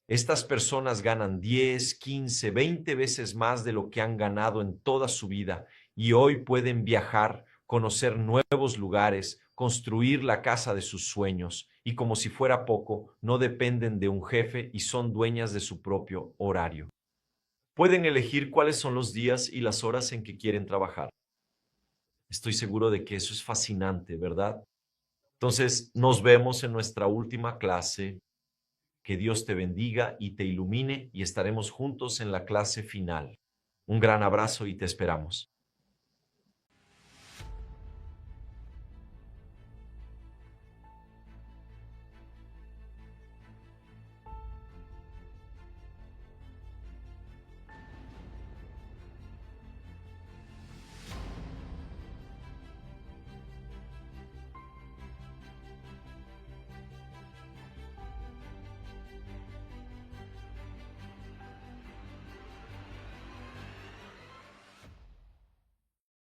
Estas personas ganan 10, 15, 20 veces más de lo que han ganado en toda su vida y hoy pueden viajar, conocer nuevos lugares, construir la casa de sus sueños y como si fuera poco, no dependen de un jefe y son dueñas de su propio horario. Pueden elegir cuáles son los días y las horas en que quieren trabajar. Estoy seguro de que eso es fascinante, ¿verdad? Entonces, nos vemos en nuestra última clase. Que Dios te bendiga y te ilumine y estaremos juntos en la clase final. Un gran abrazo y te esperamos.